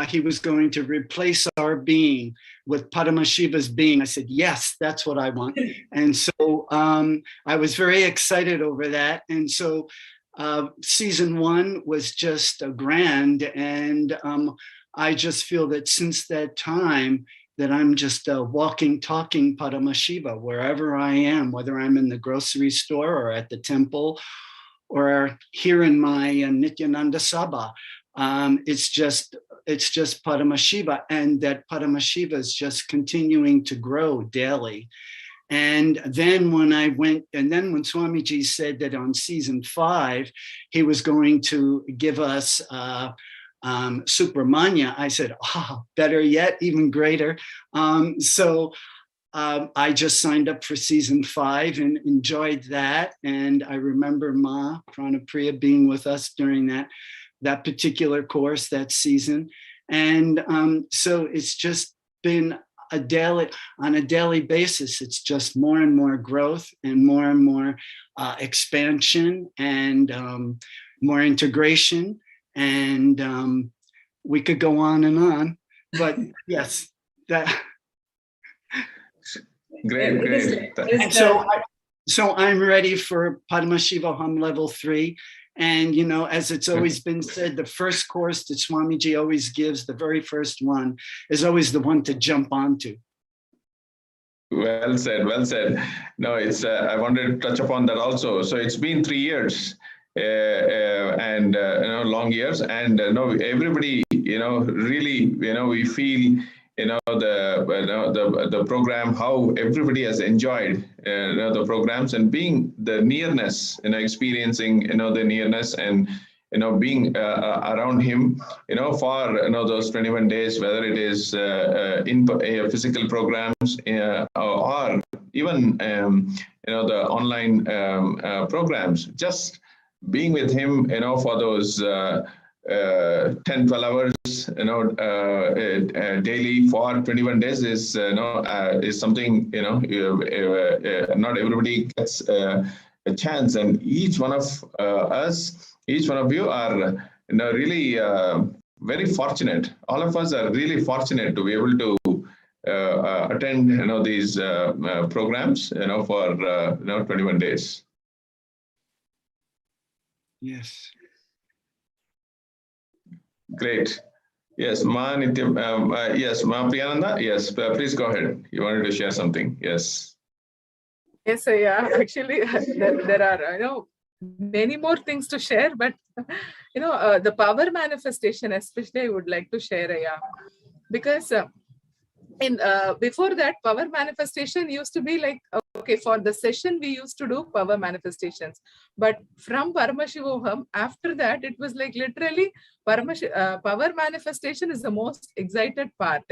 [SPEAKER 9] he was going to replace our being with Paramashiva's being, I said, yes, that's what I want. And so I was very excited over that. And so season 1 was just grand. And I just feel that since that time, that I'm just a walking, talking Paramashiva, wherever I am, whether I'm in the grocery store or at the temple or here in my Nityananda Sabha. It's just Paramashiva, and that Paramashiva is just continuing to grow daily. And then when when Swamiji said that on season 5, he was going to give us Supramanya, I said, better yet, even greater. So I just signed up for season 5 and enjoyed that. And I remember Ma Pranapriya being with us during that particular course, that season. And so it's just been on a daily basis. It's just more and more growth and more expansion and more integration. And we could go on, but yes, that.
[SPEAKER 6] Great.
[SPEAKER 9] And so I'm ready for Paramashiva Hum level 3. And, as it's always been said, the first course that Swamiji always gives, the very first one, is always the one to jump onto.
[SPEAKER 6] Well said. No, it's I wanted to touch upon that also. So it's been 3 years and long years, and everybody, really, we feel, the program, how everybody has enjoyed the programs, and being the nearness, experiencing the nearness, and being around him, for those 21 days, whether it is in physical programs or even the online programs, just being with him, for those 10-12 hours, daily for 21 days is something, not everybody gets a chance. And each one of us, each one of you are, really very fortunate. All of us are really fortunate to be able to attend, these programs, for 21 days.
[SPEAKER 9] Yes.
[SPEAKER 6] Great. Yes, Ma Nitya, yes, Ma Priyananda, yes, please go ahead. You wanted to share something, yes.
[SPEAKER 8] Yes, yeah, actually, there are, many more things to share, but, the power manifestation, especially, I would like to share, because before that, power manifestation used to be like, okay, for the session, we used to do power manifestations. But from Paramashivoham, after that, it was like literally power manifestation is the most excited part.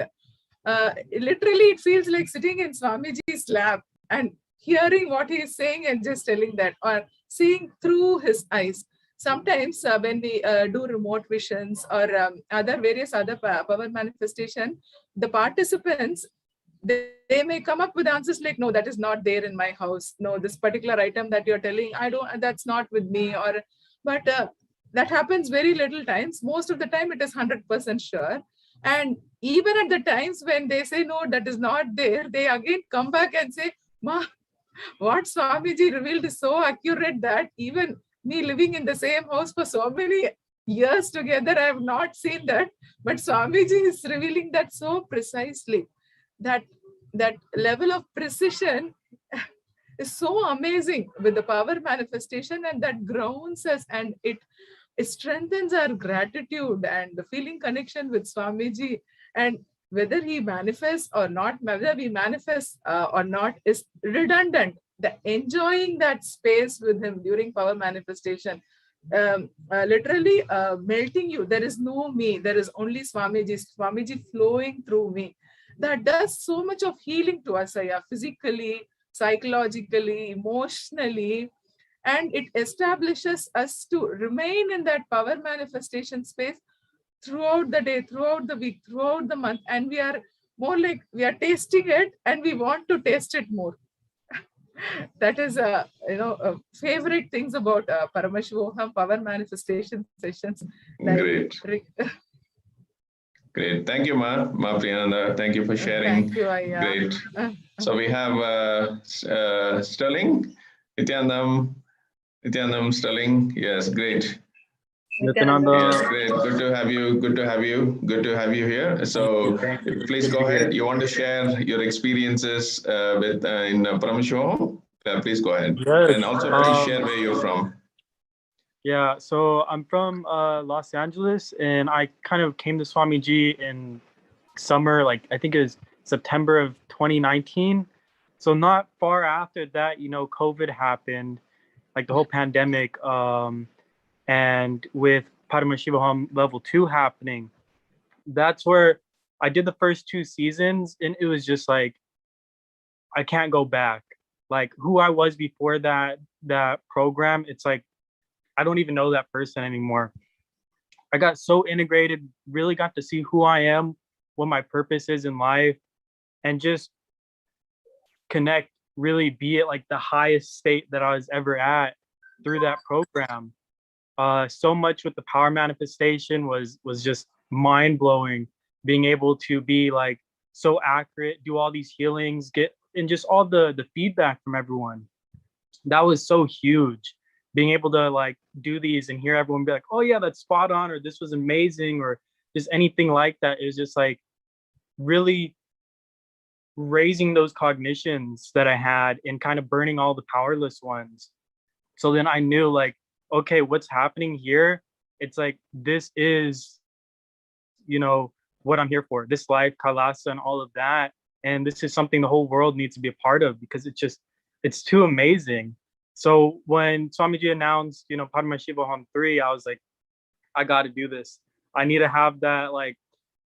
[SPEAKER 8] Literally, it feels like sitting in Swamiji's lap and hearing what he is saying and just telling that, or seeing through his eyes. Sometimes when we do remote visions or various other power manifestation, the participants, they may come up with answers like, no, that is not there in my house. No, this particular item that you're telling, that's not with me. But that happens very little times. Most of the time it is 100% sure. And even at the times when they say, no, that is not there, they again come back and say, Ma, what Swamiji revealed is so accurate that even me living in the same house for so many years together, I have not seen that. But Swamiji is revealing that so precisely. That level of precision is so amazing with the power manifestation, and that grounds us, and it strengthens our gratitude and the feeling connection with Swamiji. And whether he manifests or not, whether we manifest or not is redundant. The enjoying that space with him during power manifestation, literally melting you. There is no me. There is only Swamiji. Swamiji flowing through me. That does so much of healing to us, physically, psychologically, emotionally, and it establishes us to remain in that power manifestation space throughout the day, throughout the week, throughout the month, and we are more like we are tasting it and we want to taste it more. That is favorite things about Paramashivoham power manifestation sessions.
[SPEAKER 6] Great. Great. Thank you, Ma Priyananda. Thank you for sharing.
[SPEAKER 8] Thank you, Aya.
[SPEAKER 6] Great. So we have Sterling, Nityanandam, Sterling. Yes, great. Yes, great. Good to have you. Good to have you. Good to have you here. So please go ahead. You want to share your experiences with in Paramashivoham? Please go ahead.
[SPEAKER 10] Yes.
[SPEAKER 6] And also please share where you're from.
[SPEAKER 10] Yeah, so I'm from Los Angeles, and I kind of came to Swamiji in summer, like I think it was September of 2019. So not far after that, COVID happened, like the whole pandemic, and with Paramashivoham level 2 happening, that's where I did the first 2 seasons, and it was just like, I can't go back. Like who I was before that program, it's like, I don't even know that person anymore. I got so integrated, really got to see who I am, what my purpose is in life, and just connect, really be at like the highest state that I was ever at through that program. So much with the power manifestation was just mind blowing. Being able to be like so accurate, do all these healings, get and just all the feedback from everyone. That was so huge. Being able to like do these and hear everyone be like, "Oh yeah, that's spot on," or "This was amazing," or just anything like that is just like really raising those cognitions that I had and kind of burning all the powerless ones. So then I knew like, okay, what's happening here? It's like, this is, what I'm here for, this life, Kalasa and all of that. And this is something the whole world needs to be a part of because it's too amazing. So when Swamiji announced, Paramashivoham 3, I was like, I got to do this. I need to have that, like,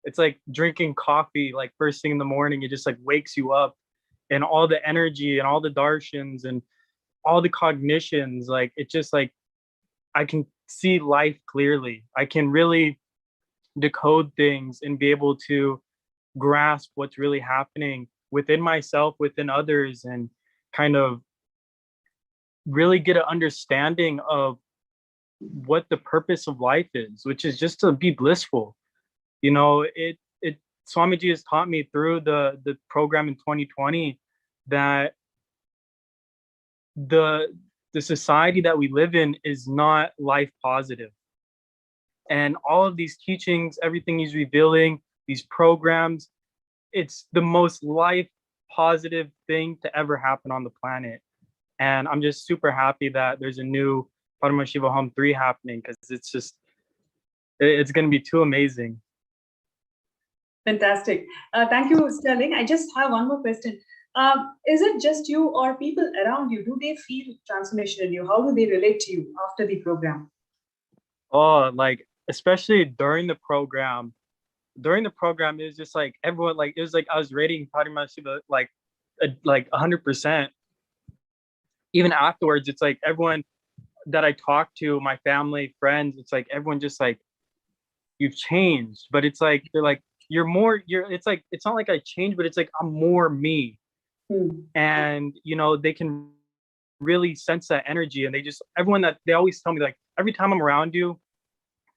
[SPEAKER 10] it's like drinking coffee, like first thing in the morning, it just like wakes you up, and all the energy and all the darshans and all the cognitions, like, it just like, I can see life clearly. I can really decode things and be able to grasp what's really happening within myself, within others, and kind of really get an understanding of what the purpose of life is, which is just to be blissful. It Swamiji has taught me through the program in 2020 that the society that we live in is not life positive. And all of these teachings, everything he's revealing, these programs, it's the most life positive thing to ever happen on the planet. And I'm just super happy that there's a new Paramashivoham 3 happening, because it's going to be too amazing.
[SPEAKER 7] Fantastic. Thank you, Sterling. I just have one more question. Is it just you or people around you? Do they feel transformation in you? How do they relate to you after the program?
[SPEAKER 10] Oh, like, especially during the program, it was just like everyone, like, it was like I was rating Paramashiva like 100%. Even afterwards, it's like everyone that I talked to, my family, friends, it's like everyone just like, you've changed. But it's like, they're like, it's like, it's not like I changed, but it's like I'm more me. And they can really sense that energy, and they always tell me, like, every time I'm around you,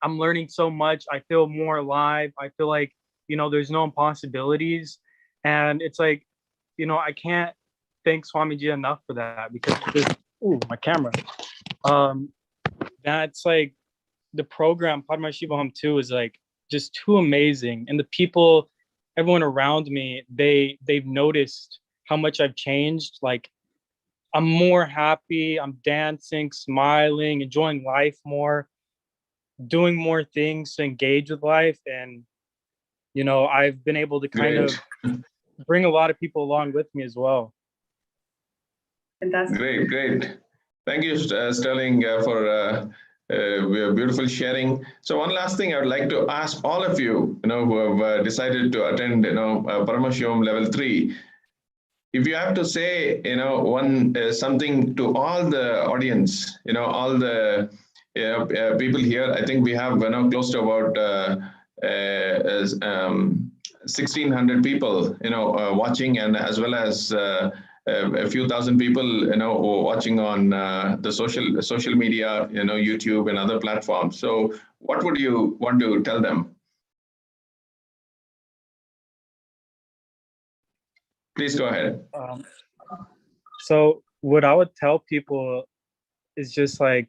[SPEAKER 10] I'm learning so much. I feel more alive. I feel like, there's no impossibilities. And it's like, I can't thank Swamiji enough for that, because my camera. That's like, the program Paramashivoham 2 is like just too amazing. And the people, everyone around me, they've noticed how much I've changed. Like, I'm more happy. I'm dancing, smiling, enjoying life more, doing more things to engage with life. And, you know, I've been able to kind
[SPEAKER 6] Great.
[SPEAKER 10] of bring a lot of people along with me as well.
[SPEAKER 7] Fantastic.
[SPEAKER 6] Great. Thank you, Sterling, for beautiful sharing. So one last thing I would like to ask all of you, who have decided to attend, Paramashivam level 3. If you have to say, one something to all the audience, all the people here, I think we have, close to about 1,600 people, watching, and as well as a few thousand people, watching on the social media, YouTube and other platforms. So, what would you want to tell them? Please go ahead.
[SPEAKER 10] So what I would tell people is just like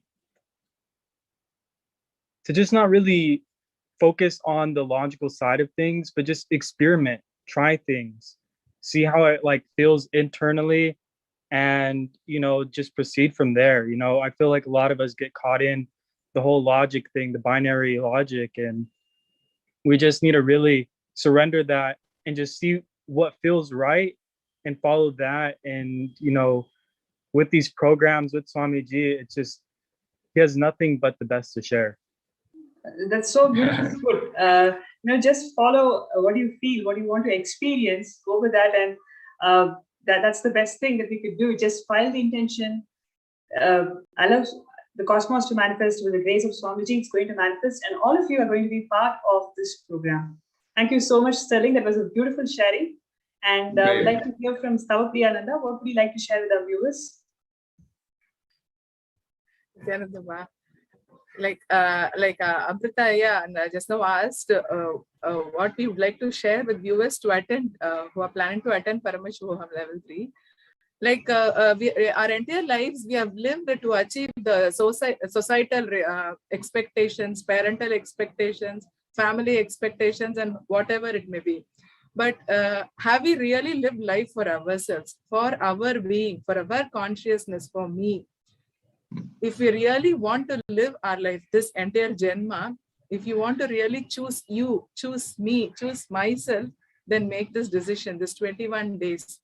[SPEAKER 10] to just not really focus on the logical side of things, but just experiment, try things, see how it like feels internally, and just proceed from there. I feel like a lot of us get caught in the whole logic thing, the binary logic, and we just need to really surrender that and just see what feels right and follow that. And with these programs with Swamiji, it's just he has nothing but the best to share.
[SPEAKER 7] That's so beautiful. Just follow what you feel, what you want to experience, go with that, and that's the best thing that we could do. Just file the intention, allow the cosmos to manifest. With the grace of Swamiji, it's going to manifest, and all of you are going to be part of this program. Thank you so much, Sterling. That was a beautiful sharing. And I would like to hear from Stavapriyananda. What would you like to share with our viewers?
[SPEAKER 8] Like Amrita, yeah, and just now asked what we would like to share with viewers to attend, who are planning to attend Paramashivam level 3. Like our entire lives, we have lived to achieve the societal expectations, parental expectations, family expectations, and whatever it may be. But have we really lived life for ourselves, for our being, for our consciousness, for me? If we really want to live our life, this entire Janma, if you want to really choose you, choose me, choose myself, then make this decision, this 21 days.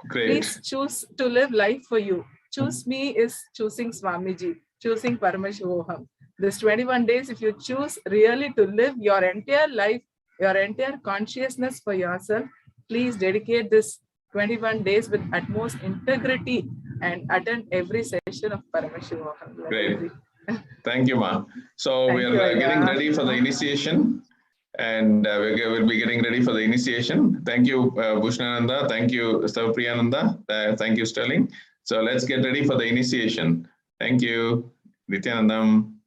[SPEAKER 6] Great.
[SPEAKER 8] Please choose to live life for you. Choose me is choosing Swamiji, choosing Paramashivam. This 21 days, if you choose really to live your entire life, your entire consciousness for yourself, please dedicate this 21 days with utmost integrity and attend every session of Paramashivam.
[SPEAKER 6] Great. Thank you, Ma. So we are getting ready for the initiation, and we'll be getting ready for the initiation. Thank you, Bhushananda. Thank you, Stavapriyananda. Thank you, Sterling. So let's get ready for the initiation. Thank you, Nityanandam.
[SPEAKER 1] Nityananda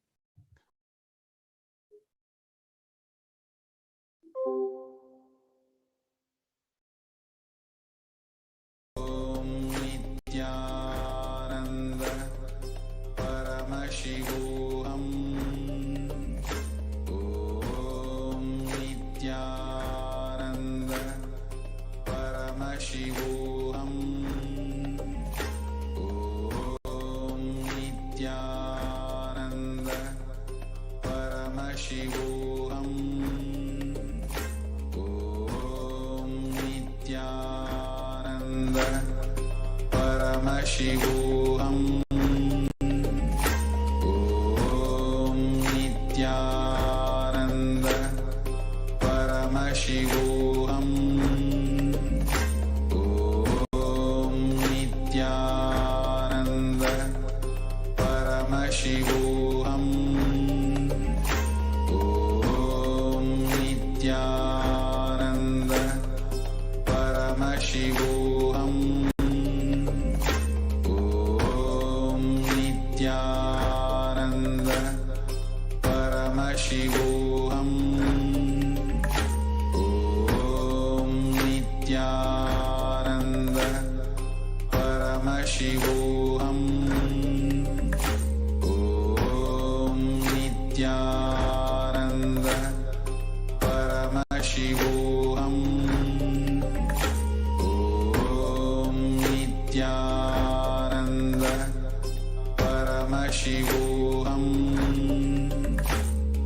[SPEAKER 1] Paramashivoham.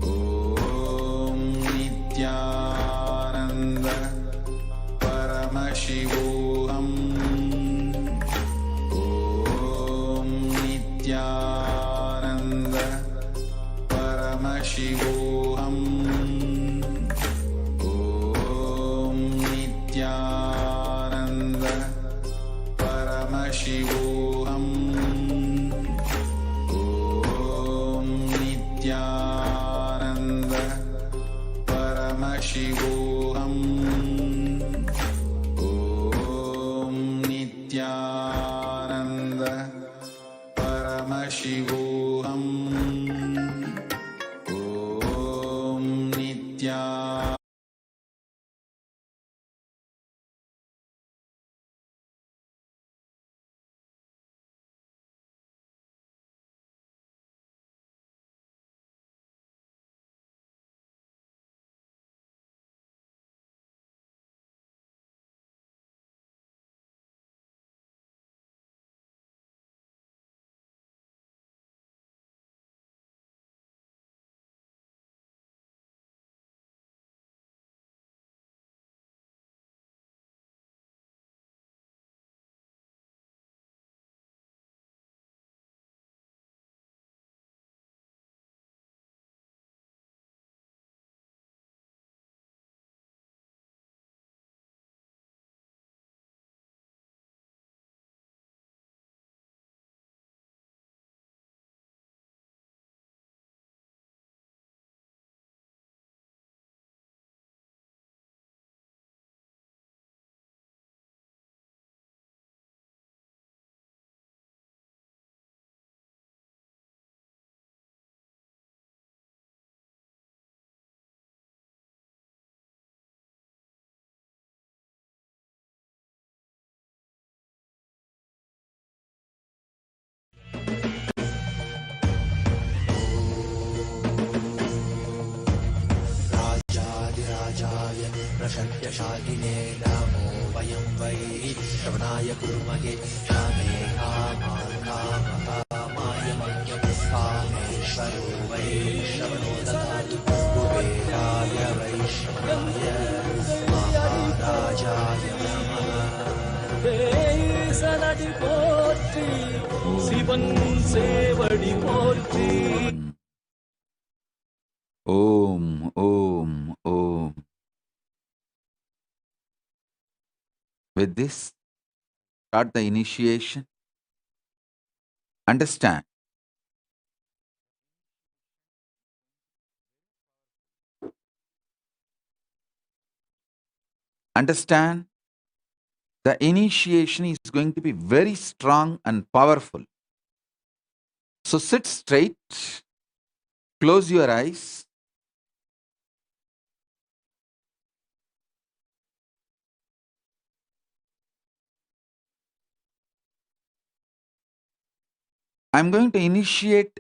[SPEAKER 1] Om Nityananda Paramashivoham. Om Nityananda Paramashivoham. Om Nityananda Paramashivoham. Om Nityananda Paramashivoham. Om Nityananda Paramashivoham. Om Nityananda.
[SPEAKER 3] राजाधिराजाय प्रशक्यशालिने नमो वयं वै श्रवणाय कुर्महे श्यामे कामान् कामकामाय मह्यं कामेश्वरो वै श्रवणो ददातु कुबेराय वै श्रवणाय महाराजाय नमः सनदि पोत्री Sivan सेवडि पोत्री.
[SPEAKER 1] Om, Om, Om. With this, start the initiation. Understand. Understand, the initiation is going to be very strong and powerful. So sit straight, close your eyes. I'm going to initiate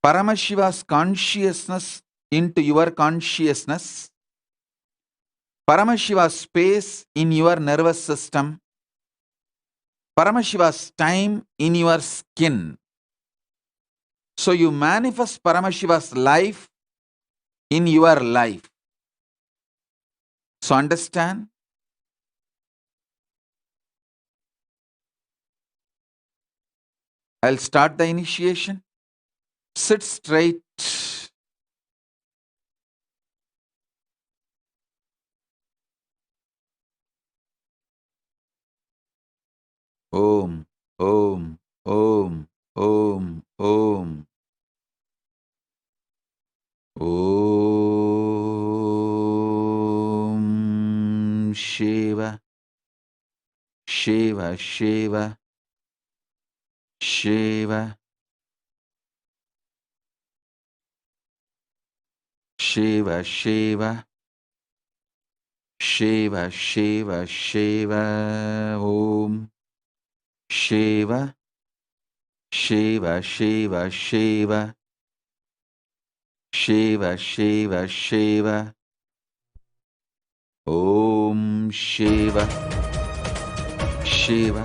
[SPEAKER 1] Paramashiva's consciousness into your consciousness. Paramashiva's space in your nervous system. Paramashiva's time in your skin. So you manifest Paramashiva's life in your life. So understand? I'll start the initiation. Sit straight. Om, Om, Om, Om, Om. Om Shiva, Shiva, Shiva, Shiva, Shiva, Shiva, Shiva, Shiva, Shiva, Om Shiva, Shiva, Shiva, Shiva, Shiva, Shiva, Shiva, Om Shiva, Shiva,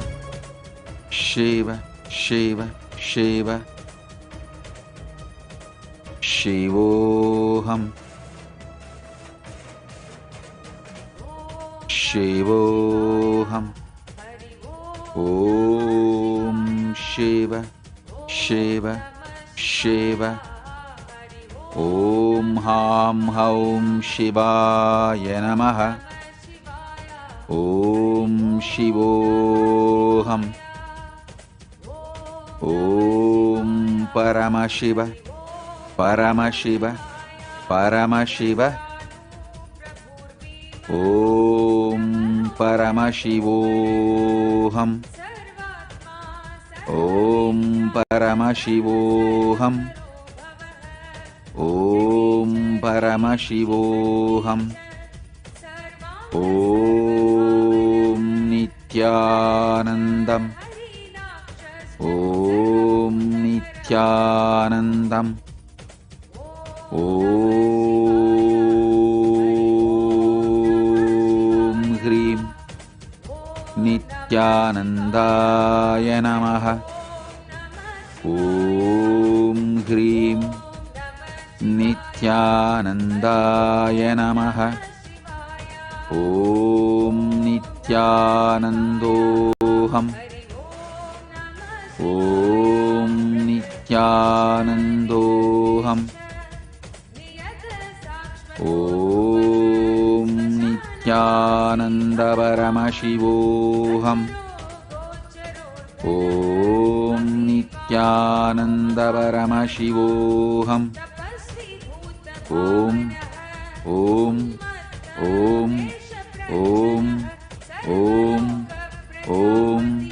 [SPEAKER 1] Shiva, Shiva, Shiva, Shivoham, Shivoham, Om Shiva, Shiva, Shiva, Om Ham Haum Shivaya Namaha, Om Shivoham, Om Paramashiva, Paramashiva, Paramashiva, Om Paramashivoham, Om Paramashivoham, Om Paramashivoham, Om Nityanandam, Om Nityanandam, Om Hrim Nityanandaya Namaha, Om Hrim Nityanandaya Namaha, Om Nityanandoham, Om Nityanandoham, Om Nityananda Paramashivoham, Om Nityananda Paramashivoham, Om, Om, Om, Om, Om, Om, Om.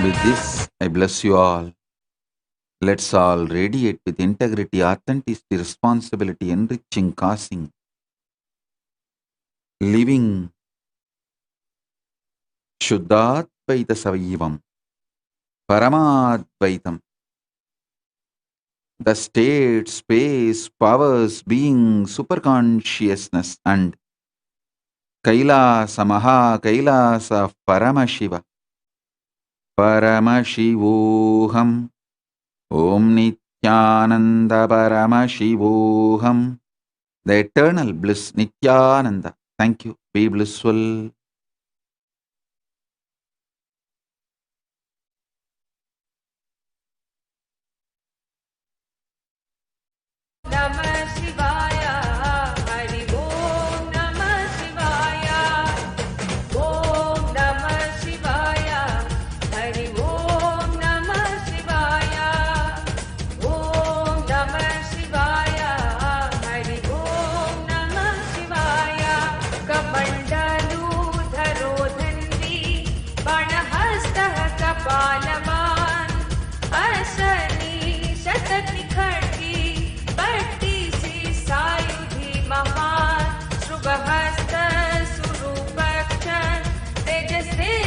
[SPEAKER 1] With this, I bless you all. Let's all radiate with integrity, authenticity, responsibility, enriching, causing, living Shuddhadvaita Savayivam, Paramadvaitam, the state, space, powers, being, superconsciousness, and Kailasa, Maha Kailasa of Paramashiva, Paramashivoham, Om Nityananda Paramashivoham, the eternal bliss, Nityananda. Thank you. Be blissful.